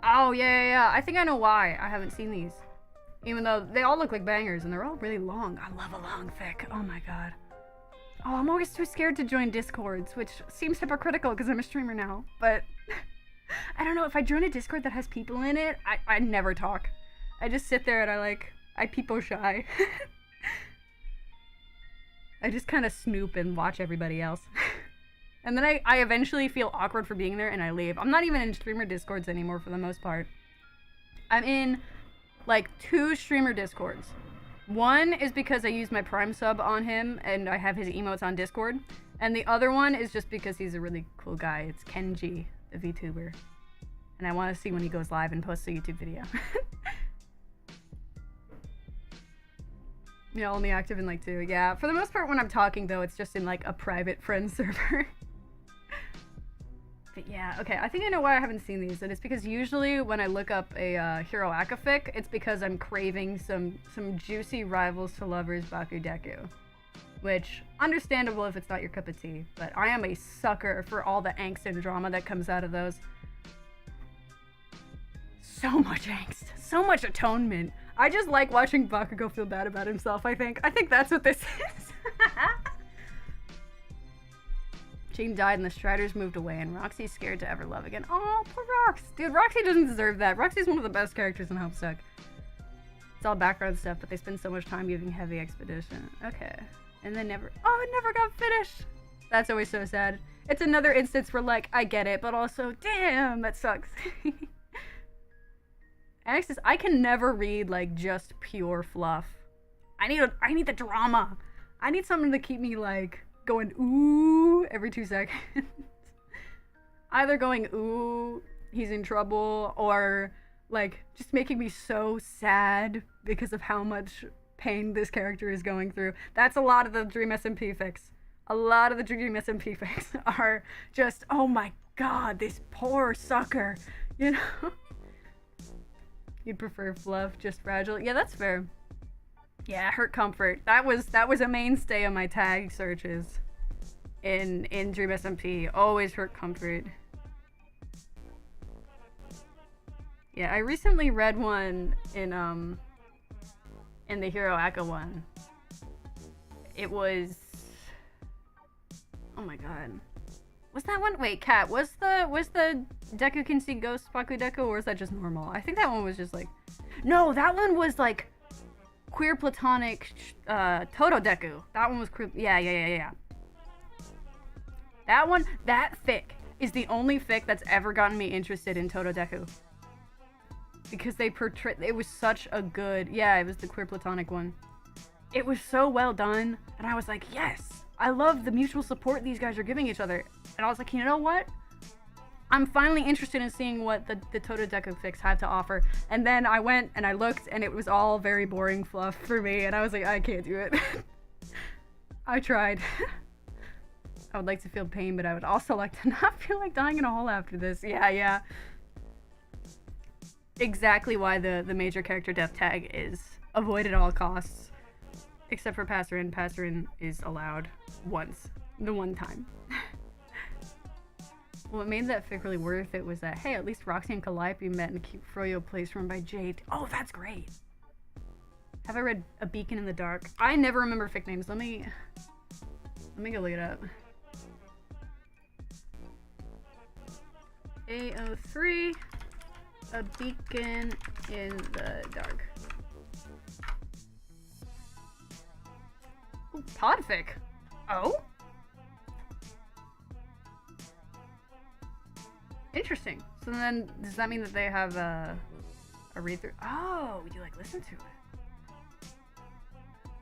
Oh, yeah. I think I know why I haven't seen these. Even though they all look like bangers and they're all really long. I love a long fic. Oh my god. Oh, I'm always too scared to join Discords, which seems hypocritical because I'm a streamer now. But I don't know, if I join a Discord that has people in it, I never talk. I just sit there and I peepo shy. I just kind of snoop and watch everybody else. And then I eventually feel awkward for being there and I leave. I'm not even in streamer Discords anymore for the most part. I'm in like 2 streamer Discords. One is because I use my Prime sub on him and I have his emotes on Discord. And the other one is just because he's a really cool guy. It's Kenji, the VTuber. And I want to see when he goes live and posts a YouTube video. Yeah, only active in like 2. Yeah, for the most part when I'm talking though, it's just in like a private friend server. But yeah, okay, I think I know why I haven't seen these, and it's because usually when I look up a Hero Aka fic, it's because I'm craving some juicy rivals to lovers Bakudeku. Which, understandable if it's not your cup of tea, but I am a sucker for all the angst and drama that comes out of those. So much angst, so much atonement. I just like watching Bakugo feel bad about himself, I think. I think that's what this is. Jean died and the Striders moved away and Roxy's scared to ever love again. Oh, poor Rox. Dude, Roxy doesn't deserve that. Roxy's one of the best characters in Homestuck. It's all background stuff, but they spend so much time giving heavy expedition. Okay. And then it never got finished. That's always so sad. It's another instance where, like, I get it, but also, damn, that sucks. Alexis, I can never read, like, just pure fluff. I need the drama. I need something to keep me, like, going ooh every 2 seconds. Either going ooh, he's in trouble, or like just making me so sad because of how much pain this character is going through. That's a lot of the Dream SMP fics. A lot of the Dream SMP fics are just, oh my god, this poor sucker, you know? You'd prefer fluff, just fragile? Yeah, that's fair. Yeah, Hurt Comfort. That was a mainstay of my tag searches in Dream SMP. Always Hurt Comfort. Yeah, I recently read one in the Hero Aka one. It was, oh my god. Was that one? Wait, Kat, was the Deku Can See Ghosts Bakudeku, or is that just normal? I think that one was just like, no, that one was like queer platonic Todo Deku. That one was queer. Yeah. That fic is the only fic that's ever gotten me interested in Todo Deku. Because they portrayed, it was such a good, yeah, it was the queer platonic one. It was so well done, and I was like, yes, I love the mutual support these guys are giving each other. And I was like, you know what? I'm finally interested in seeing what the Todo Deku fics have to offer. And then I went and I looked and it was all very boring fluff for me. And I was like, I can't do it. I tried. I would like to feel pain, but I would also like to not feel like dying in a hole after this. Yeah. Exactly why the major character death tag is avoid at all costs. Except for Passerin. Passerin is allowed once. The one time. What made that fic really worth it was that, hey, at least Roxy and Calliope met in a cute Froyo place run by Jade. Oh, that's great. Have I read A Beacon in the Dark? I never remember fic names. Let me go look it up. A03, A Beacon in the Dark. Ooh, podfic. Oh? Interesting. So then, does that mean that they have a read-through? Oh, you like listen to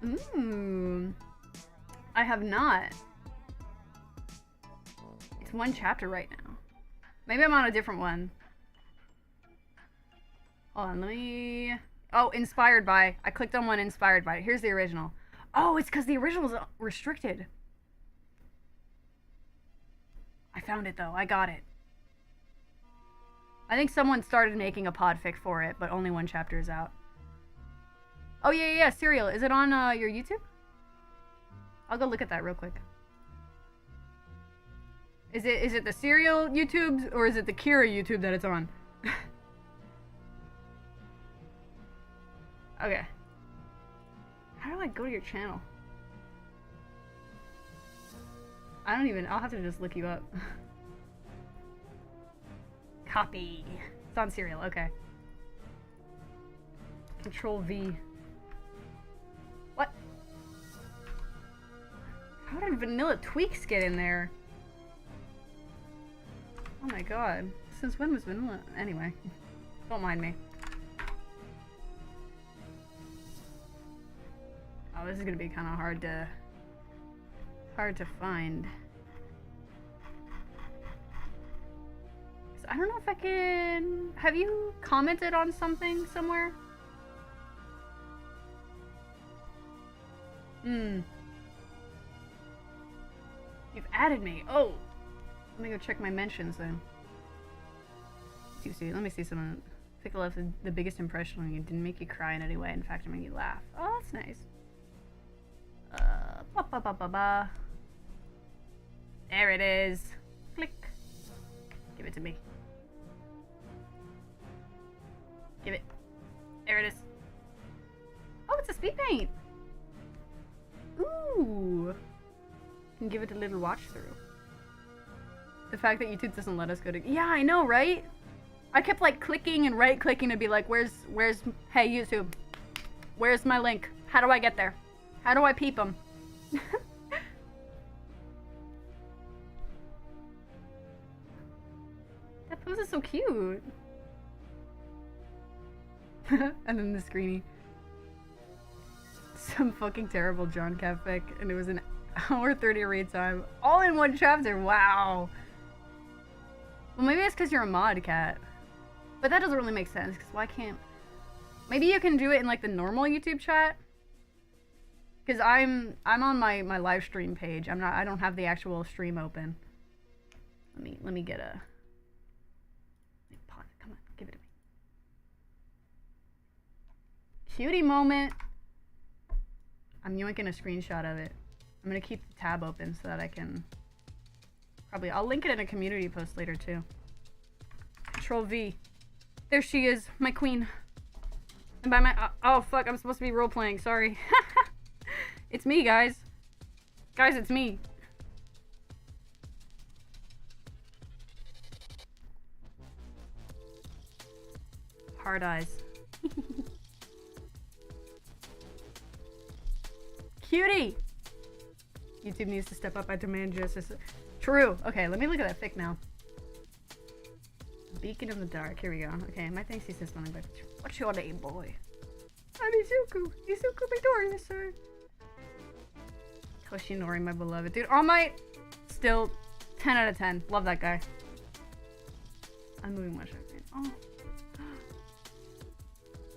it? Ooh. I have not. It's one chapter right now. Maybe I'm on a different one. Hold on, let me... Oh, inspired by. I clicked on one inspired by. Here's the original. Oh, it's because the original is restricted. I found it, though. I got it. I think someone started making a podfic for it, but only one chapter is out. Oh, yeah, Serial. Is it on your YouTube? I'll go look at that real quick. Is it the Serial YouTube, or is it the Kira YouTube that it's on? Okay. How do I go to your channel? I don't even... I'll have to just look you up. Copy. It's on Serial, okay. Control V. What? How did Vanilla Tweaks get in there? Oh my god. Since when was Vanilla? Anyway. Don't mind me. Oh, this is gonna be kind of hard to find. I don't know if I can... Have you commented on something somewhere? You've added me. Oh! Let me go check my mentions then. Let me see someone. Pickle left the biggest impression on you. Didn't make you cry in any way. In fact, it made you laugh. Oh, that's nice. There it is. Click. Give it to me. Give it. There it is. Oh, it's a speed paint. Ooh. Can give it a little watch through. The fact that YouTube doesn't let us go to... Yeah, I know, right? I kept like clicking and right clicking to be like, where's, hey YouTube, where's my link? How do I get there? How do I peep them? That pose is so cute. And then the screeny. Some fucking terrible John Cat fic, and it was an hour 30 read time. All in one chapter, wow. Well, maybe it's because you're a mod cat. But that doesn't really make sense, because why can't... Maybe you can do it in like the normal YouTube chat? Because I'm on my live stream page. I don't have the actual stream open. Let me get a... Come on, give it to me. Cutie moment. I'm yoinking a screenshot of it. I'm gonna keep the tab open so that I can... I'll link it in a community post later too. Control V. There she is, my queen. And by my... oh fuck, I'm supposed to be role-playing, sorry. It's me, guys. Guys, it's me. Hard eyes. Cutie! YouTube needs to step up. I demand justice. True. Okay, let me look at that fic now. Beacon in the Dark. Here we go. Okay, my thanks he says something like, what's your name, boy? I'm Izuku. Izuku Midori, sir. Toshinori, my beloved. Dude, All Might, still 10 out of 10. Love that guy. I'm moving much. Oh.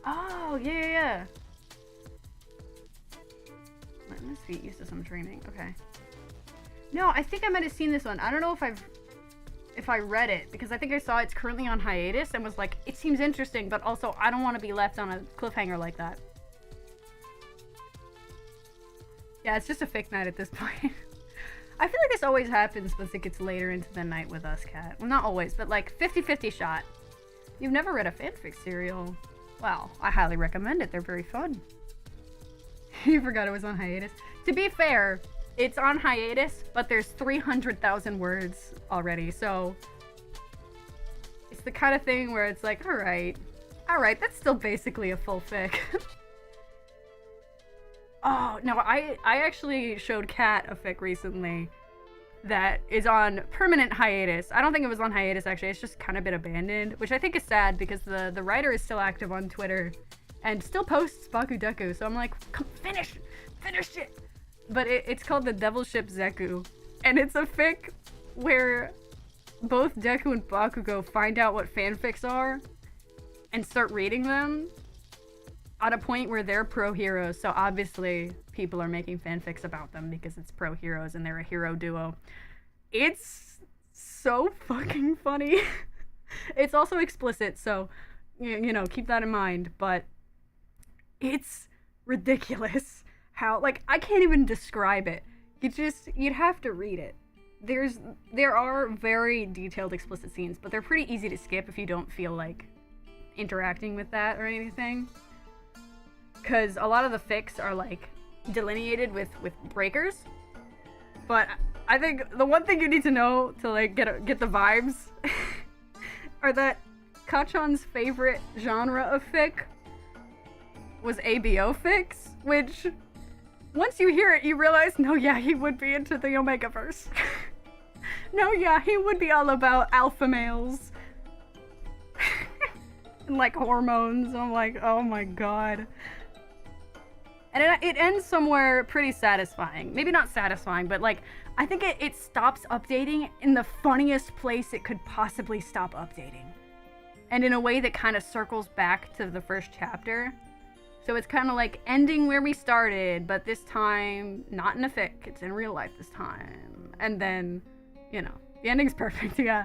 Oh, yeah. I must be used to some training. Okay. No, I think I might have seen this one. I don't know if I read it, because I think I saw it's currently on hiatus and was like, it seems interesting, but also I don't want to be left on a cliffhanger like that. Yeah, it's just a fic night at this point. I feel like this always happens once it gets later into the night with us, Kat. Well, not always, but like 50-50 shot. You've never read a fanfic serial? Wow, I highly recommend it. They're very fun. You forgot it was on hiatus. To be fair, it's on hiatus, but there's 300,000 words already, so it's the kind of thing where it's like, all right, that's still basically a full fic. Oh, no, I actually showed Kat a fic recently that is on permanent hiatus. I don't think it was on hiatus, actually. It's just kind of been abandoned, which I think is sad because the writer is still active on Twitter and still posts Bakudeku. So I'm like, come finish it. But it's called The Devil Ship Zeku. And it's a fic where both Deku and Bakugo find out what fanfics are and start reading them at a point where they're pro heroes. So obviously people are making fanfics about them because it's pro heroes and they're a hero duo. It's so fucking funny. It's also explicit, so you know, keep that in mind, but it's ridiculous how, like, I can't even describe it. You'd have to read it. There are very detailed explicit scenes, but they're pretty easy to skip if you don't feel like interacting with that or anything. Because a lot of the fics are like delineated with breakers, but I think the one thing you need to know to like get the vibes are that Kachan's favorite genre of fic was ABO fics, which once you hear it, you realize, no, yeah, he would be into the Omegaverse. No, yeah, he would be all about alpha males and like hormones. I'm like, oh my god. And it ends somewhere pretty satisfying. Maybe not satisfying, but like, I think it stops updating in the funniest place it could possibly stop updating. And in a way that kind of circles back to the first chapter. So it's kind of like ending where we started, but this time, not in a fic, it's in real life this time. And then, you know, the ending's perfect, yeah.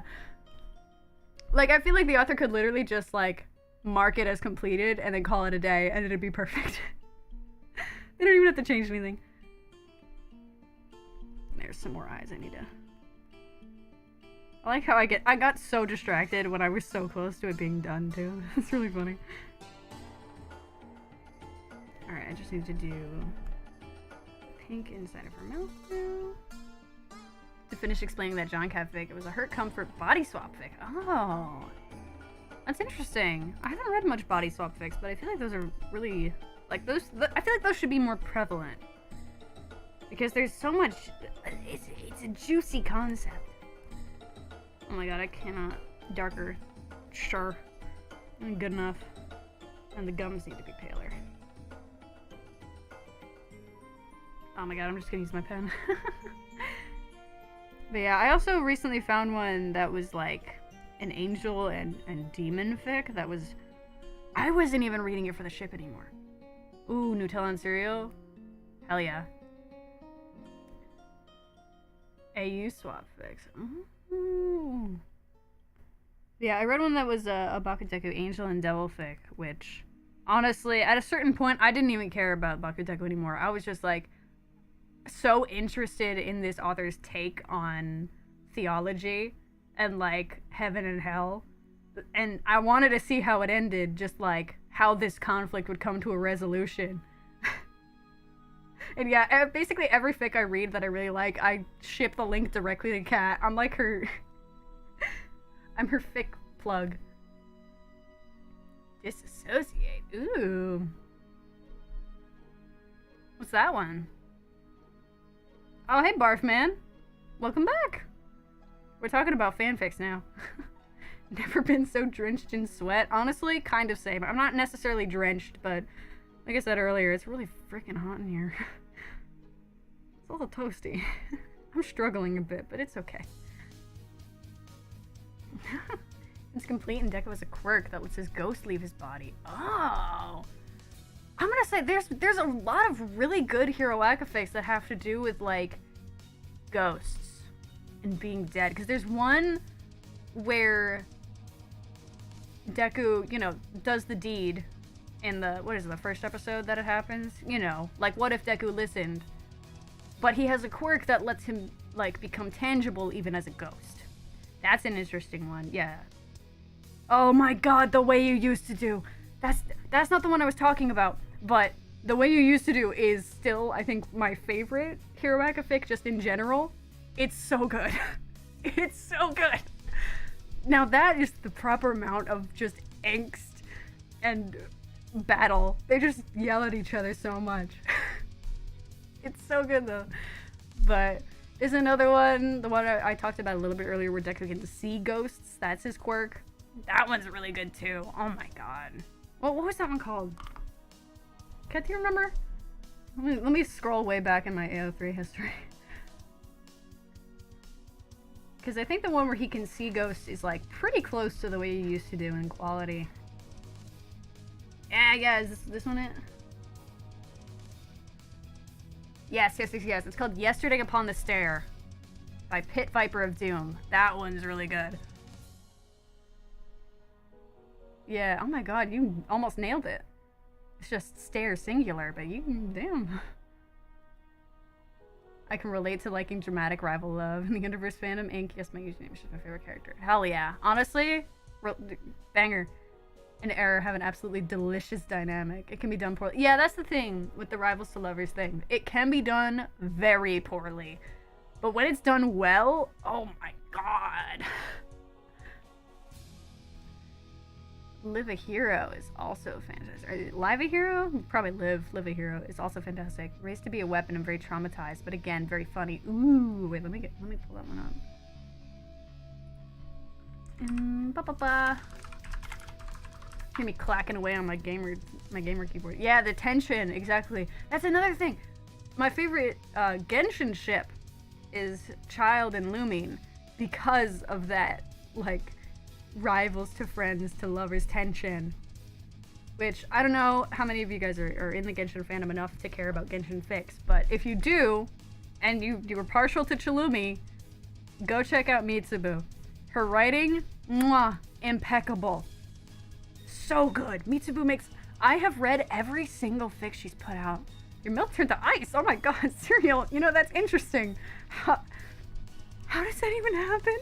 Like, I feel like the author could literally just like mark it as completed and then call it a day and it'd be perfect. They don't even have to change anything. There's some more eyes I need to... I like how I got so distracted when I was so close to it being done too. It's really funny. Alright, I just need to do pink inside of her mouth now. To finish explaining that John Cat fic, it was a Hurt Comfort body swap fic. Oh, that's interesting. I haven't read much body swap fics, but I feel like those are really... Like, I feel like those should be more prevalent. Because there's so much... It's a juicy concept. Oh my god, I cannot. Darker. Sure. Good enough. And the gums need to be paler. Oh my god, I'm just gonna use my pen. But yeah, I also recently found one that was like an angel and demon fic that was... I wasn't even reading it for the ship anymore. Ooh, Nutella and cereal? Hell yeah. AU swap fix. Ooh. Yeah, I read one that was a Bakudeku Angel and Devil fic, which, honestly, at a certain point, I didn't even care about Bakudeku anymore. I was just, like, so interested in this author's take on theology and, like, heaven and hell. And I wanted to see how it ended, just, like, how this conflict would come to a resolution. And yeah, basically every fic I read that I really like, I ship the link directly to Kat. I'm like her... I'm her fic plug. Disassociate. Ooh. What's that one? Oh, hey, Barf Man. Welcome back. We're talking about fanfics now. Never been so drenched in sweat. Honestly, kind of same. I'm not necessarily drenched, but like I said earlier, it's really freaking hot in here. It's a little toasty. I'm struggling a bit, but it's okay. It's complete and Deku has a quirk that lets his ghost leave his body. Oh! I'm gonna say there's a lot of really good Hiroaka fics that have to do with, like, ghosts and being dead. Because there's one where Deku, you know, does the deed in the, what is it, the first episode that it happens? You know, like, what if Deku listened? but he has a quirk that lets him, like, become tangible even as a ghost. That's an interesting one, yeah. Oh my god, the way you used to do. That's not the one I was talking about, but the way you used to do is still, I think, my favorite Hiroaka fic just in general. It's so good. It's so good. Now that is the proper amount of just angst and battle. They just yell at each other so much. It's so good though. But there's another one, the one I talked about a little bit earlier where Deku can see ghosts. That's his quirk. That one's really good too. Oh my god. What was that one called? Kat, do you remember? Let me scroll way back in my AO3 history. Because I think the one where he can see ghosts is like pretty close to the way you used to do in quality. Yeah, is this one it? Yes. It's called Yesterday Upon the Stair by Pit Viper of Doom. That one's really good. Yeah, oh my god, you almost nailed it. It's just stair singular, but you, damn. I can relate to liking dramatic rival love in the universe fandom. Ink, yes, my username is my favorite character. Hell yeah. Honestly, banger and Error have an absolutely delicious dynamic. It can be done poorly. Yeah, that's the thing with the rivals to lovers thing. It can be done very poorly. But when it's done well, oh my god. Live a Hero is also fantastic. Live a Hero? Probably Live a Hero is also fantastic. Raised to be a weapon and very traumatized, but again, very funny. Ooh, wait, let me pull that one up. Hear me clacking away on my gamer keyboard. Yeah, the tension, exactly. That's another thing. My favorite Genshin ship is Child and Lumine because of that, like, rivals to friends to lovers tension, which I don't know how many of you guys are in the Genshin fandom enough to care about Genshin fics, but if you do and you were partial to Chilumi, go check out Mitsubu. Her writing, mwah, impeccable, so good. Mitsubu makes, I have read every single fic she's put out. Your milk turned to ice, oh my god. Cereal, you know, that's interesting. How does that even happen?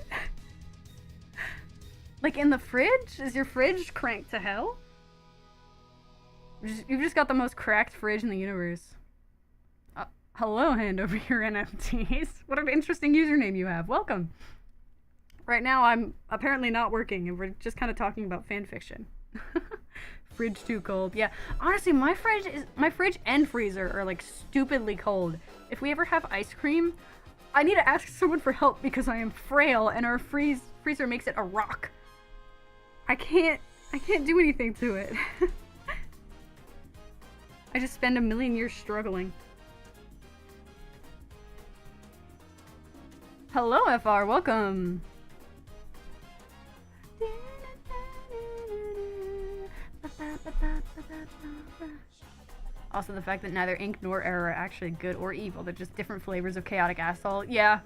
Like, in the fridge? Is your fridge cranked to hell? You've just got the most cracked fridge in the universe. Hello, hand over your NFTs. What an interesting username you have. Welcome. Right now, I'm apparently not working, and we're just kind of talking about fanfiction. Fridge too cold. Yeah, honestly, my fridge and freezer are, like, stupidly cold. If we ever have ice cream, I need to ask someone for help because I am frail, and our freezer makes it a rock. I can't do anything to it. I just spend a million years struggling. Hello, FR, welcome. Also, the fact that neither Ink nor Error are actually good or evil. They're just different flavors of chaotic asshole. Yeah.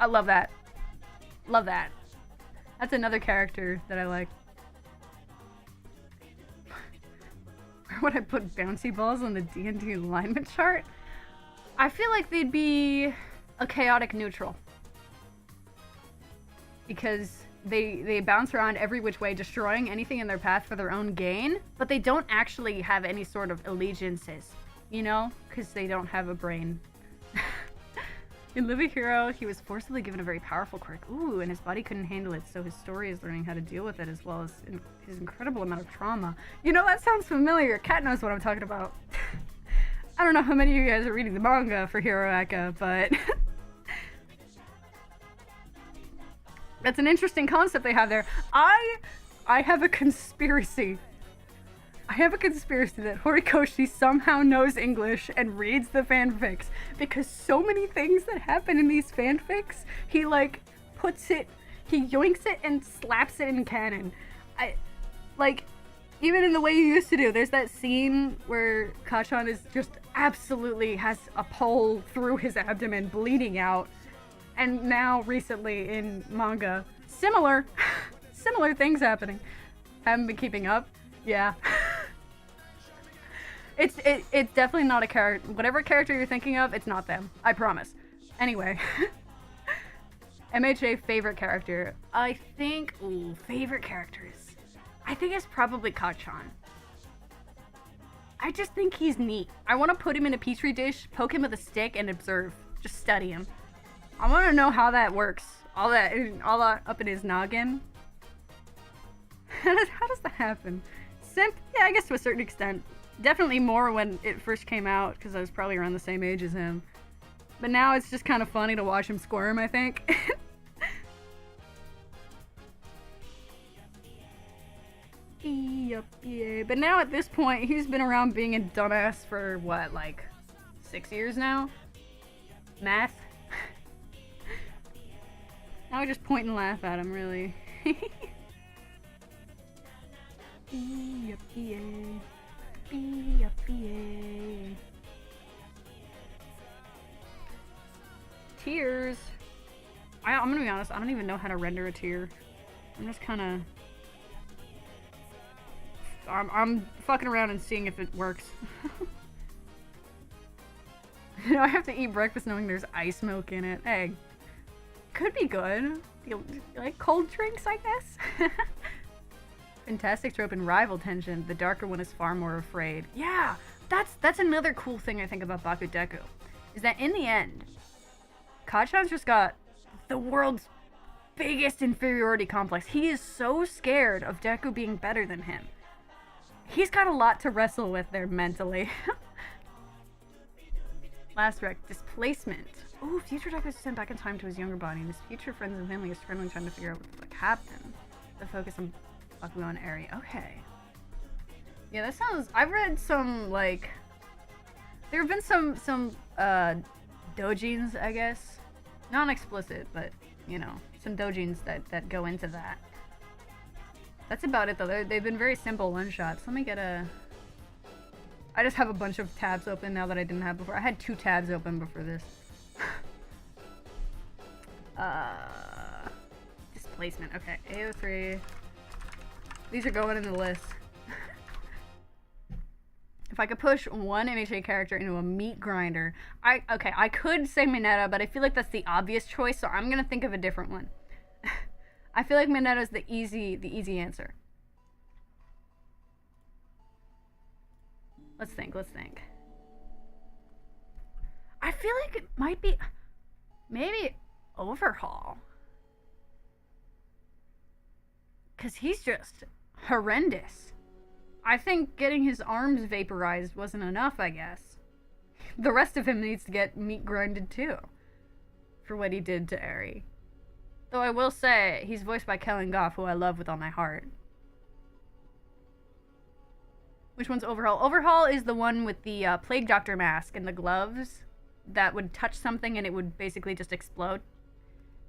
I love that. Love that. That's another character that I like. Where would I put bouncy balls on the D&D alignment chart? I feel like they'd be a chaotic neutral. Because they bounce around every which way, destroying anything in their path for their own gain, but they don't actually have any sort of allegiances, you know? Because they don't have a brain. In Live a Hero, he was forcibly given a very powerful quirk. Ooh, and his body couldn't handle it, so his story is learning how to deal with it as well as his incredible amount of trauma. You know, that sounds familiar. Kat knows what I'm talking about. I don't know how many of you guys are reading the manga for Hiroaka, but that's an interesting concept they have there. I have a conspiracy. I have a conspiracy that Horikoshi somehow knows English and reads the fanfics, because so many things that happen in these fanfics, he like puts it, he yoinks it and slaps it in canon. Even in the way you used to do, there's that scene where Kachan is just absolutely has a pole through his abdomen bleeding out, and now recently in manga, similar things happening. Haven't been keeping up. Yeah. It's definitely not a character. Whatever character you're thinking of, it's not them. I promise. Anyway. MHA favorite character. I think, favorite characters. I think it's probably Kachan. I just think he's neat. I want to put him in a petri dish, poke him with a stick, and observe. Just study him. I want to know how that works. All that up in his noggin. How does that happen? Simp? Yeah, I guess to a certain extent. Definitely more when it first came out, because I was probably around the same age as him. But now it's just kind of funny to watch him squirm, I think. But now at this point, he's been around being a dumbass for what, like 6 years now? Math? Now I just point and laugh at him, really. Tears. I'm gonna be honest, I don't even know how to render a tear. I'm just kind of... I'm fucking around and seeing if it works. You know, I have to eat breakfast knowing there's ice milk in it. Hey, could be good. Like cold drinks, I guess. Fantastic trope and rival tension. The darker one is far more afraid. Yeah, that's another cool thing I think about Bakudeku, is that in the end, Kachan's just got the world's biggest inferiority complex. He is so scared of Deku being better than him. He's got a lot to wrestle with there mentally. Last wreck, displacement. Ooh, future Deku is sent back in time to his younger body, and his future friends and family are scrambling trying to figure out what the fuck happened. The focus on Bakugo and Eri. Okay. Yeah, that sounds... I've read some, like... There have been some doujins, I guess. Non-explicit, but, you know, some doujins that go into that. That's about it, though. They've been very simple one-shots. Let me get a... I just have a bunch of tabs open now that I didn't have before. I had 2 tabs open before this. Displacement. Okay, AO3. These are going in the list. If I could push one MHA character into a meat grinder, I could say Mineta, but I feel like that's the obvious choice, so I'm gonna think of a different one. I feel like Mineta's the easy answer. Let's think. I feel like it might be maybe Overhaul. 'Cause he's just horrendous. I think getting his arms vaporized wasn't enough, I guess. The rest of him needs to get meat grinded too. For what he did to Eri. Though I will say, he's voiced by Kellen Goff, who I love with all my heart. Which one's Overhaul? Overhaul is the one with the Plague Doctor mask and the gloves that would touch something and it would basically just explode.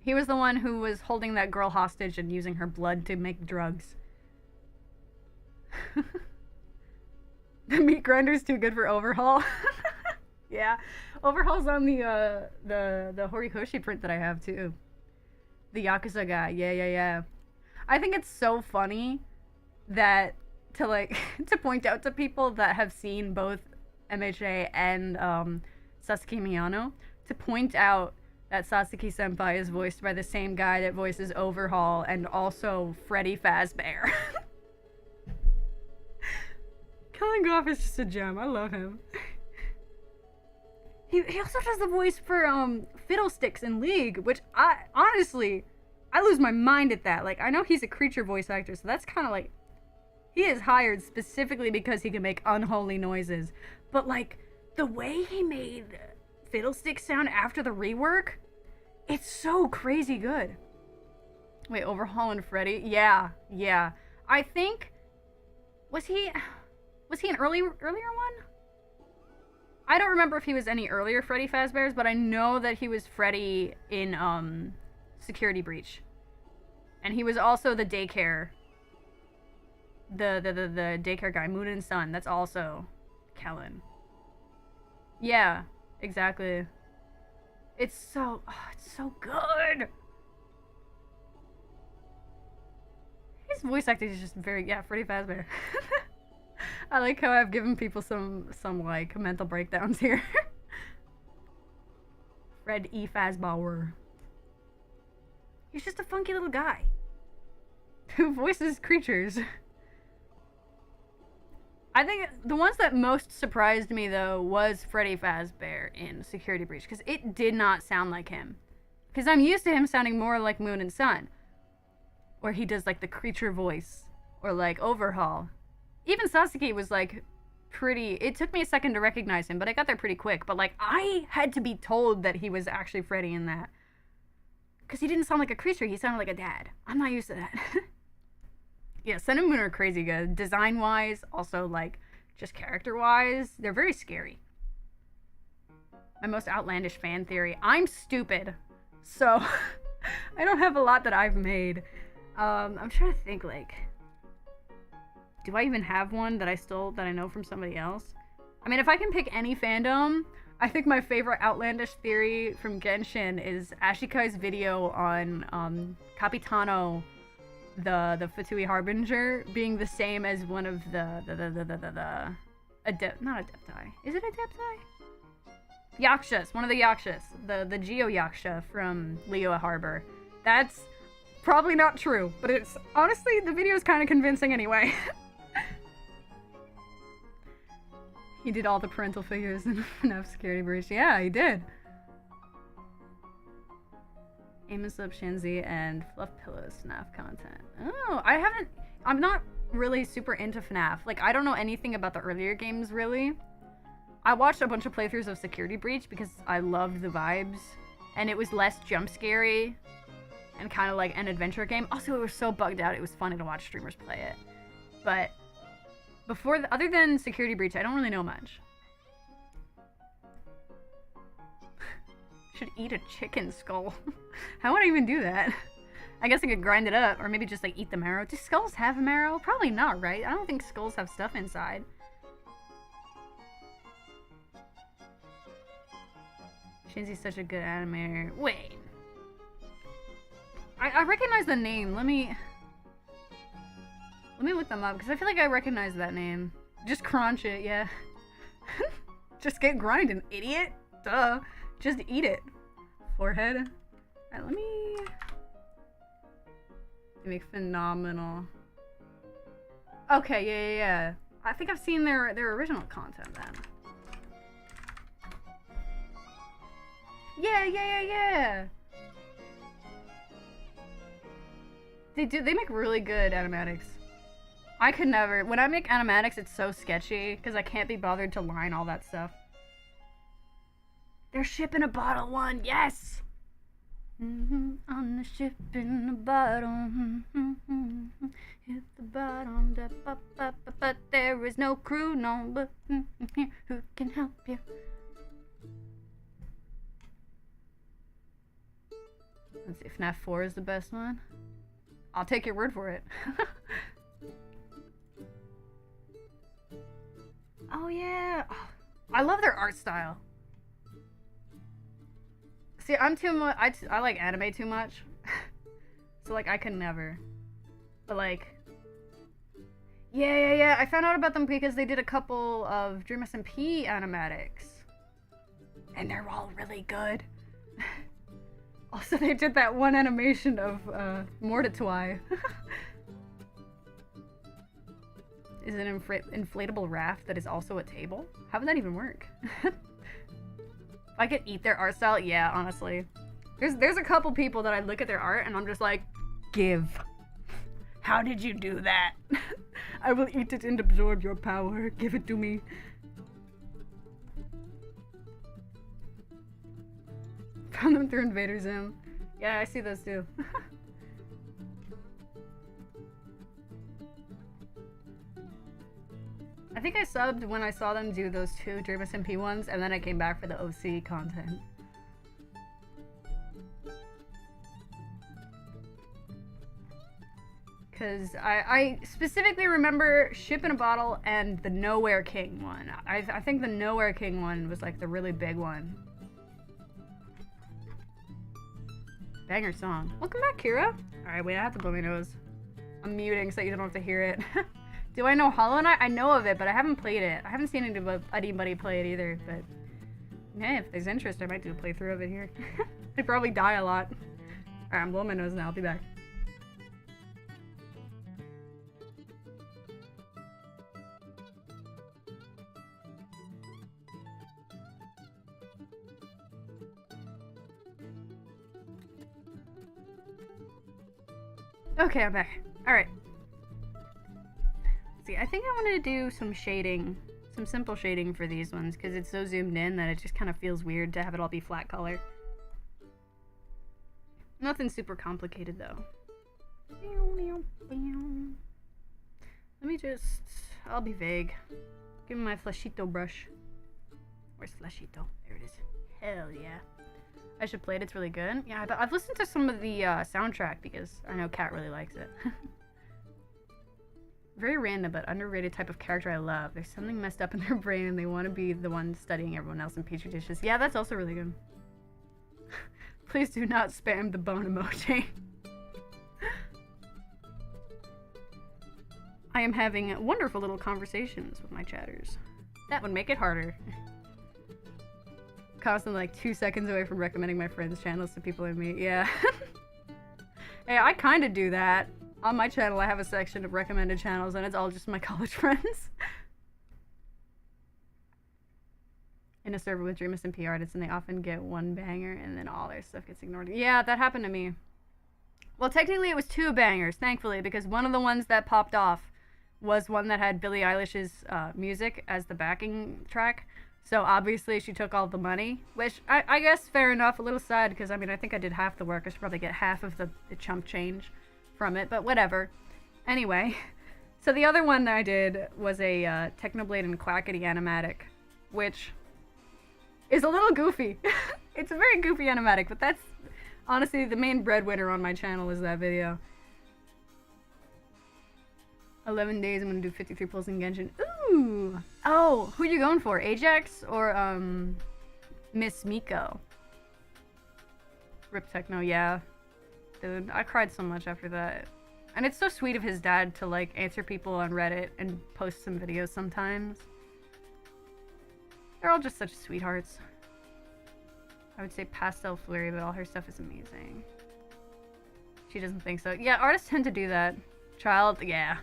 He was the one who was holding that girl hostage and using her blood to make drugs. The meat grinder's too good for Overhaul. Yeah, Overhaul's on the Horikoshi print that I have too. The Yakuza guy, yeah. I think it's so funny that to point out to people that have seen both MHA and Sasuke Miyano, to point out that Sasuke Senpai is voiced by the same guy that voices Overhaul and also Freddy Fazbear. Kellen Goff is just a gem. I love him. He also does the voice for Fiddlesticks in League, which I lose my mind at that. Like, I know he's a creature voice actor, so that's kind of like, he is hired specifically because he can make unholy noises. But like, the way he made Fiddlesticks sound after the rework, it's so crazy good. Wait, Overhaul and Freddy? Yeah. I think, was he an earlier one? I don't remember if he was any earlier Freddy Fazbear's, but I know that he was Freddy in Security Breach. And he was also the daycare. The daycare guy, Moon and Sun. That's also Kellen. Yeah, exactly. It's so good. His voice acting is just very, Freddy Fazbear. I like how I've given people some like mental breakdowns here. Fred E. Fazbauer. He's just a funky little guy who voices creatures. I think the ones that most surprised me though was Freddy Fazbear in Security Breach, because it did not sound like him. Because I'm used to him sounding more like Moon and Sun, where he does like the creature voice, or like Overhaul. Even Sasuke was like pretty. It took me a second to recognize him, but I got there pretty quick. But like I had to be told that he was actually Freddy in that, because he didn't sound like a creature. He sounded like a dad. I'm not used to that. Yeah, Sun and Moon are crazy good. Design-wise, also, like, just character-wise, they're very scary. My most outlandish fan theory. I'm stupid, so I don't have a lot that I've made. I'm trying to think, like, do I even have one that I know from somebody else? I mean, if I can pick any fandom, I think my favorite outlandish theory from Genshin is Ashikai's video on Capitano, the Fatui Harbinger, being the same as one of the not Adepti. Is it Adepti? Yakshas, one of the Yakshas. The Geo Yaksha from Liyue Harbor. That's probably not true, but it's honestly, the video is kind of convincing anyway. He did all the parental figures in FNAF Security Breach. Yeah, he did. Aim Slip, Shinzi, and Fluff Pillows FNAF content. Oh, I'm not really super into FNAF. Like, I don't know anything about the earlier games, really. I watched a bunch of playthroughs of Security Breach because I loved the vibes, and it was less jump scary and kind of like an adventure game. Also, it was so bugged out, it was funny to watch streamers play it. But other than Security Breach, I don't really know much. Should eat a chicken skull. How would I even do that? I guess I could grind it up, or maybe just like eat the marrow. Do skulls have marrow? Probably not, right? I don't think skulls have stuff inside. Shinzi's such a good animator. Wait. I recognize the name. Let me look them up, because I feel like I recognize that name. Just crunch it, yeah. Just get grinding, idiot. Duh. Just eat it. Forehead. Alright, let me... They make phenomenal. Okay, yeah. I think I've seen their original content then. Yeah. They make really good animatics. I could never. When I make animatics, it's so sketchy, because I can't be bothered to line all that stuff. They're shipping a bottle one, yes! On the ship in a bottle. Hit the bottom, but there is no crew, no, but who can help you? Let's see, FNAF 4 is the best one. I'll take your word for it. Oh yeah, I love their art style. See, I'm too much. I like anime too much, so like I could never. But like, yeah. I found out about them because they did a couple of Dream SMP animatics, and they're all really good. Also, they did that one animation of Mordetwai. Is it an inflatable raft that is also a table? How would that even work? If I could eat their art style, yeah, honestly. There's a couple people that I look at their art and I'm just like, give. How did you do that? I will eat it and absorb your power. Give it to me. Found them through Invader Zim. Yeah, I see those too. I think I subbed when I saw them do those two Dream SMP ones, and then I came back for the OC content. Because I specifically remember Ship in a Bottle and the Nowhere King one. I think the Nowhere King one was like the really big one. Banger song. Welcome back, Kira. Alright, wait, I have to blow my nose. I'm muting so you don't have to hear it. Do I know Hollow Knight? I know of it, but I haven't played it. I haven't seen anybody play it either, but yeah, if there's interest, I might do a playthrough of it here. I'd probably die a lot. Alright, I'm blowing my nose now. I'll be back. Okay, I'm back. Alright. See, I think I wanted to do some shading, some simple shading for these ones, because it's so zoomed in that it just kind of feels weird to have it all be flat color. Nothing super complicated, though. Let me just... I'll be vague. Give me my flashito brush. Where's flashito? There it is. Hell yeah. I should play it, it's really good. Yeah, but I've listened to some of the soundtrack because I know Kat really likes it. Very random but underrated type of character I love. There's something messed up in their brain and they want to be the one studying everyone else in petri dishes. Yeah, that's also really good. Please do not spam the bone emoji. I am having wonderful little conversations with my chatters. That would make it harder. Constantly like 2 seconds away from recommending my friends' channels to people I meet. Yeah. Hey, I kind of do that. On my channel, I have a section of recommended channels, and it's all just my college friends. In a server with Dreamers and PR artists, and they often get one banger, and then all their stuff gets ignored. Yeah, that happened to me. Well, technically, it was 2 bangers, thankfully, because one of the ones that popped off was one that had Billie Eilish's music as the backing track. So obviously she took all the money, which I guess fair enough, a little sad because I mean I think I did half the work. I should probably get half of the chump change from it, but whatever. Anyway, so the other one that I did was a Technoblade and Quackity animatic, which is a little goofy. It's a very goofy animatic, but that's honestly the main breadwinner on my channel is that video. 11 days, I'm gonna do 53 pulls in Genshin. Ooh! Oh, who are you going for? Ajax or, Miss Miko? Rip Techno, yeah. Dude, I cried so much after that. And it's so sweet of his dad to, like, answer people on Reddit and post some videos sometimes. They're all just such sweethearts. I would say Pastel Flurry, but all her stuff is amazing. She doesn't think so. Yeah, artists tend to do that. Child, yeah.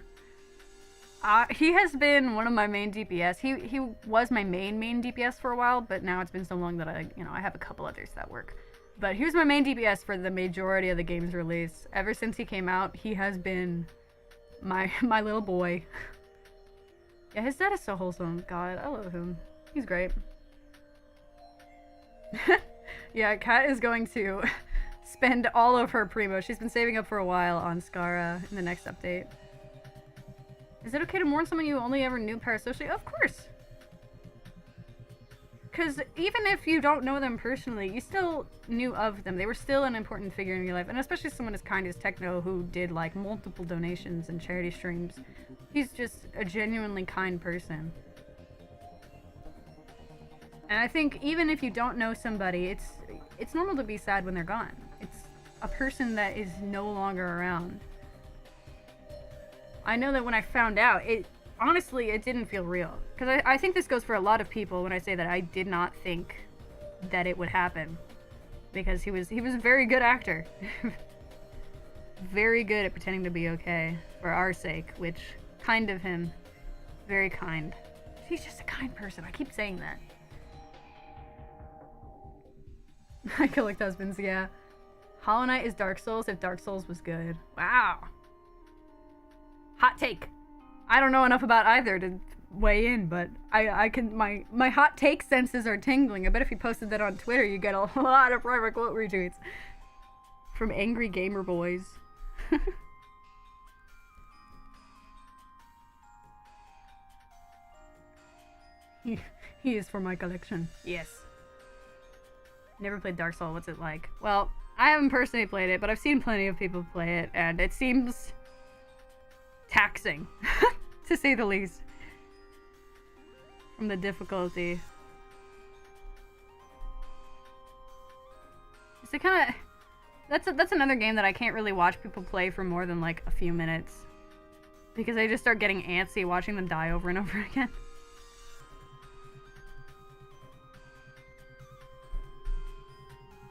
He has been one of my main DPS. He was my main DPS for a while, but now it's been so long that I have a couple others that work. But he was my main DPS for the majority of the game's release. Ever since he came out, he has been my little boy. Yeah, his dad is so wholesome. God, I love him. He's great. Yeah, Kat is going to spend all of her primo. She's been saving up for a while on Scara in the next update. Is it okay to mourn someone you only ever knew parasocially? Of course. Because even if you don't know them personally, you still knew of them. They were still an important figure in your life. And especially someone as kind as Techno who did like multiple donations and charity streams. He's just a genuinely kind person. And I think even if you don't know somebody, it's normal to be sad when they're gone. It's a person that is no longer around. I know that when I found out, honestly, it didn't feel real. Because I think this goes for a lot of people when I say that I did not think that it would happen. Because he was a very good actor. Very good at pretending to be okay for our sake, which kind of him. Very kind. He's just a kind person. I keep saying that. I collect husbands, yeah. Hollow Knight is Dark Souls if Dark Souls was good. Wow. Hot take. I don't know enough about either to weigh in, but I can my hot take senses are tingling. I bet if you posted that on Twitter, you get a lot of private quote retweets from angry gamer boys. he is for my collection. Yes. Never played Dark Souls. What's it like? Well, I haven't personally played it, but I've seen plenty of people play it, and it seems taxing, to say the least, from the difficulty. Is it kind of... That's another game that I can't really watch people play for more than like a few minutes. Because I just start getting antsy watching them die over and over again.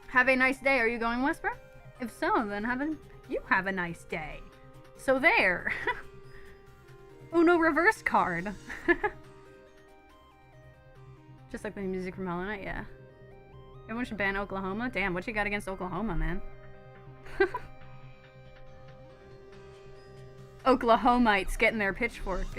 Have a nice day. Are you going, Whisper? If so, then you have a nice day. So there. Uno reverse card. Just like the music from Hollow Knight, yeah. Everyone should ban Oklahoma? Damn, what you got against Oklahoma, man? Oklahomites getting their pitchforks.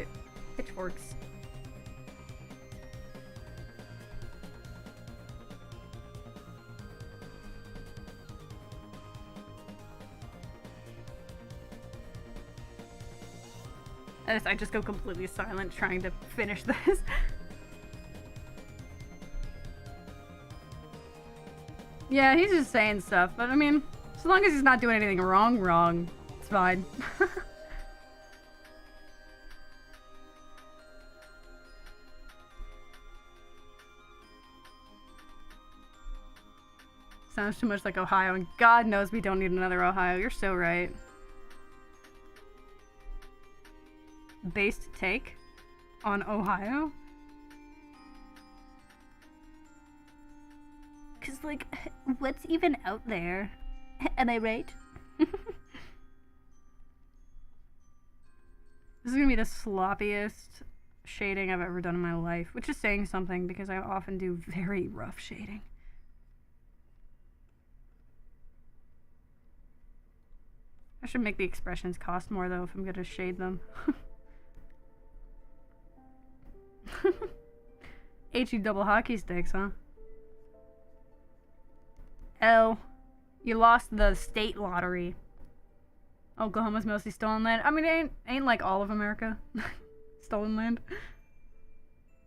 I just go completely silent trying to finish this. Yeah, he's just saying stuff, but I mean, as long as he's not doing anything wrong, it's fine. Sounds too much like Ohio, and God knows we don't need another Ohio. You're so right. Based take on Ohio? Cause like, what's even out there? Am I right? This is gonna be the sloppiest shading I've ever done in my life, which is saying something because I often do very rough shading. I should make the expressions cost more though if I'm gonna shade them. HE double hockey sticks, huh? L. You lost the state lottery. Oklahoma's mostly stolen land. I mean, ain't like all of America stolen land.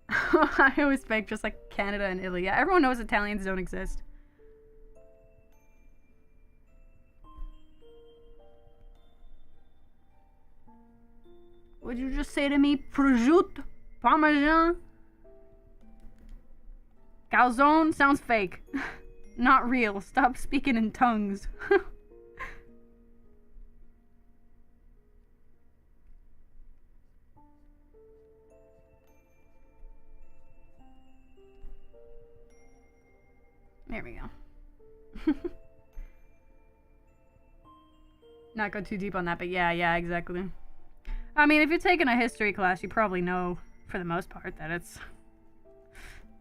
I always think just like Canada and Italy. Yeah, everyone knows Italians don't exist. What'd you just say to me? Prosciutto? Parmesan? Calzone? Sounds fake. Not real. Stop speaking in tongues. There we go. Not go too deep on that, but yeah, exactly. I mean, if you're taking a history class, you probably know, for the most part, that it's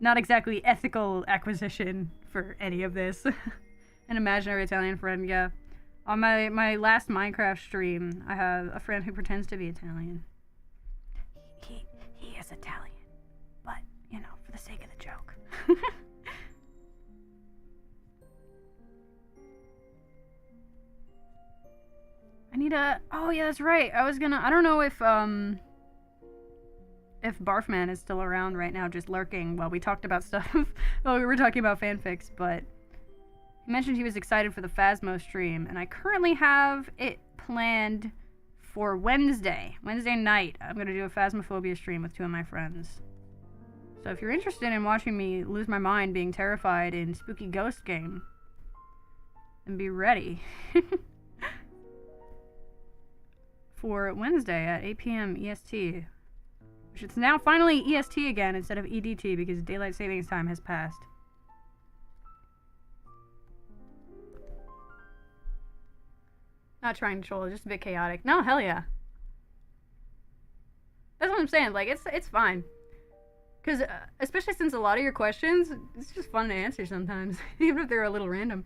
not exactly ethical acquisition for any of this. An imaginary Italian friend, yeah. On my last Minecraft stream, I have a friend who pretends to be Italian. He is Italian, but, you know, for the sake of the joke. I need a... Oh, yeah, that's right. I don't know if Barfman is still around right now, just lurking while we talked about stuff. Well, we were talking about fanfics, but he mentioned he was excited for the Phasmo stream, and I currently have it planned for Wednesday night. I'm going to do a Phasmophobia stream with two of my friends. So if you're interested in watching me lose my mind being terrified in Spooky Ghost Game, then be ready. For Wednesday at 8 p.m. EST. Which it's now finally EST again instead of EDT because daylight savings time has passed. Not trying to troll, just a bit chaotic. No, hell yeah. That's what I'm saying, like, it's fine. Because, especially since a lot of your questions, it's just fun to answer sometimes, even if they're a little random.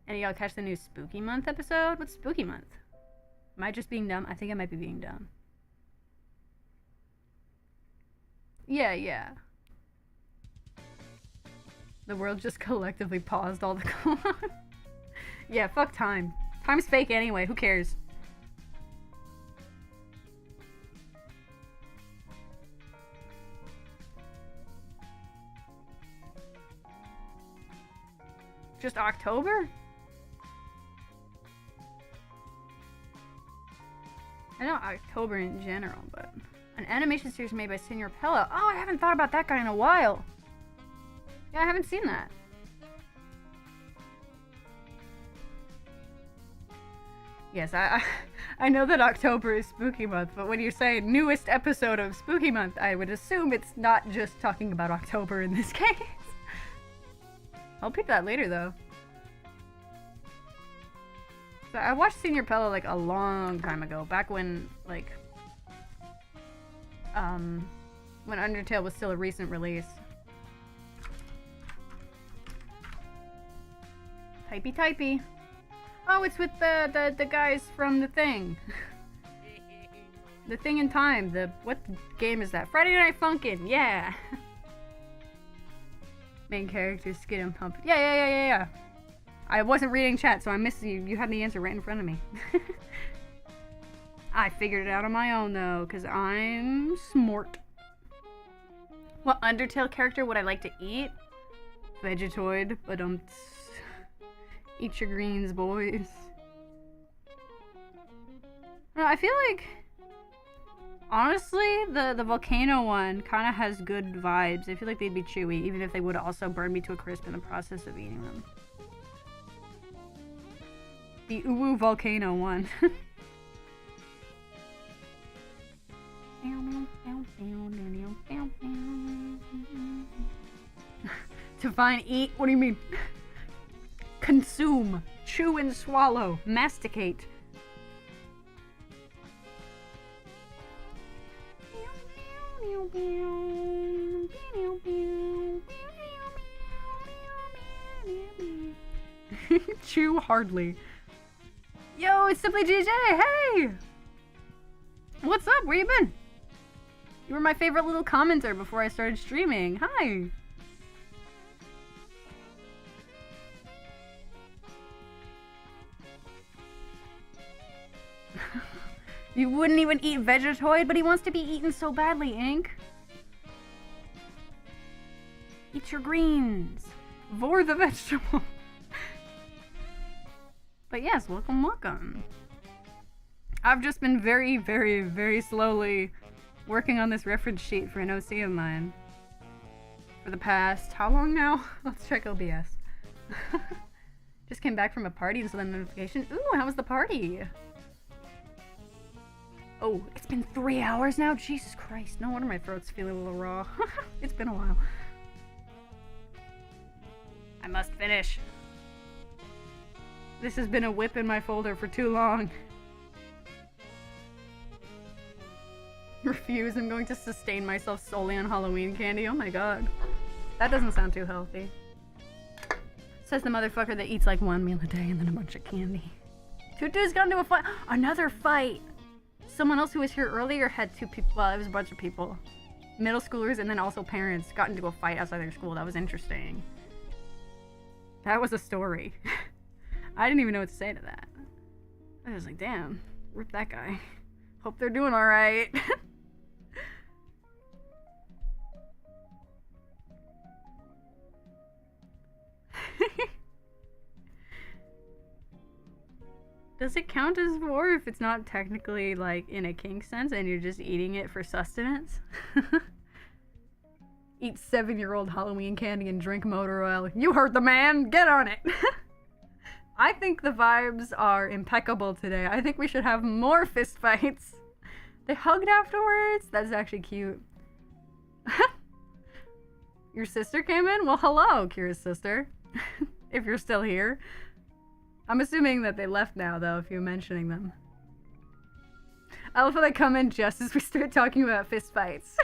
And y'all catch the new Spooky Month episode? What's Spooky Month? Am I just being dumb? I think I might be being dumb. Yeah. The world just collectively paused all the clock. Yeah, fuck time. Time's fake anyway, who cares? Just October? I know October in general, but an animation series made by Senior Pella. Oh, I haven't thought about that guy in a while. Yeah, I haven't seen that. Yes, I know that October is Spooky Month, but when you say newest episode of Spooky Month, I would assume it's not just talking about October in this case. I'll pick that later, though. So I watched Senior Pella, like, a long time ago, back when, like, when Undertale was still a recent release. Typey typey. Oh, it's with the guys from The Thing. The Thing in Time. What game is that? Friday Night Funkin'. Yeah. Main character, Skid and Pump. Yeah. I wasn't reading chat, so I missed you. You had the answer right in front of me. I figured it out on my own, though, because I'm smart. What Undertale character would I like to eat? Vegetoid, but eat your greens, boys. No, I feel like, honestly, the volcano one kind of has good vibes. I feel like they'd be chewy, even if they would also burn me to a crisp in the process of eating them. The Uwu volcano one. Define eat? What do you mean? Consume, chew and swallow, masticate. Chew hardly. Yo, it's Simply GJ. Hey! What's up? Where you been? You were my favorite little commenter before I started streaming. Hi! You wouldn't even eat Vegetoid, but he wants to be eaten so badly, Ink. Eat your greens. Vor the vegetable. But yes, welcome. I've just been very, very, very slowly working on this reference sheet for an OC of mine. For the past, how long now? Let's check OBS. Just came back from a party and saw the notification. Ooh, how was the party? Oh, it's been 3 hours now? Jesus Christ. No wonder my throat's feeling a little raw. It's been a while. I must finish. This has been a whip in my folder for too long. Refuse. I'm going to sustain myself solely on Halloween candy. Oh my god. That doesn't sound too healthy. Says the motherfucker that eats like 1 meal a day and then a bunch of candy. Tutu's got into a fight. Another fight. Someone else who was here earlier had 2 people. Well, it was a bunch of people. Middle schoolers and then also parents got into a fight outside their school. That was interesting. That was a story. I didn't even know what to say to that. I was like, damn, rip that guy. Hope they're doing alright. Does it count as war if it's not technically like in a kink sense and you're just eating it for sustenance? Eat 7-year-old Halloween candy and drink motor oil. You heard the man! Get on it! I think the vibes are impeccable today. I think we should have more fist fights. They hugged afterwards? That's actually cute. Your sister came in? Well, hello, Kira's sister. If you're still here. I'm assuming that they left now, though, if you're mentioning them. I love how they come in just as we start talking about fist fights.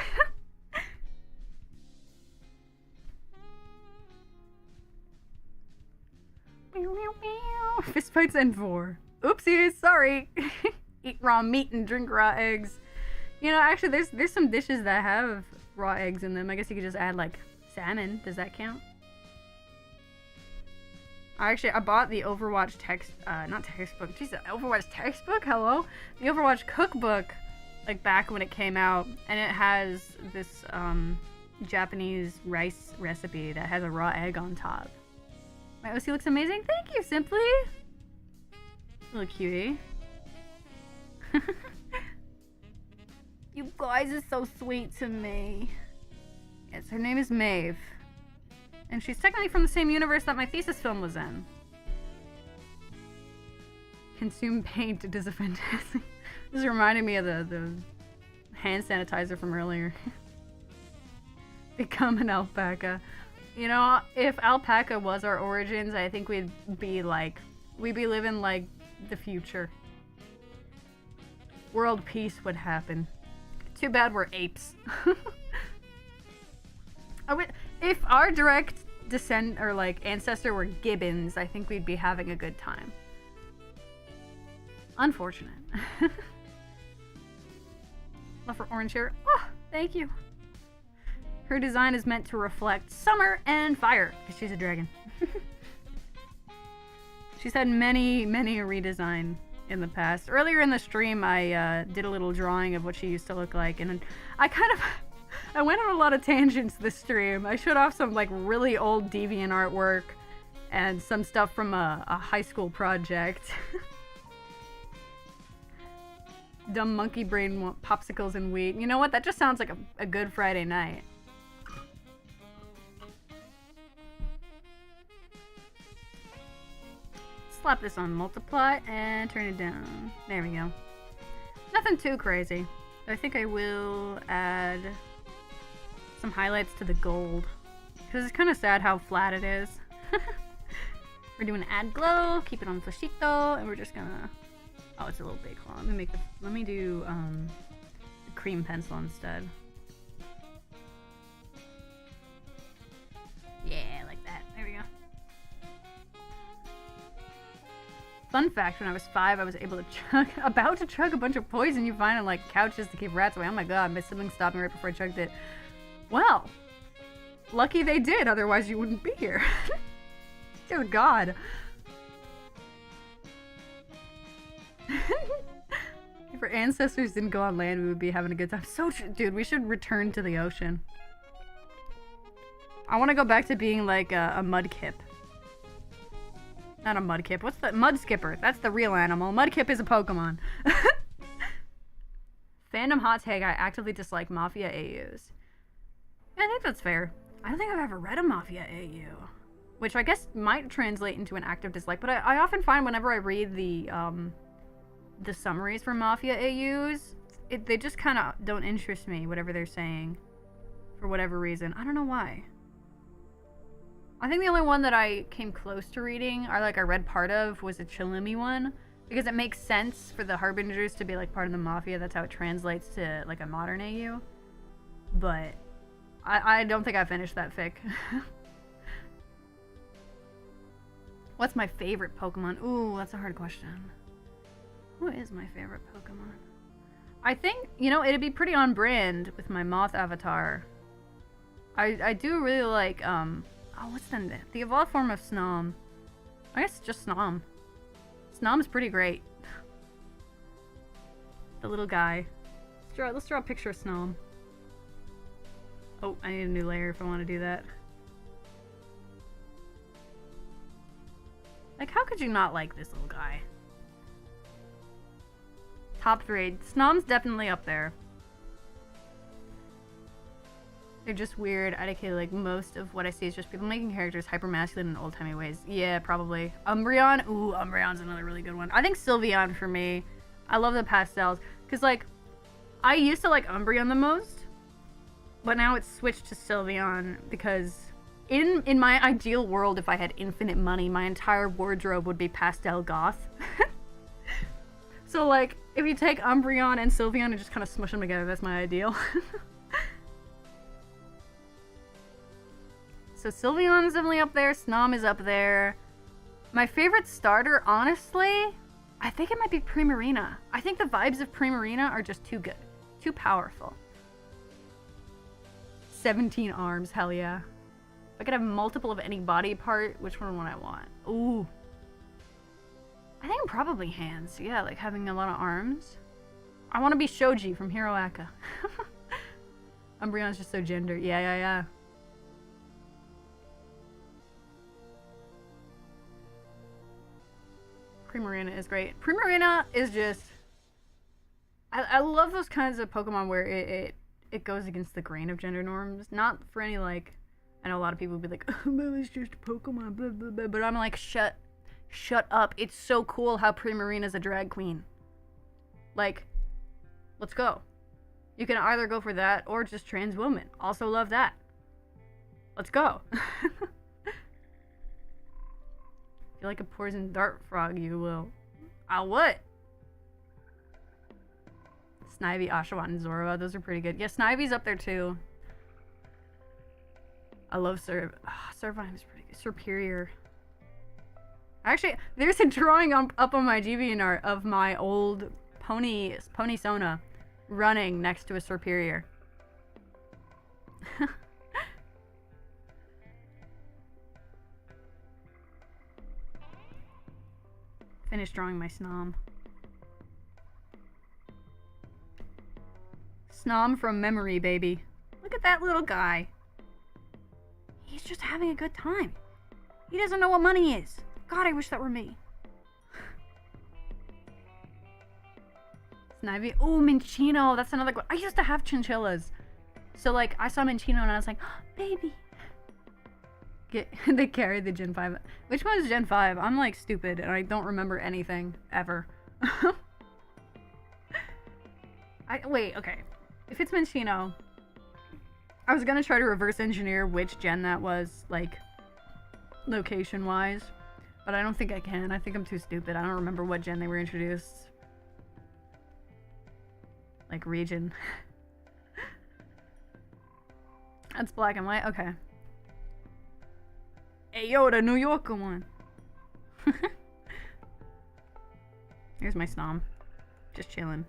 Fist fights and vor. Oopsies, sorry. Eat raw meat and drink raw eggs. You know, actually, there's some dishes that have raw eggs in them. I guess you could just add, like, salmon. Does that count? I bought the Overwatch not textbook. Jesus, Overwatch textbook? Hello? The Overwatch cookbook, like, back when it came out. And it has this, Japanese rice recipe that has a raw egg on top. My OC looks amazing. Thank you, Simply. Little cutie. You guys are so sweet to me. Yes, her name is Maeve. And she's technically from the same universe that my thesis film was in. Consume paint to disoffend. This reminded me of the hand sanitizer from earlier. Become an alpaca. You know, if alpaca was our origins, I think we'd be living like the future. World peace would happen. Too bad we're apes. If our direct descent or like ancestor were gibbons, I think we'd be having a good time. Unfortunate. Love for orange hair. Oh, thank you. Her design is meant to reflect summer and fire, because she's a dragon. She's had many, many a redesign in the past. Earlier in the stream, I did a little drawing of what she used to look like, and I went on a lot of tangents this stream. I showed off some like really old deviant artwork and some stuff from a high school project. Dumb monkey brain popsicles and wheat. You know what? That just sounds like a good Friday night. Slap this on multiply and turn it down. There we go. Nothing too crazy. I think I will add some highlights to the gold, because it's kind of sad how flat it is. We're doing add glow, keep it on flashito, and we're just gonna... Oh, it's a little big. Hold on, let me do the cream pencil instead. Yeah, like that. There we go. Fun fact, when I was 5, I was able to about to chug a bunch of poison you find on like couches to keep rats away. Oh my god, my siblings stopped me right before I chugged it. Well, lucky they did, otherwise you wouldn't be here. Dear god. If our ancestors didn't go on land, we would be having a good time. So dude, we should return to the ocean. I want to go back to being like a mudkip. Not a mudkip. What's the mud skipper? That's the real animal. Mudkip is a Pokemon. Fandom hot take: I actively dislike Mafia AUs. Yeah, I think that's fair. I don't think I've ever read a Mafia AU, which I guess might translate into an active dislike. But I often find whenever I read the summaries for Mafia AUs, they just kind of don't interest me. Whatever they're saying, for whatever reason, I don't know why. I think the only one that I came close to reading, or like I read part of, was a Chillimi one. Because it makes sense for the Harbingers to be like part of the Mafia. That's how it translates to like a modern AU. But I don't think I finished that fic. What's my favorite Pokemon? Ooh, that's a hard question. Who is my favorite Pokemon? I think, you know, it'd be pretty on brand with my Moth avatar. I do really like, oh, what's the evolved form of Snom? I guess just Snom. Snom's pretty great. The little guy. Let's draw a picture of Snom. Oh, I need a new layer if I want to do that. Like, how could you not like this little guy? Top 3. Snom's definitely up there. They're just weird. IDK, like, most of what I see is just people making characters hyper-masculine in old-timey ways. Yeah, probably. Umbreon? Ooh, Umbreon's another really good one. I think Sylveon for me. I love the pastels. Because, like, I used to like Umbreon the most, but now it's switched to Sylveon because in my ideal world, if I had infinite money, my entire wardrobe would be pastel goth. So, like, if you take Umbreon and Sylveon and just kind of smush them together, that's my ideal. So Sylveon's definitely up there. Snom is up there. My favorite starter, honestly, I think it might be Primarina. I think the vibes of Primarina are just too good. Too powerful. 17 arms, hell yeah. If I could have multiple of any body part, which one would I want? Ooh. I think probably hands. Yeah, like having a lot of arms. I want to be Shoji from Hero Aka. Umbreon's just so gender. Yeah. Primarina is great. Primarina is just... I love those kinds of Pokemon where it goes against the grain of gender norms. Not for any, like... I know a lot of people would be like, oh, it's just a Pokemon, blah, blah, blah. But I'm like, shut Shut up. It's so cool how Primarina's a drag queen. Like, let's go. You can either go for that or just trans woman. Also love that. Let's go. If you like a poison dart frog, you will. I'll what? Snivy, Oshawott, and Zorro. Those are pretty good. Yeah, Snivy's up there too. I love Servine's pretty good. Superior. Actually, there's a drawing up on my DeviantArt of my old pony Sona running next to a Superior. Finished drawing my Snom. Snom from memory, baby. Look at that little guy. He's just having a good time. He doesn't know what money is. God, I wish that were me. Snivy. Oh, Minchino. That's another one. I used to have chinchillas. So, like, I saw Minchino and I was like, oh, baby. They carried the Gen 5. Which one is Gen 5? I'm, like, stupid and I don't remember anything ever. Wait, okay. If it's Minchino, I was gonna try to reverse engineer which gen that was, like, location-wise. But I don't think I can. I think I'm too stupid. I don't remember what gen they were introduced. Like, region. That's black and white? Okay. Hey, yo, the New Yorker one. Here's my Snom. Just chilling.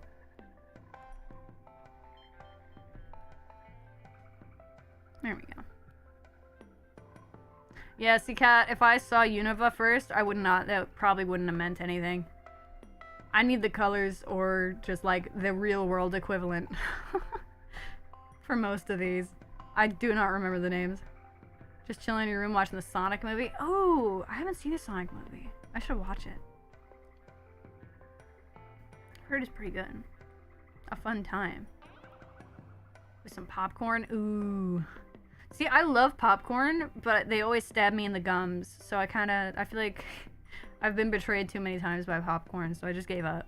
There we go. Yeah, see, Kat, if I saw Unova first, I would not. That probably wouldn't have meant anything. I need the colors or just, like, the real-world equivalent for most of these. I do not remember the names. Just chilling in your room watching the Sonic movie. Oh, I haven't seen a Sonic movie. I should watch it. Heard it's pretty good. A fun time. With some popcorn. Ooh. See, I love popcorn, but they always stab me in the gums. So I feel like I've been betrayed too many times by popcorn, so I just gave up.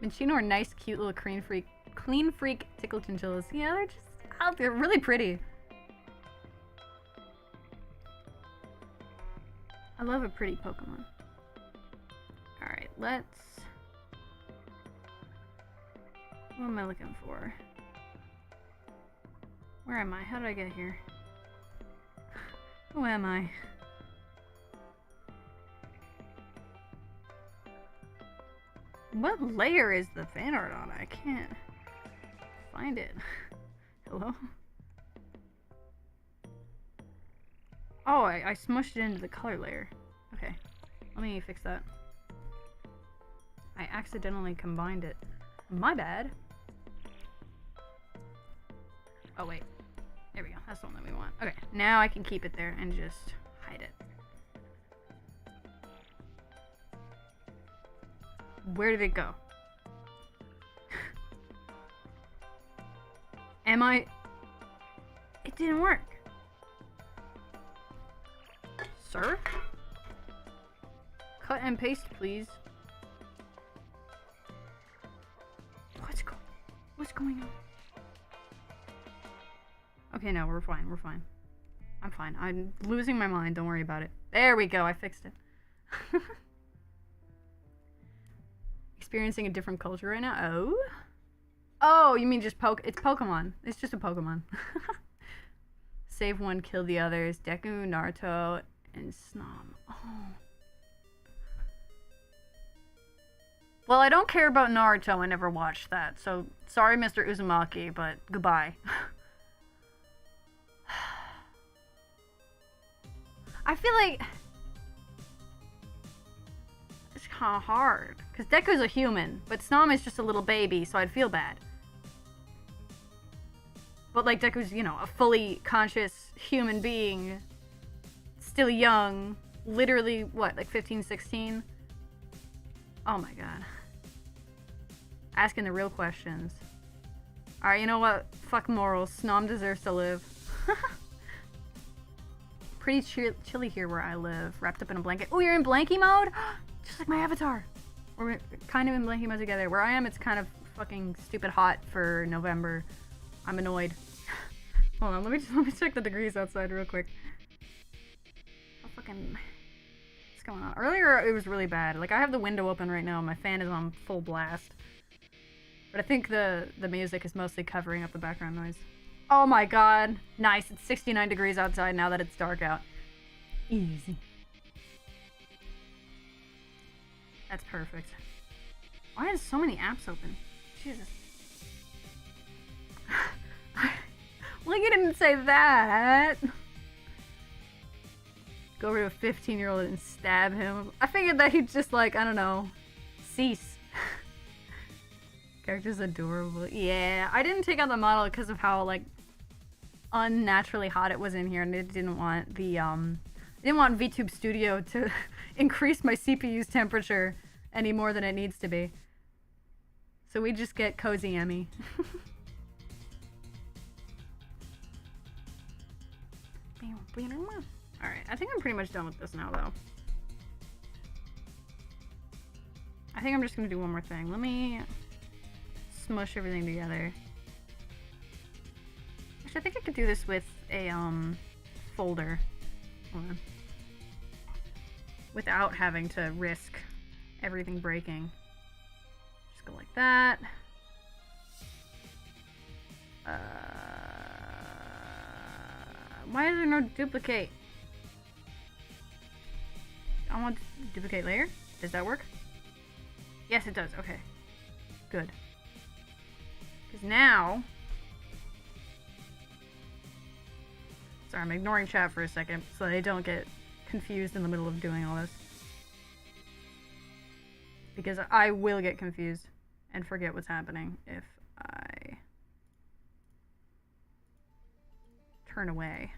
Minchino are nice, cute little clean freak tickle chinchillas. Yeah, they're just out there, really pretty. I love a pretty Pokemon. Alright, let's... What am I looking for? Where am I? How did I get here? Who am I? What layer is the fan art on? I can't find it. Hello? Oh, I smushed it into the color layer. Okay, let me fix that. I accidentally combined it. My bad. Oh, wait. There we go. That's the one that we want. Okay, now I can keep it there and just hide it. Where did it go? Am I... It didn't work. Sir? Cut and paste, please. What's going on? Okay, no, we're fine. We're fine. I'm fine. I'm losing my mind. Don't worry about it. There we go. I fixed it. Experiencing a different culture right now. Oh? Oh, you mean just it's Pokemon. It's just a Pokemon. Save one, kill the others. Deku, Naruto, and Snom. Oh. Well, I don't care about Naruto. I never watched that. So, sorry, Mr. Uzumaki, but goodbye. I feel like it's kind of hard. Because Deku's a human, but Snom is just a little baby, so I'd feel bad. But, like, Deku's, you know, a fully conscious human being. Still young. Literally, what, like 15, 16? Oh my god. Asking the real questions. Alright, you know what? Fuck morals. Snom deserves to live. pretty chilly here where I live. Wrapped up in a blanket. Oh, you're in blankie mode? Just like my avatar. We're kind of in blankie mode together. Where I am, it's kind of fucking stupid hot for November. I'm annoyed. Hold on, let me check the degrees outside real quick. Oh, fucking... What's going on? Earlier, it was really bad. Like, I have the window open right now. My fan is on full blast. But I think the music is mostly covering up the background noise. Oh my god. Nice. It's 69 degrees outside now that it's dark out. Easy. That's perfect. Why is so many apps open? Jesus. Like, you didn't say that. Go over to a 15-year-old and stab him. I figured that he'd just, like, I don't know, cease. Character's adorable. Yeah, I didn't take out the model because of how, like, unnaturally hot it was in here, and it didn't want the, I didn't want VTube Studio to increase my CPU's temperature any more than it needs to be. So we just get Cozy Emmy. Alright, I think I'm pretty much done with this now, though. I think I'm just gonna do one more thing. Let me smush everything together. Actually, I think I could do this with a, folder. Hold on. Without having to risk everything breaking. Just go like that. Why is there no duplicate? I want duplicate layer. Does that work? Yes, it does. Okay. Good. Because now... Sorry, I'm ignoring chat for a second so they don't get confused in the middle of doing all this. Because I will get confused and forget what's happening if I turn away.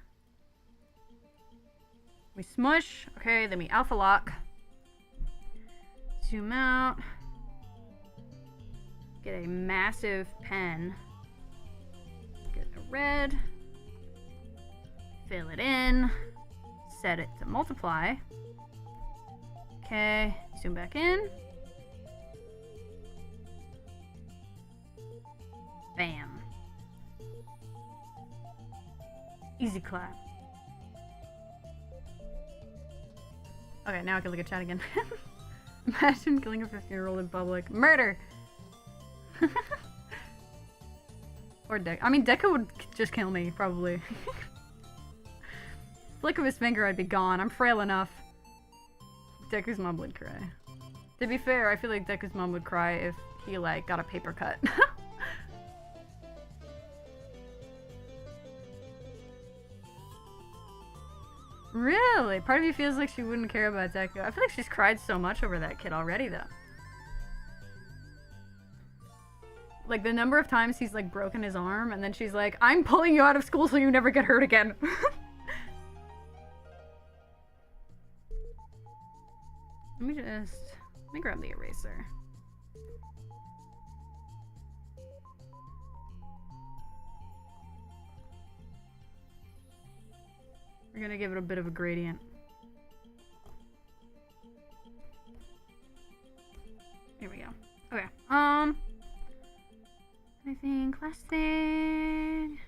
We smush. Okay, then we alpha lock. Zoom out. Get a massive pen. Get a red. Fill it in. Set it to multiply. Okay, zoom back in. Bam. Easy clap. Okay, now I can look at chat again. Imagine killing a 15-year-old in public. Murder! Or Deca. I mean, Deca would just kill me, probably. Flick of his finger, I'd be gone. I'm frail enough. Deku's mom would cry. To be fair, I feel like Deku's mom would cry if he, like, got a paper cut. Really? Part of me feels like she wouldn't care about Deku. I feel like she's cried so much over that kid already, though. Like, the number of times he's, like, broken his arm, and then she's like, I'm pulling you out of school so you never get hurt again. Let me grab the eraser. We're gonna give it a bit of a gradient. Here we go. Okay. Anything last thing?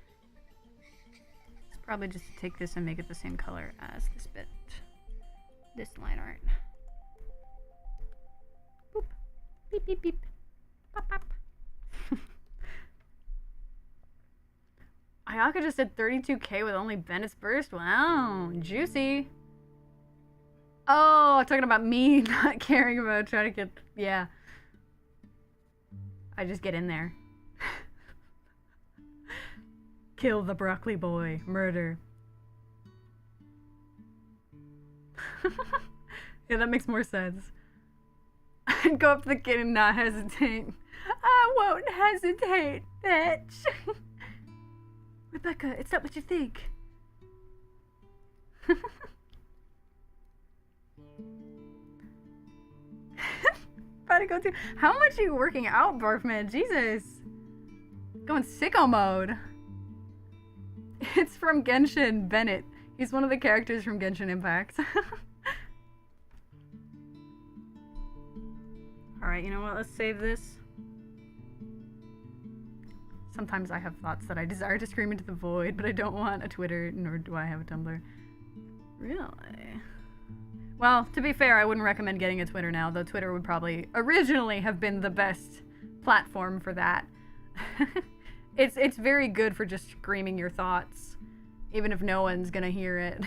It's probably just to take this and make it the same color as this bit. This line art. Boop. Beep beep beep. Pop pop. Ayaka just did 32k with only Bennett's burst. Wow, juicy. Oh, I'm talking about me not caring about trying to get... Yeah. I just get in there. Kill the broccoli boy. Murder. Yeah, that makes more sense. I'd go up to the kid and not hesitate. I won't hesitate, bitch. Rebecca, it's not what you think. About to go to... How much are you working out, Barfman? Jesus. Going sicko mode. It's from Genshin Bennett. He's one of the characters from Genshin Impact. Alright, you know what? Let's save this. Sometimes I have thoughts that I desire to scream into the void, but I don't want a Twitter, nor do I have a Tumblr. Really? Well, to be fair, I wouldn't recommend getting a Twitter now, though Twitter would probably originally have been the best platform for that. It's very good for just screaming your thoughts, even if no one's gonna hear it.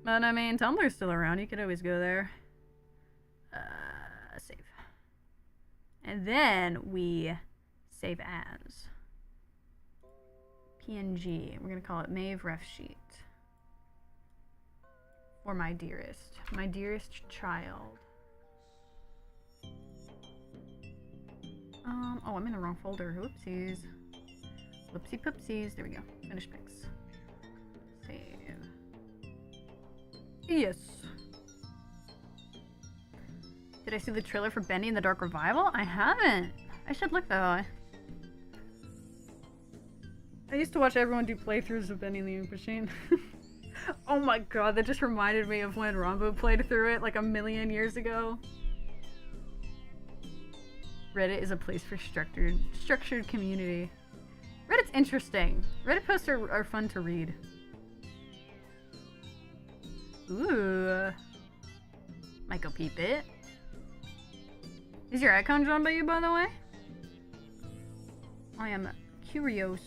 But I mean, Tumblr's still around, you could always go there. Save. And then we save as PNG. We're gonna call it Maeve Ref Sheet. For my dearest child. Oh, I'm in the wrong folder. Whoopsies. Whoopsie poopsies. There we go. Finish pics. Save. Yes. Did I see the trailer for Bendy and the Dark Revival? I haven't. I should look though. I used to watch everyone do playthroughs of Bendy and the Ink Machine. Oh my god, that just reminded me of when Rombo played through it like a million years ago. Reddit is a place for structured community. Reddit's interesting. Reddit posts are fun to read. Ooh. Might go peep it. Is your icon drawn by you, by the way? I am curious.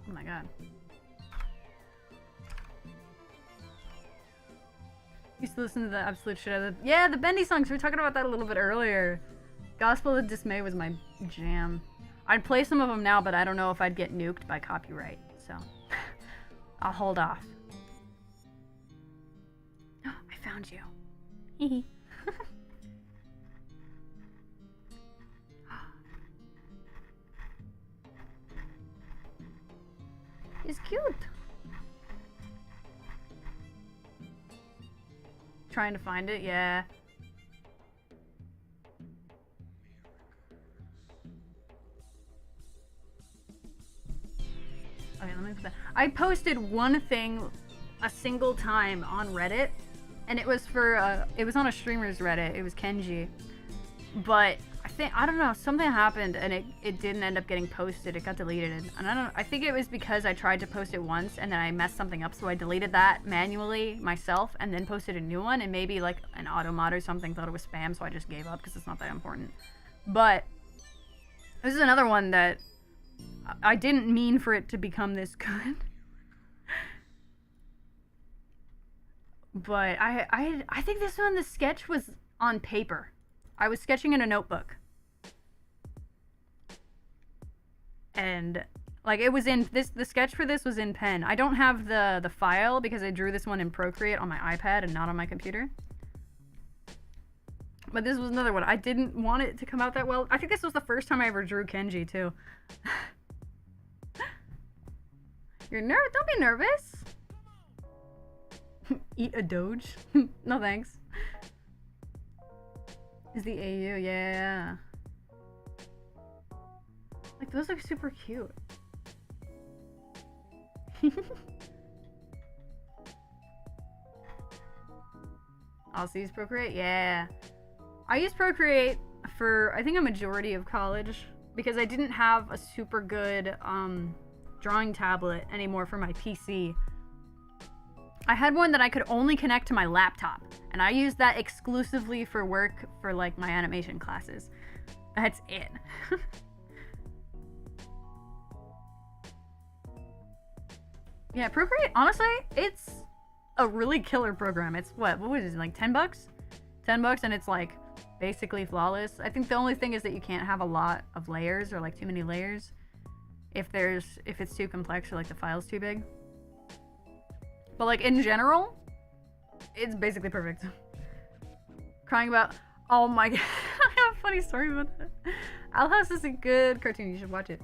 Oh my god. Used to listen to the absolute shit out of the— yeah, the Bendy songs. We were talking about that a little bit earlier. Gospel of Dismay was my jam. I'd play some of them now, but I don't know if I'd get nuked by copyright, so I'll hold off. Oh, I found you. Hee He's cute. Trying to find it, yeah. Okay, let me put that. I posted one thing a single time on Reddit, and it was for it was on a streamer's Reddit. It was Kenji, but I don't know, something happened and it didn't end up getting posted. It got deleted, and I think it was because I tried to post it once and then I messed something up, so I deleted that manually myself and then posted a new one, and maybe like an automod or something thought it was spam, so I just gave up because it's not that important. But this is another one that I didn't mean for it to become this good. But I think this one, the sketch was on paper. I was sketching in a notebook. And like it was in this, the sketch for this was in pen. I don't have the file because I drew this one in Procreate on my iPad and not on my computer. But this was another one. I didn't want it to come out that well. I think this was the first time I ever drew Kenji too. You're don't be nervous. Eat a Doge? No thanks. Is the AU? Yeah. Like those look super cute. Also use Procreate? Yeah. I used Procreate for I think a majority of college because I didn't have a super good drawing tablet anymore for my PC. I had one that I could only connect to my laptop, and I used that exclusively for work for like my animation classes. That's it. Yeah, Procreate, honestly, it's a really killer program. It's what was it, like 10 bucks? 10 bucks and it's like basically flawless. I think the only thing is that you can't have a lot of layers or like too many layers if it's too complex or like the file's too big. But like in general, it's basically perfect. Crying about, oh my god, I have a funny story about that. Owl House is a good cartoon, you should watch it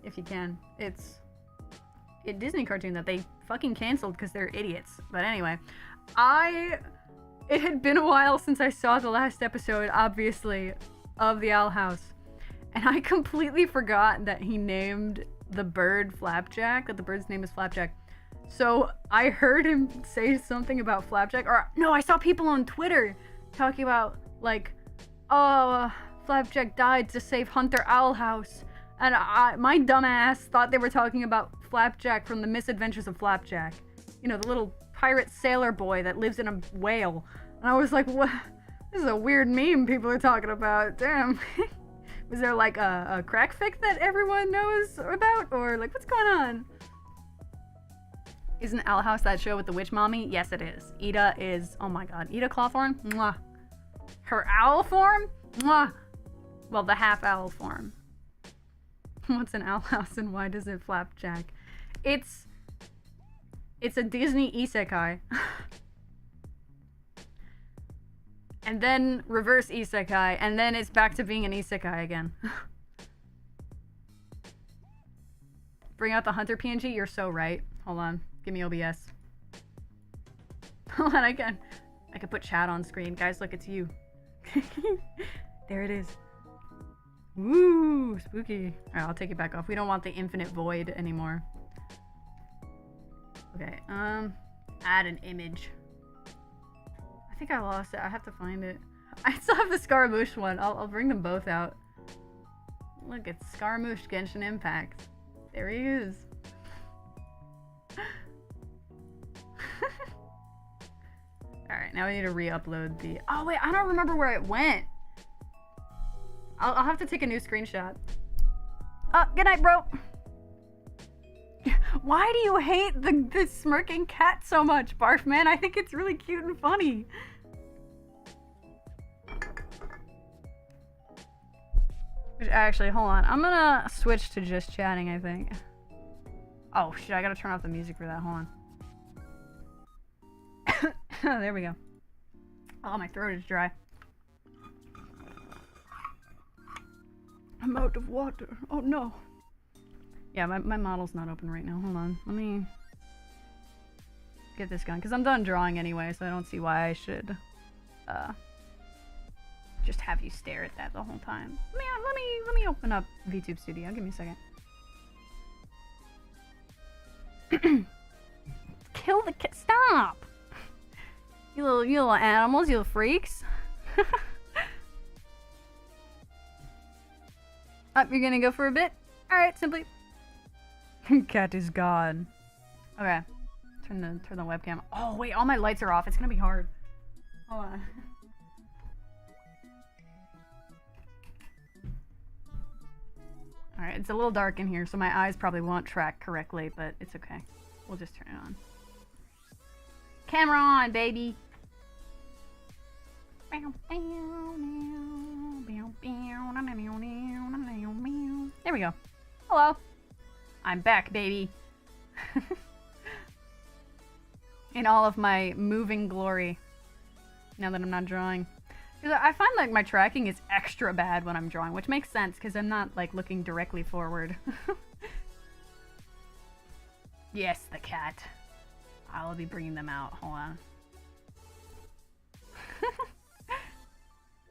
if you can. It's a Disney cartoon that they fucking canceled because they're idiots. But anyway, It had been a while since I saw the last episode, obviously, of the Owl House. And I completely forgot that he named the bird Flapjack, that the bird's name is Flapjack. So I heard him say something about Flapjack, or no, I saw people on Twitter talking about, like, oh, Flapjack died to save Hunter Owl House. And my dumbass thought they were talking about Flapjack from the Misadventures of Flapjack. You know, the little pirate sailor boy that lives in a whale. And I was like, what? This is a weird meme people are talking about. Damn. Was there like a crack fic that everyone knows about? Or like, what's going on? Isn't Owl House that show with the witch mommy? Yes, it is. Ida is, oh my god. Ida Clawthorne? Mwah. Her owl form? Mwah. Well, the half owl form. What's an Owl House and why does it Flapjack? It's a Disney isekai. And then reverse isekai, and then it's back to being an isekai again. Bring out the Hunter PNG? You're so right. Hold on. Give me OBS. Hold on, I can put chat on screen. Guys, look, it's you. There it is. Woo! Spooky. Alright, I'll take it back off. We don't want the infinite void anymore. Okay, add an image. I think I lost it. I have to find it. I still have the Scaramouche one. I'll bring them both out. Look, it's Scaramouche Genshin Impact. There he is. Alright, now we need to re-upload the... Oh, wait, I don't remember where it went. I'll have to take a new screenshot. Oh, good night, bro. Why do you hate the smirking cat so much, Barfman? I think it's really cute and funny. Actually, hold on. I'm gonna switch to just chatting, I think. Oh, shit, I gotta turn off the music for that. Hold on. There we go. Oh, my throat is dry. I'm out of water. Oh, no. Yeah, my model's not open right now. Hold on. Let me get this going. Because I'm done drawing anyway, so I don't see why I should just have you stare at that the whole time. Let me open up VTube Studio. Give me a second. Kill the cat. Stop! You little animals, you little freaks. Up, you're gonna go for a bit? Alright, simply. Cat is gone. Okay. Turn the webcam. Oh wait, all my lights are off. It's gonna be hard. Hold on. Alright, it's a little dark in here, so my eyes probably won't track correctly, but it's okay. We'll just turn it on. Camera on, baby! There we go. Hello. I'm back, baby. In all of my moving glory. Now that I'm not drawing. Because I find like my tracking is extra bad when I'm drawing, which makes sense because I'm not like looking directly forward. Yes, the cat. I'll be bringing them out. Hold on.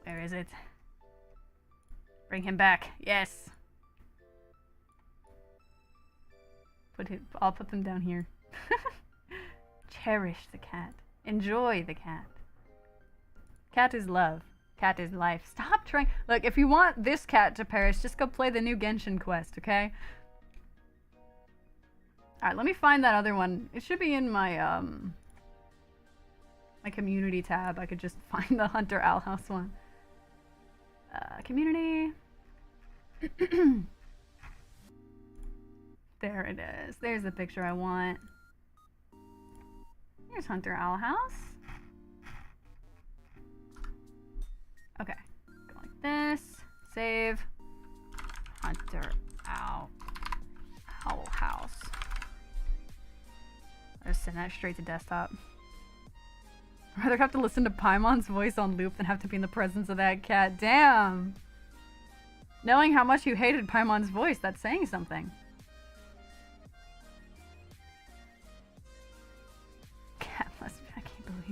Where is it? Bring him back. Yes. I'll put them down here. Cherish the cat. Enjoy the cat. Cat is love. Cat is life. Stop trying. Look, if you want this cat to perish, just go play the new Genshin quest, okay? Alright, let me find that other one. It should be in my, my community tab. I could just find the Hunter Owl House one. Community. There it is. There's the picture I want. Here's Hunter Owl House. Okay. Go like this. Save. Hunter Owl House. I'll just send that straight to desktop. I'd rather have to listen to Paimon's voice on loop than have to be in the presence of that cat. Damn! Knowing how much you hated Paimon's voice, that's saying something. Cat must be, I can't believe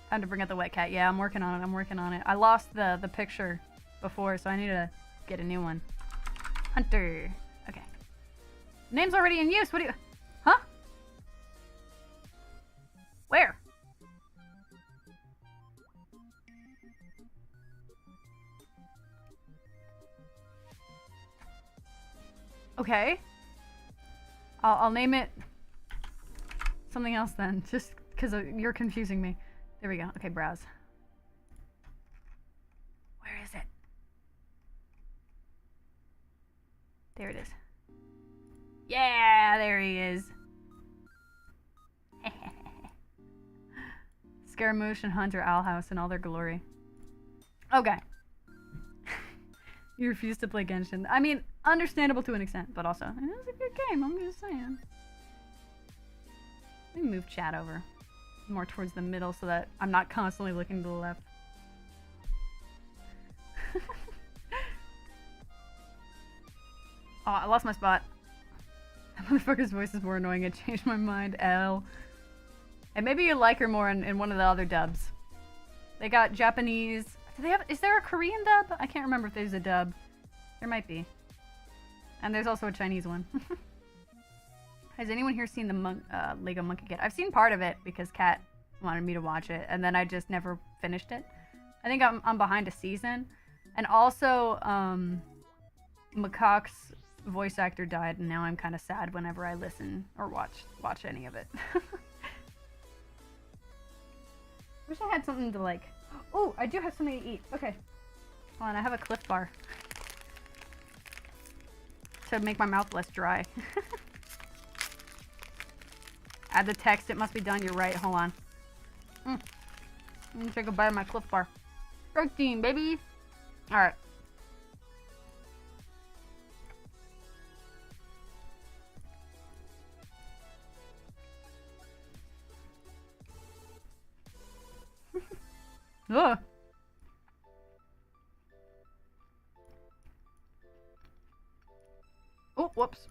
Time to bring out the wet cat. Yeah, I'm working on it. I'm working on it. I lost the picture before, so I need to get a new one. Hunter. Okay. Name's already in use. What do you... Huh? Where? Okay. I'll name it something else then, just because you're confusing me. There we go. Okay, browse. Where is it? There it is. Yeah, there he is. Scaramouche and Hunter Owl House in all their glory. Okay. You refuse to play Genshin. I mean, understandable to an extent, but also, it's a good game, I'm just saying. Let me move chat over more towards the middle so that I'm not constantly looking to the left. Oh, I lost my spot. That motherfucker's voice is more annoying. I changed my mind. L. And maybe you like her more in one of the other dubs. They got Japanese. Do they have? Is there a Korean dub? I can't remember if there's a dub. There might be. And there's also a Chinese one. Has anyone here seen the Lego Monkey Kid? I've seen part of it because Kat wanted me to watch it, and then I just never finished it. I think I'm behind a season. And also, Macaque's voice actor died, and now I'm kind of sad whenever I listen or watch any of it. Wish I had something to like... Oh, I do have something to eat. Okay. Hold on, I have a Cliff Bar. To make my mouth less dry. Add the text, it must be done. You're right, hold on. Let me take a bite of my Cliff Bar. Protein, baby! Alright. Ugh. Oh, whoops.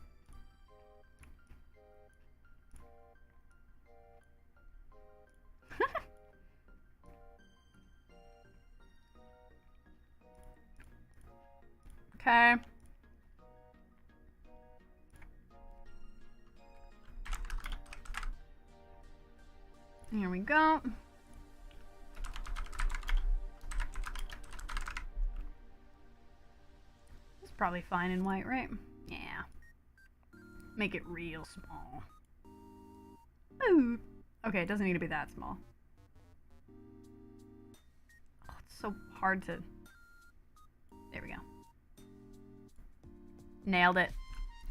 Okay. Here we go. It's probably fine in white, right? Yeah. Make it real small. Ooh. Okay, it doesn't need to be that small. Oh, it's so hard to... There we go. Nailed it.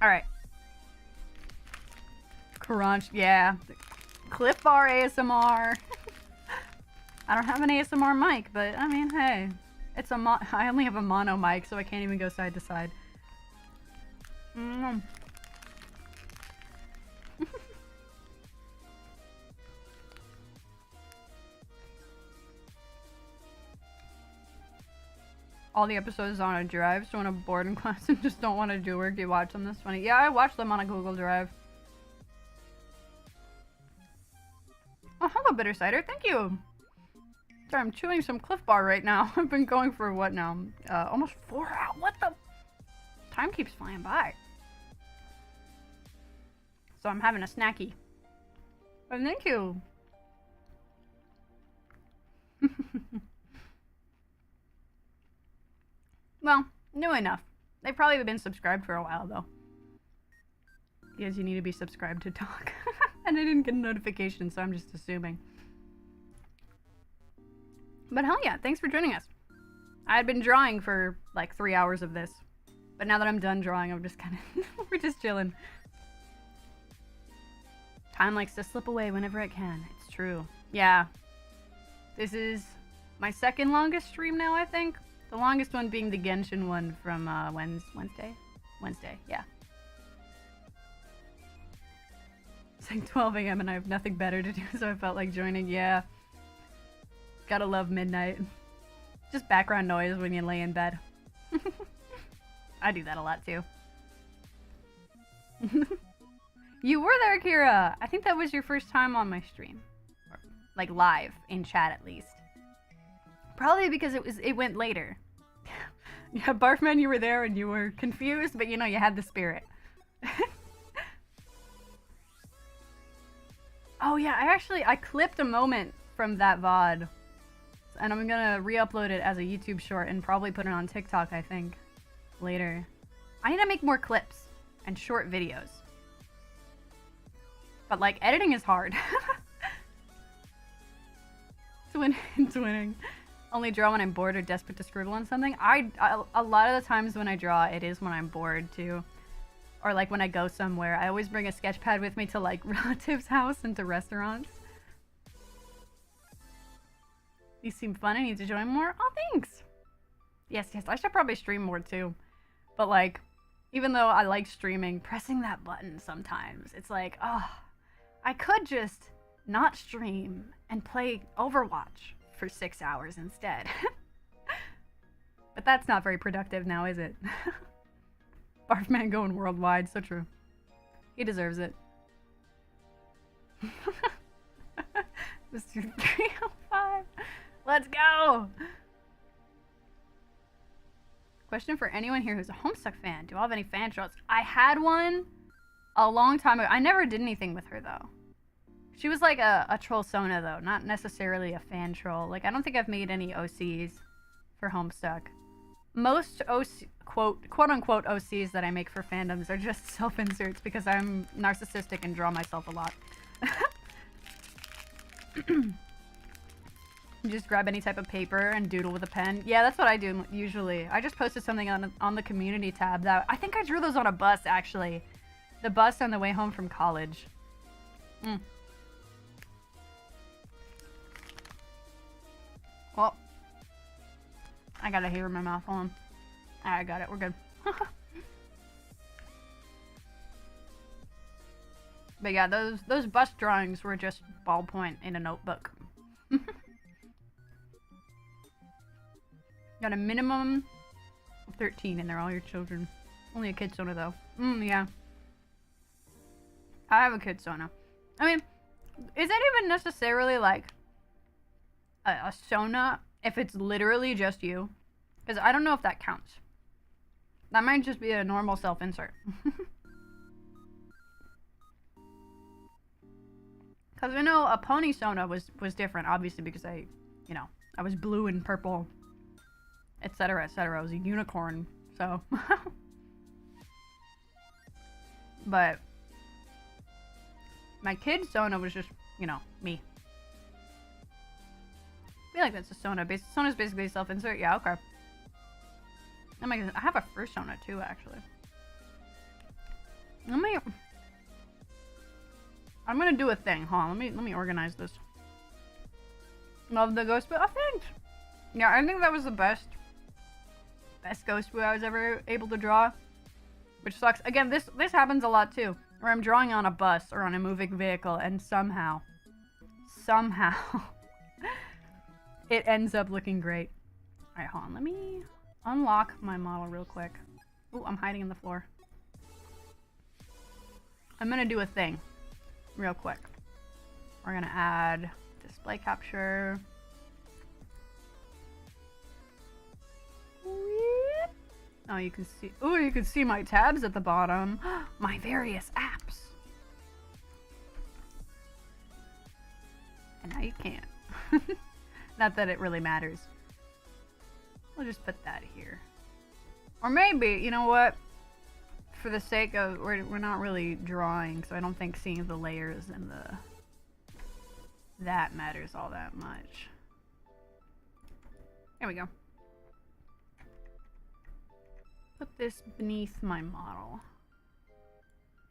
Alright. Crunch, yeah. Cliff Bar ASMR. I don't have an ASMR mic, but I mean, hey. It's a I only have a mono mic, so I can't even go side to side. All the episodes on a drive, so when I'm bored in class and just don't want to do work, do you watch them? That's funny. Yeah, I watch them on a Google Drive. Oh, hello, Bitter Cider. Thank you. Sorry, I'm chewing some Cliff Bar right now. I've been going for what now? Almost 4 hours. What the? Time keeps flying by. So I'm having a snacky. But thank you. Well, new enough. They've probably been subscribed for a while, though. Because you need to be subscribed to talk. And I didn't get a notification, so I'm just assuming. But hell yeah, thanks for joining us. I had been drawing for like 3 hours of this. But now that I'm done drawing, I'm just kind of... we're just chilling. Time likes to slip away whenever it can. It's true. Yeah. This is my second longest stream now, I think. The longest one being the Genshin one from Wednesday? Wednesday, yeah. It's like 12 a.m. and I have nothing better to do, so I felt like joining. Yeah. Gotta love midnight. Just background noise when you lay in bed. I do that a lot too. You were there, Kira! I think that was your first time on my stream. Or like live in chat at least. Probably because it went later. Yeah, Barfman, you were there and you were confused, but you know, you had the spirit. Oh yeah, I clipped a moment from that VOD. And I'm gonna re-upload it as a YouTube short and probably put it on TikTok, I think, later. I need to make more clips and short videos. But like, editing is hard. Twinning. Only draw when I'm bored or desperate to scribble on something. A lot of the times when I draw, it is when I'm bored too. Or like when I go somewhere. I always bring a sketch pad with me to like relatives' house and to restaurants. These seem fun. I need to join more. Oh, thanks. Yes. I should probably stream more too. But like, even though I like streaming, pressing that button sometimes, it's like, oh, I could just not stream and play Overwatch for 6 hours instead. But that's not very productive now, is it? Barfman going worldwide, so true. He deserves it. Mr. 305. Let's go! Question for anyone here who's a Homestuck fan. Do I have any fan trolls? I had one a long time ago. I never did anything with her, though. She was like a troll Sona, though. Not necessarily a fan troll. Like, I don't think I've made any OCs for Homestuck. Most quote-unquote OCs that I make for fandoms are just self-inserts because I'm narcissistic and draw myself a lot. Just grab any type of paper and doodle with a pen. Yeah, that's what I do usually. I just posted something on the community tab that I think I drew those on a bus, actually. The bus on the way home from college. Well, I got a hair in my mouth. Hold on. I got it. We're good. But yeah, those bus drawings were just ballpoint in a notebook. Got a minimum of 13 and they're all your children. Only a kid Sona though. Yeah. I have a kid Sona. I mean, is that even necessarily like a Sona if it's literally just you? Because I don't know if that counts. That might just be a normal self-insert. Because I know a pony Sona was different, obviously, because I was blue and purple, etc., etc. I was a unicorn, so. But my kid Sona was just, me. I feel like that's a Sona. Sona's basically self-insert. Yeah, okay. I have a first Sona too, actually. I'm gonna do a thing. Hold on, let me organize this. Love the ghost boo. Oh, thanks. Yeah, I think that was the best ghost boo I was ever able to draw. Which sucks. Again, this happens a lot too. Where I'm drawing on a bus or on a moving vehicle and somehow it ends up looking great. Alright, hold on. Let me unlock my model real quick. Ooh, I'm hiding in the floor. I'm gonna do a thing real quick. We're gonna add display capture. Oh, you can see. Oh, you can see my tabs at the bottom. My various apps. And now you can't. Not that it really matters. We'll just put that here. Or maybe, you know what? For the sake of, we're not really drawing, so I don't think seeing the layers and that matters all that much. There we go. Put this beneath my model.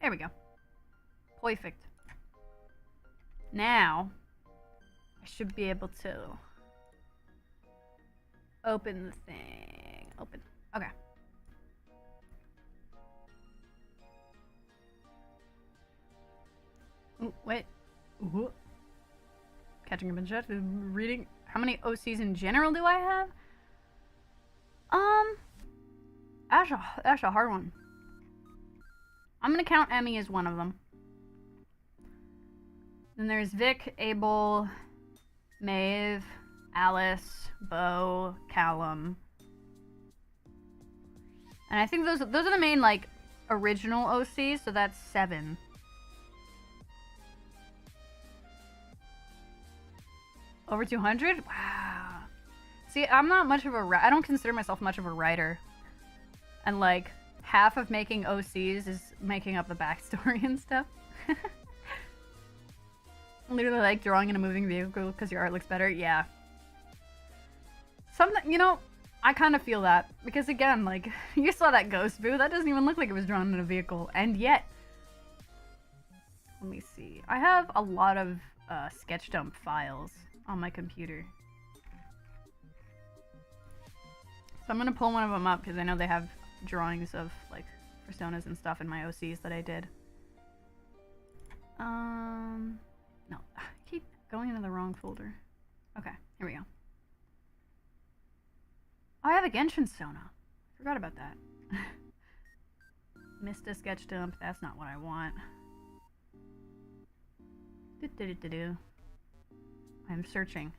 There we go. Perfect. Now, I should be able to open the thing. Open. Okay. Ooh, wait. Ooh. Catching up in chat. Reading. How many OCs in general do I have? That's a hard one. I'm gonna count Emmy as one of them. Then there's Vic, Abel, Maeve, Alice, Bo, Callum. And I think those are the main, like, original OCs, so that's 7. Over 200? Wow. See, I'm not much of I don't consider myself much of a writer. And, like, half of making OCs is making up the backstory and stuff. Literally like drawing in a moving vehicle because your art looks better. Yeah. Something, you know, I kind of feel that. Because again, like, you saw that ghost boo. That doesn't even look like it was drawn in a vehicle. And yet, let me see. I have a lot of sketch dump files on my computer. So I'm going to pull one of them up because I know they have drawings of, like, personas and stuff in my OCs that I did. No. I keep going into the wrong folder. Okay, here we go. Oh, I have a Genshin Sona. Forgot about that. Missed a sketch dump. That's not what I want. I am searching.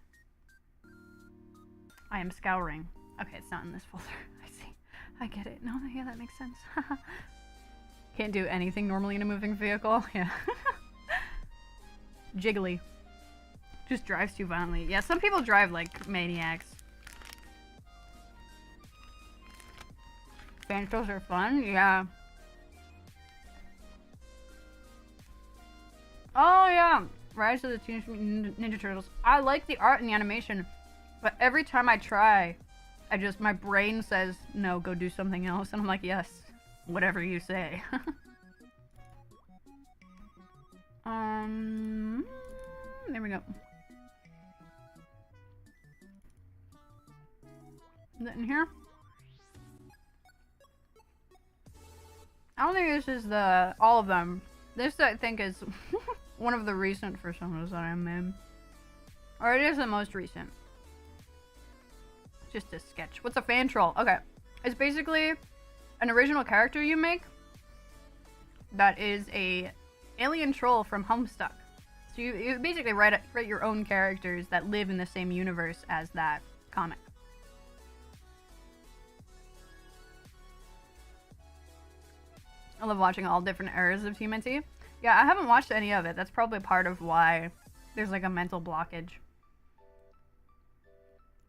I am scouring. Okay, it's not in this folder. I see. I get it. No, yeah, that makes sense. Can't do anything normally in a moving vehicle. Yeah. Jiggly. Just drives too violently. Yeah, some people drive like maniacs. Fan shows are fun? Yeah. Oh, yeah. Rise of the Teenage Mutant Ninja Turtles. I like the art and the animation, but every time I try, my brain says, no, go do something else. And I'm like, yes, whatever you say. There we go. Is it in here? I don't think this is all of them. This, I think, is one of the recent personas that I'm in. Or it is the most recent. Just a sketch. What's a fan troll? Okay. It's basically an original character you make that is a alien troll from Homestuck. So you basically write your own characters that live in the same universe as that comic. I love watching all different eras of TMNT. Yeah, I haven't watched any of it. That's probably part of why there's like a mental blockage.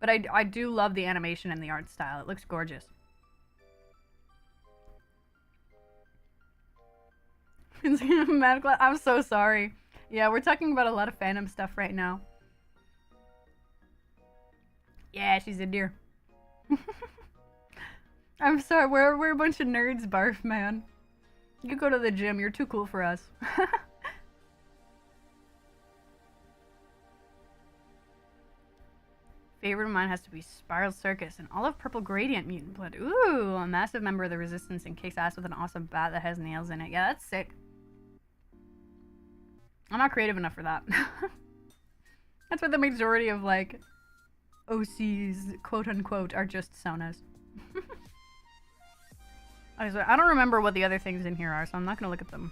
But I do love the animation and the art style. It looks gorgeous. I'm so sorry. Yeah, we're talking about a lot of fandom stuff right now. Yeah, she's a deer. I'm sorry, we're a bunch of nerds, barf, man. You go to the gym, you're too cool for us. Favorite of mine has to be Spiral Circus and Olive Purple Gradient Mutant Blood. Ooh, a massive member of the Resistance and kicks ass with an awesome bat that has nails in it. Yeah, that's sick. I'm not creative enough for that. That's what the majority of, like, OCs, quote-unquote, are just Sonas. I don't remember what the other things in here are, so I'm not going to look at them.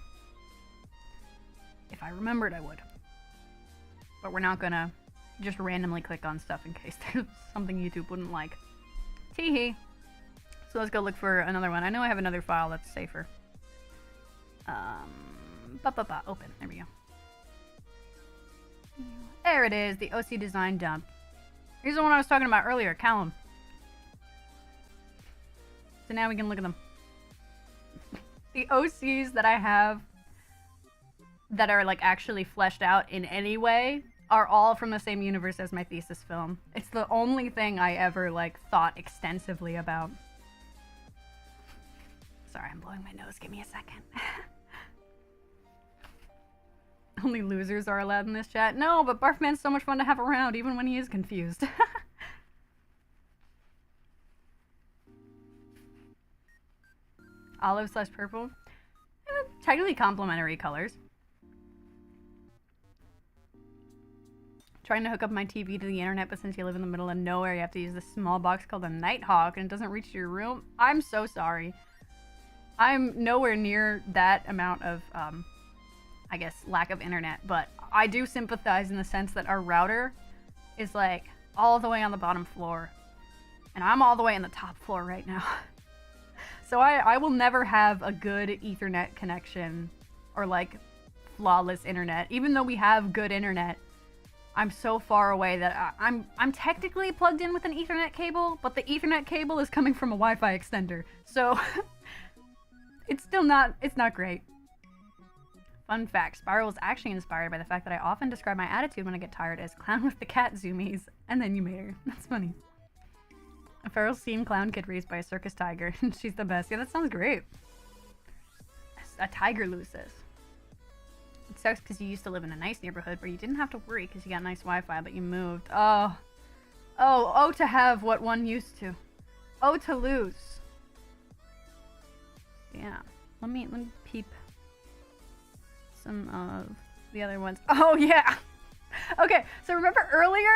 If I remembered, I would. But we're not going to just randomly click on stuff in case there's something YouTube wouldn't like. Teehee. So let's go look for another one. I know I have another file that's safer. Open. There we go. There it is, the OC design dump. Here's the one I was talking about earlier, Callum. So now we can look at them. The OCs that I have that are like actually fleshed out in any way are all from the same universe as my thesis film. It's the only thing I ever like thought extensively about. Sorry, I'm blowing my nose. Give me a second. Only losers are allowed in this chat. No, but Barfman's so much fun to have around, even when he is confused. Olive/purple. Technically complementary colors. Trying to hook up my TV to the internet, but since you live in the middle of nowhere, you have to use this small box called a Nighthawk, and it doesn't reach your room. I'm so sorry. I'm nowhere near that amount of, I guess, lack of internet, but I do sympathize in the sense that our router is like all the way on the bottom floor. And I'm all the way on the top floor right now. So I will never have a good Ethernet connection or like flawless internet. Even though we have good internet, I'm so far away that I'm technically plugged in with an Ethernet cable, but the Ethernet cable is coming from a Wi-Fi extender. So it's not great. Fun fact, Spiral was actually inspired by the fact that I often describe my attitude when I get tired as clown with the cat zoomies, and then you made her. That's funny. A feral steam clown kid raised by a circus tiger. She's the best. Yeah, that sounds great. A tiger loses. It sucks because you used to live in a nice neighborhood where you didn't have to worry because you got nice Wi-Fi, but you moved. Oh, to have what one used to. Oh, to lose. Yeah. Let me peep some of the other ones. Oh, yeah. Okay, so remember earlier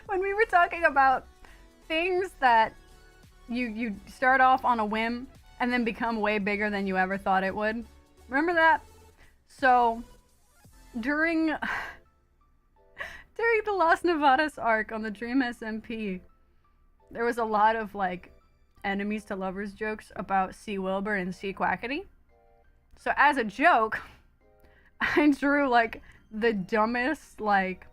when we were talking about things that you start off on a whim and then become way bigger than you ever thought it would? Remember that? So, during the Las Nevadas arc on the Dream SMP, there was a lot of, like, enemies to lovers jokes about C. Wilbur and C. Quackity. So, as a joke, I drew, like, the dumbest, like,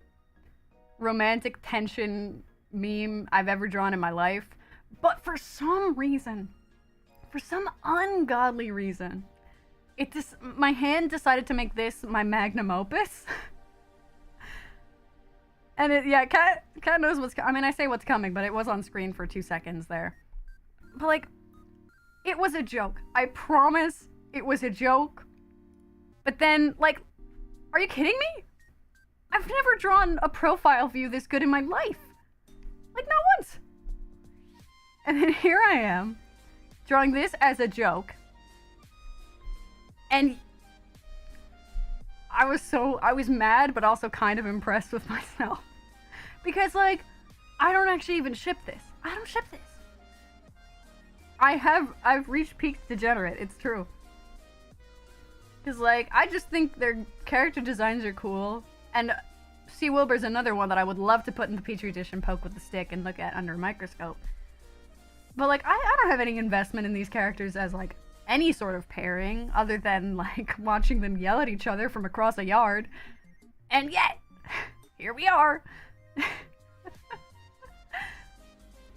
romantic tension meme I've ever drawn in my life. But for some reason, for some ungodly reason, my hand decided to make this my magnum opus. And Cat knows I say what's coming, but it was on screen for 2 seconds there. But like, it was a joke. I promise it was a joke. But then, like, are you kidding me? I've never drawn a profile view this good in my life. Like, not once. And then here I am, drawing this as a joke. And I was mad, but also kind of impressed with myself. Because, like, I don't actually even ship this. I don't ship this. I've reached peak degenerate, it's true. Because, like, I just think their character designs are cool. And C. Wilbur's another one that I would love to put in the Petri dish and poke with a stick and look at under a microscope. But, like, I don't have any investment in these characters as, like, any sort of pairing other than, like, watching them yell at each other from across a yard. And yet, here we are.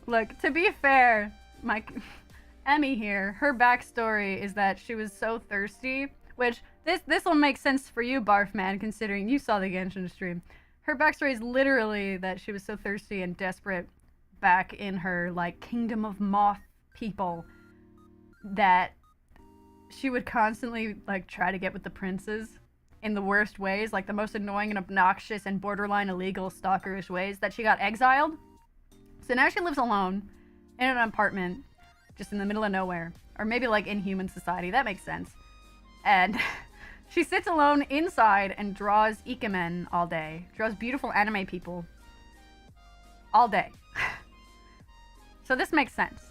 Look, to be fair, Emmy here, her backstory is that she was so thirsty, which this will make sense for you, Barfman, considering you saw the Genshin stream. Her backstory is literally that she was so thirsty and desperate back in her, like, Kingdom of Moth people that she would constantly, like, try to get with the princes in the worst ways, like the most annoying and obnoxious and borderline illegal stalkerish ways, that she got exiled. So now she lives alone in an apartment just in the middle of nowhere, or maybe like in human society. That makes sense. And she sits alone inside and draws ikemen all day, draws beautiful anime people all day. So this makes sense.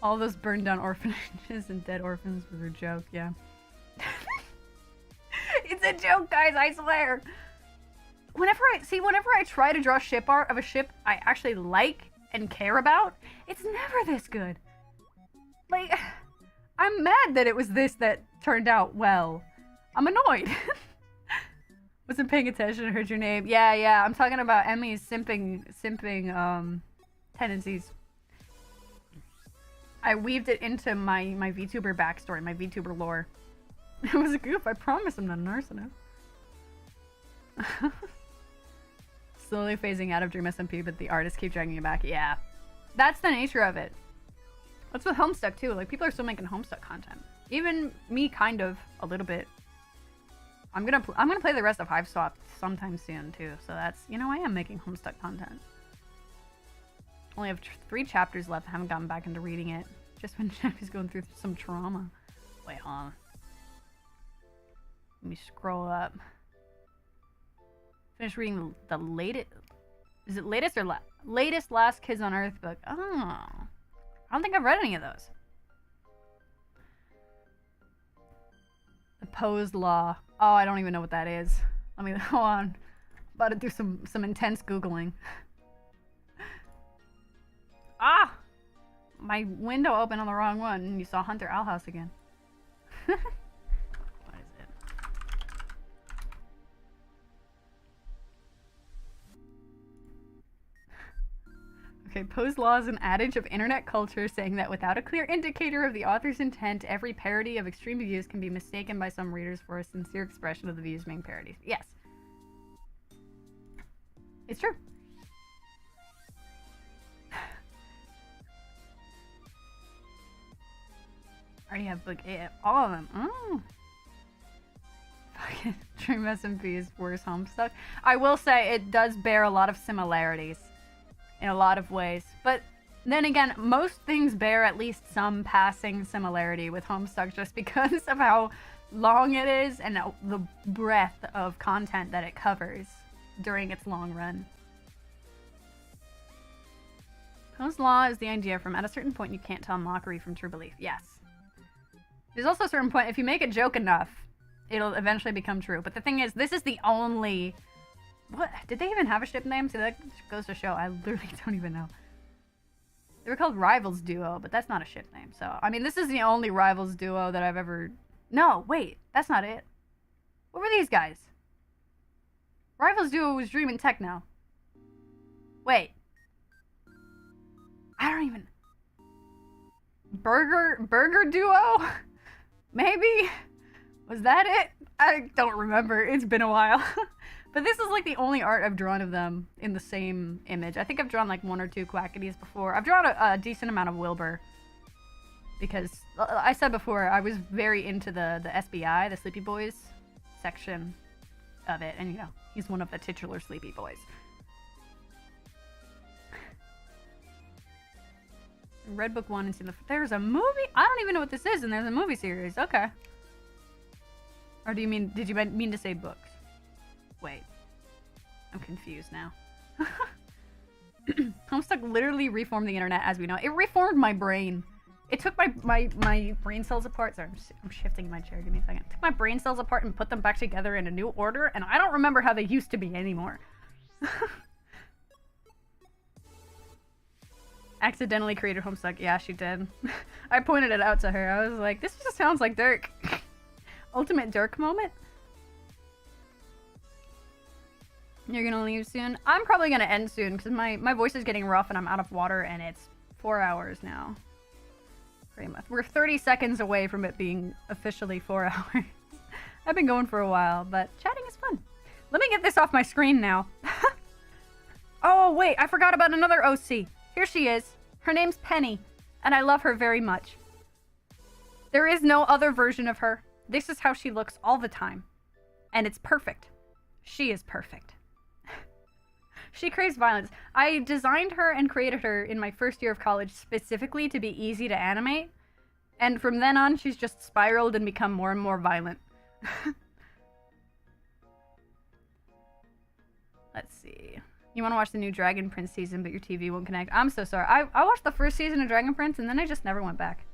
All those burned down orphanages and dead orphans was a joke, yeah. It's a joke, guys, I swear. Whenever I try to draw ship art of a ship I actually like and care about, it's never this good. Like, I'm mad that it was this that turned out well. I'm annoyed. Wasn't paying attention, heard your name. Yeah, I'm talking about Emmy's simping tendencies. I weaved it into my VTuber backstory, my VTuber lore. It was a goof, I promise I'm not an arsonist. Slowly phasing out of Dream SMP, but the artists keep dragging you back. Yeah. That's the nature of it. That's with Homestuck too. Like, people are still making Homestuck content. Even me, kind of, a little bit. I'm gonna play the rest of Hiveswap sometime soon too. So that's, you know, I am making Homestuck content. Only have 3 chapters left. I haven't gotten back into reading it. Just when Jeffy's going through some trauma. Wait, hold on. Let me scroll up. Finish reading the latest. Is it latest or latest Last Kids on Earth book? Oh, I don't think I've read any of those. The Posed Law. Oh, I don't even know what that is. Let me, hold on. About to do some intense Googling. Ah! My window opened on the wrong one, and you saw Hunter Owl House again. What is it? Okay, Poe's law is an adage of internet culture saying that without a clear indicator of the author's intent, every parody of extreme views can be mistaken by some readers for a sincere expression of the views being parodied. Yes. It's true. I already have book 8. All of them. Oh. Fucking Dream SMP is worse Homestuck. I will say it does bear a lot of similarities in a lot of ways. But then again, most things bear at least some passing similarity with Homestuck just because of how long it is and the breadth of content that it covers during its long run. Poe's law is the idea from at a certain point you can't tell mockery from true belief. Yes. There's also a certain point, if you make a joke enough, it'll eventually become true. But the thing is, this is the only... What? Did they even have a ship name? See, that goes to show. I literally don't even know. They were called Rivals Duo, but that's not a ship name. So, I mean, this is the only Rivals Duo that I've ever... No, wait. That's not it. What were these guys? Rivals Duo was Dream and Techno. Wait. I don't even... Burger Duo? Maybe? Was that it? I don't remember. It's been a while. But this is like the only art I've drawn of them in the same image. I think I've drawn like 1 or 2 Quackities before. I've drawn a decent amount of Wilbur. Because I said before, I was very into the SBI, the Sleepy Boys section of it. And you know, he's one of the titular Sleepy Boys. Read book 1 and seen there's a movie? I don't even know what this is, and there's a movie series. Okay. Or do you mean, did you mean to say books? Wait. I'm confused now. Homestuck literally reformed the internet as we know. It reformed my brain. It took my brain cells apart. Sorry, I'm shifting my chair. Give me a second. It took my brain cells apart and put them back together in a new order, and I don't remember how they used to be anymore. Accidentally created Homestuck. Yeah, she did. I pointed it out to her. I was like, this just sounds like Dirk. Ultimate Dirk moment? You're gonna leave soon? I'm probably gonna end soon because my voice is getting rough and I'm out of water and it's 4 hours now. Pretty much. We're 30 seconds away from it being officially 4 hours. I've been going for a while, but chatting is fun. Let me get this off my screen now. Oh, wait, I forgot about another OC. Here she is. Her name's Penny, and I love her very much. There is no other version of her. This is how she looks all the time. And it's perfect. She is perfect. She craves violence. I designed her and created her in my first year of college specifically to be easy to animate. And from then on, she's just spiraled and become more and more violent. Let's see. You want to watch the new Dragon Prince season, but your TV won't connect. I'm so sorry. I watched the first season of Dragon Prince, and then I just never went back.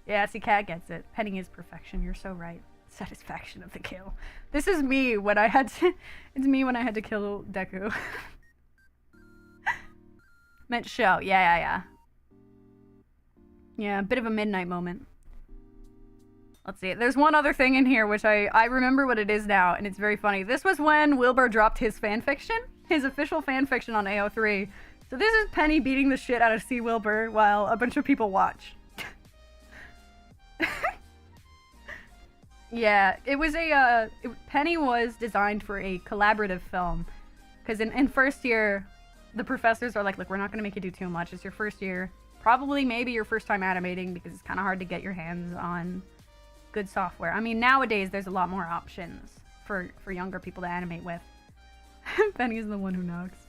Yeah, see, Cat gets it. Penny is perfection. You're so right. Satisfaction of the kill. This is me when I had to... It's me when I had to kill Deku. Meant show. Yeah. Yeah, a bit of a midnight moment. Let's see. There's one other thing in here, which I remember what it is now, and it's very funny. This was when Wilbur dropped his fanfiction. His official fanfiction on AO3. So this is Penny beating the shit out of C. Wilbur while a bunch of people watch. Yeah, it was a, Penny was designed for a collaborative film. Because in first year, the professors are like, look, we're not going to make you do too much. It's your first year. Probably maybe your first time animating because it's kind of hard to get your hands on good software. I mean, nowadays there's a lot more options for younger people to animate with. Penny's the one who knocks.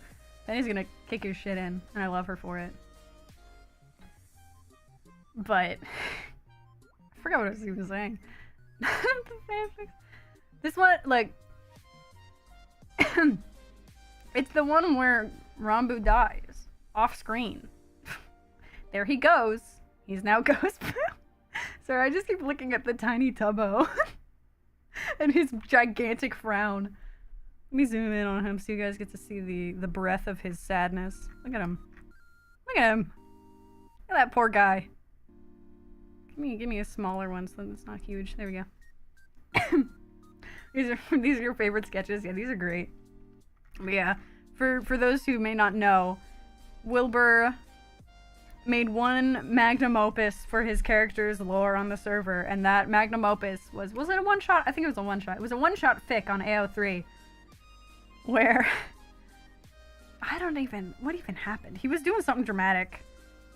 Penny's gonna kick your shit in, and I love her for it. But I forgot what I was even saying. The fanfics. This one, like, it's the one where Rambu dies off screen. There he goes. He's now Ghost. Sorry, I just keep looking at the tiny Tubbo and his gigantic frown. Let me zoom in on him so you guys get to see the breadth of his sadness. Look at him. Look at him. Look at that poor guy. Give me a smaller one so it's not huge. There we go. These are your favorite sketches? Yeah, these are great. But yeah, for those who may not know, Wilbur made one magnum opus for his character's lore on the server, and that magnum opus was it a one-shot? I think it was a one-shot. It was a one-shot fic on AO3, where what even happened? He was doing something dramatic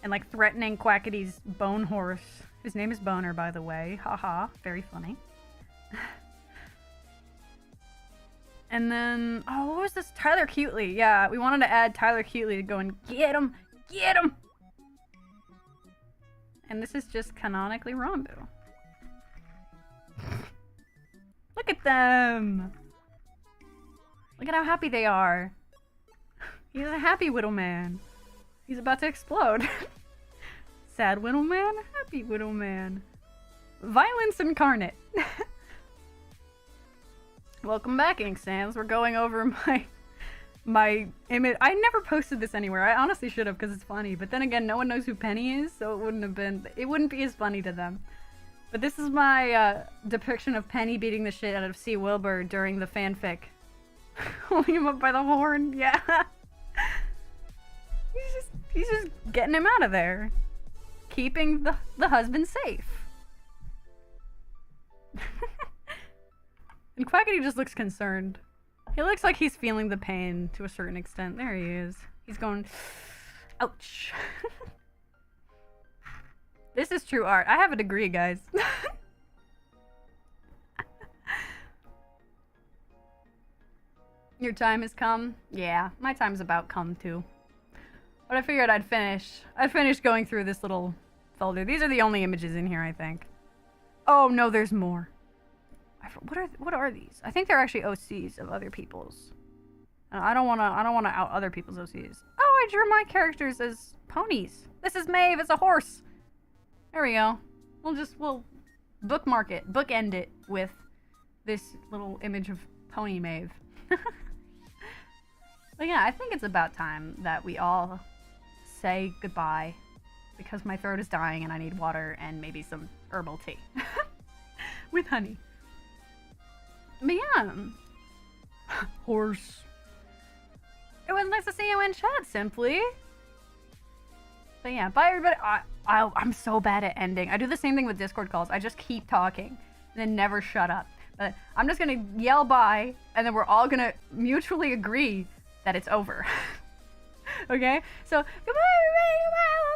and like threatening Quackity's bone horse. His name is Boner, by the way. Haha, very funny. And then, oh, what was this? Tyler Cutely. Yeah, we wanted to add Tyler Cutely to go and get him! Get him! And this is just canonically Rambo. Look at them! Look at how happy they are. He's a happy Widow Man. He's about to explode. Sad Widow Man, happy Widow Man. Violence incarnate. Welcome back, Ink Sands. We're going over my image. I never posted this anywhere. I honestly should have because it's funny. But then again, no one knows who Penny is, so it wouldn't be as funny to them. But this is my depiction of Penny beating the shit out of C. Wilbur during the fanfic. Holding him up by the horn. Yeah. He's just getting him out of there. Keeping the husband safe. And Quackity just looks concerned. He looks like he's feeling the pain to a certain extent. There he is. He's going, ouch. This is true art. I have a degree, guys. Your time has come? Yeah, my time's about come too. But I figured I'd finish going through this little folder. These are the only images in here, I think. Oh no, there's more. What are these? I think they're actually OCs of other people's. I don't wanna out other people's OCs. Oh, I drew my characters as ponies. This is Maeve, it's a horse. There we go. We'll bookmark it, bookend it with this little image of Pony Maeve. But yeah, I think it's about time that we all say goodbye because my throat is dying and I need water and maybe some herbal tea with honey. But yeah, horse. It was nice to see you in chat, Simply. But yeah, bye everybody. I'm so bad at ending. I do the same thing with Discord calls. I just keep talking and then never shut up. But I'm just gonna yell bye, and then we're all gonna mutually agree that it's over. Okay? So, goodbye everybody, goodbye!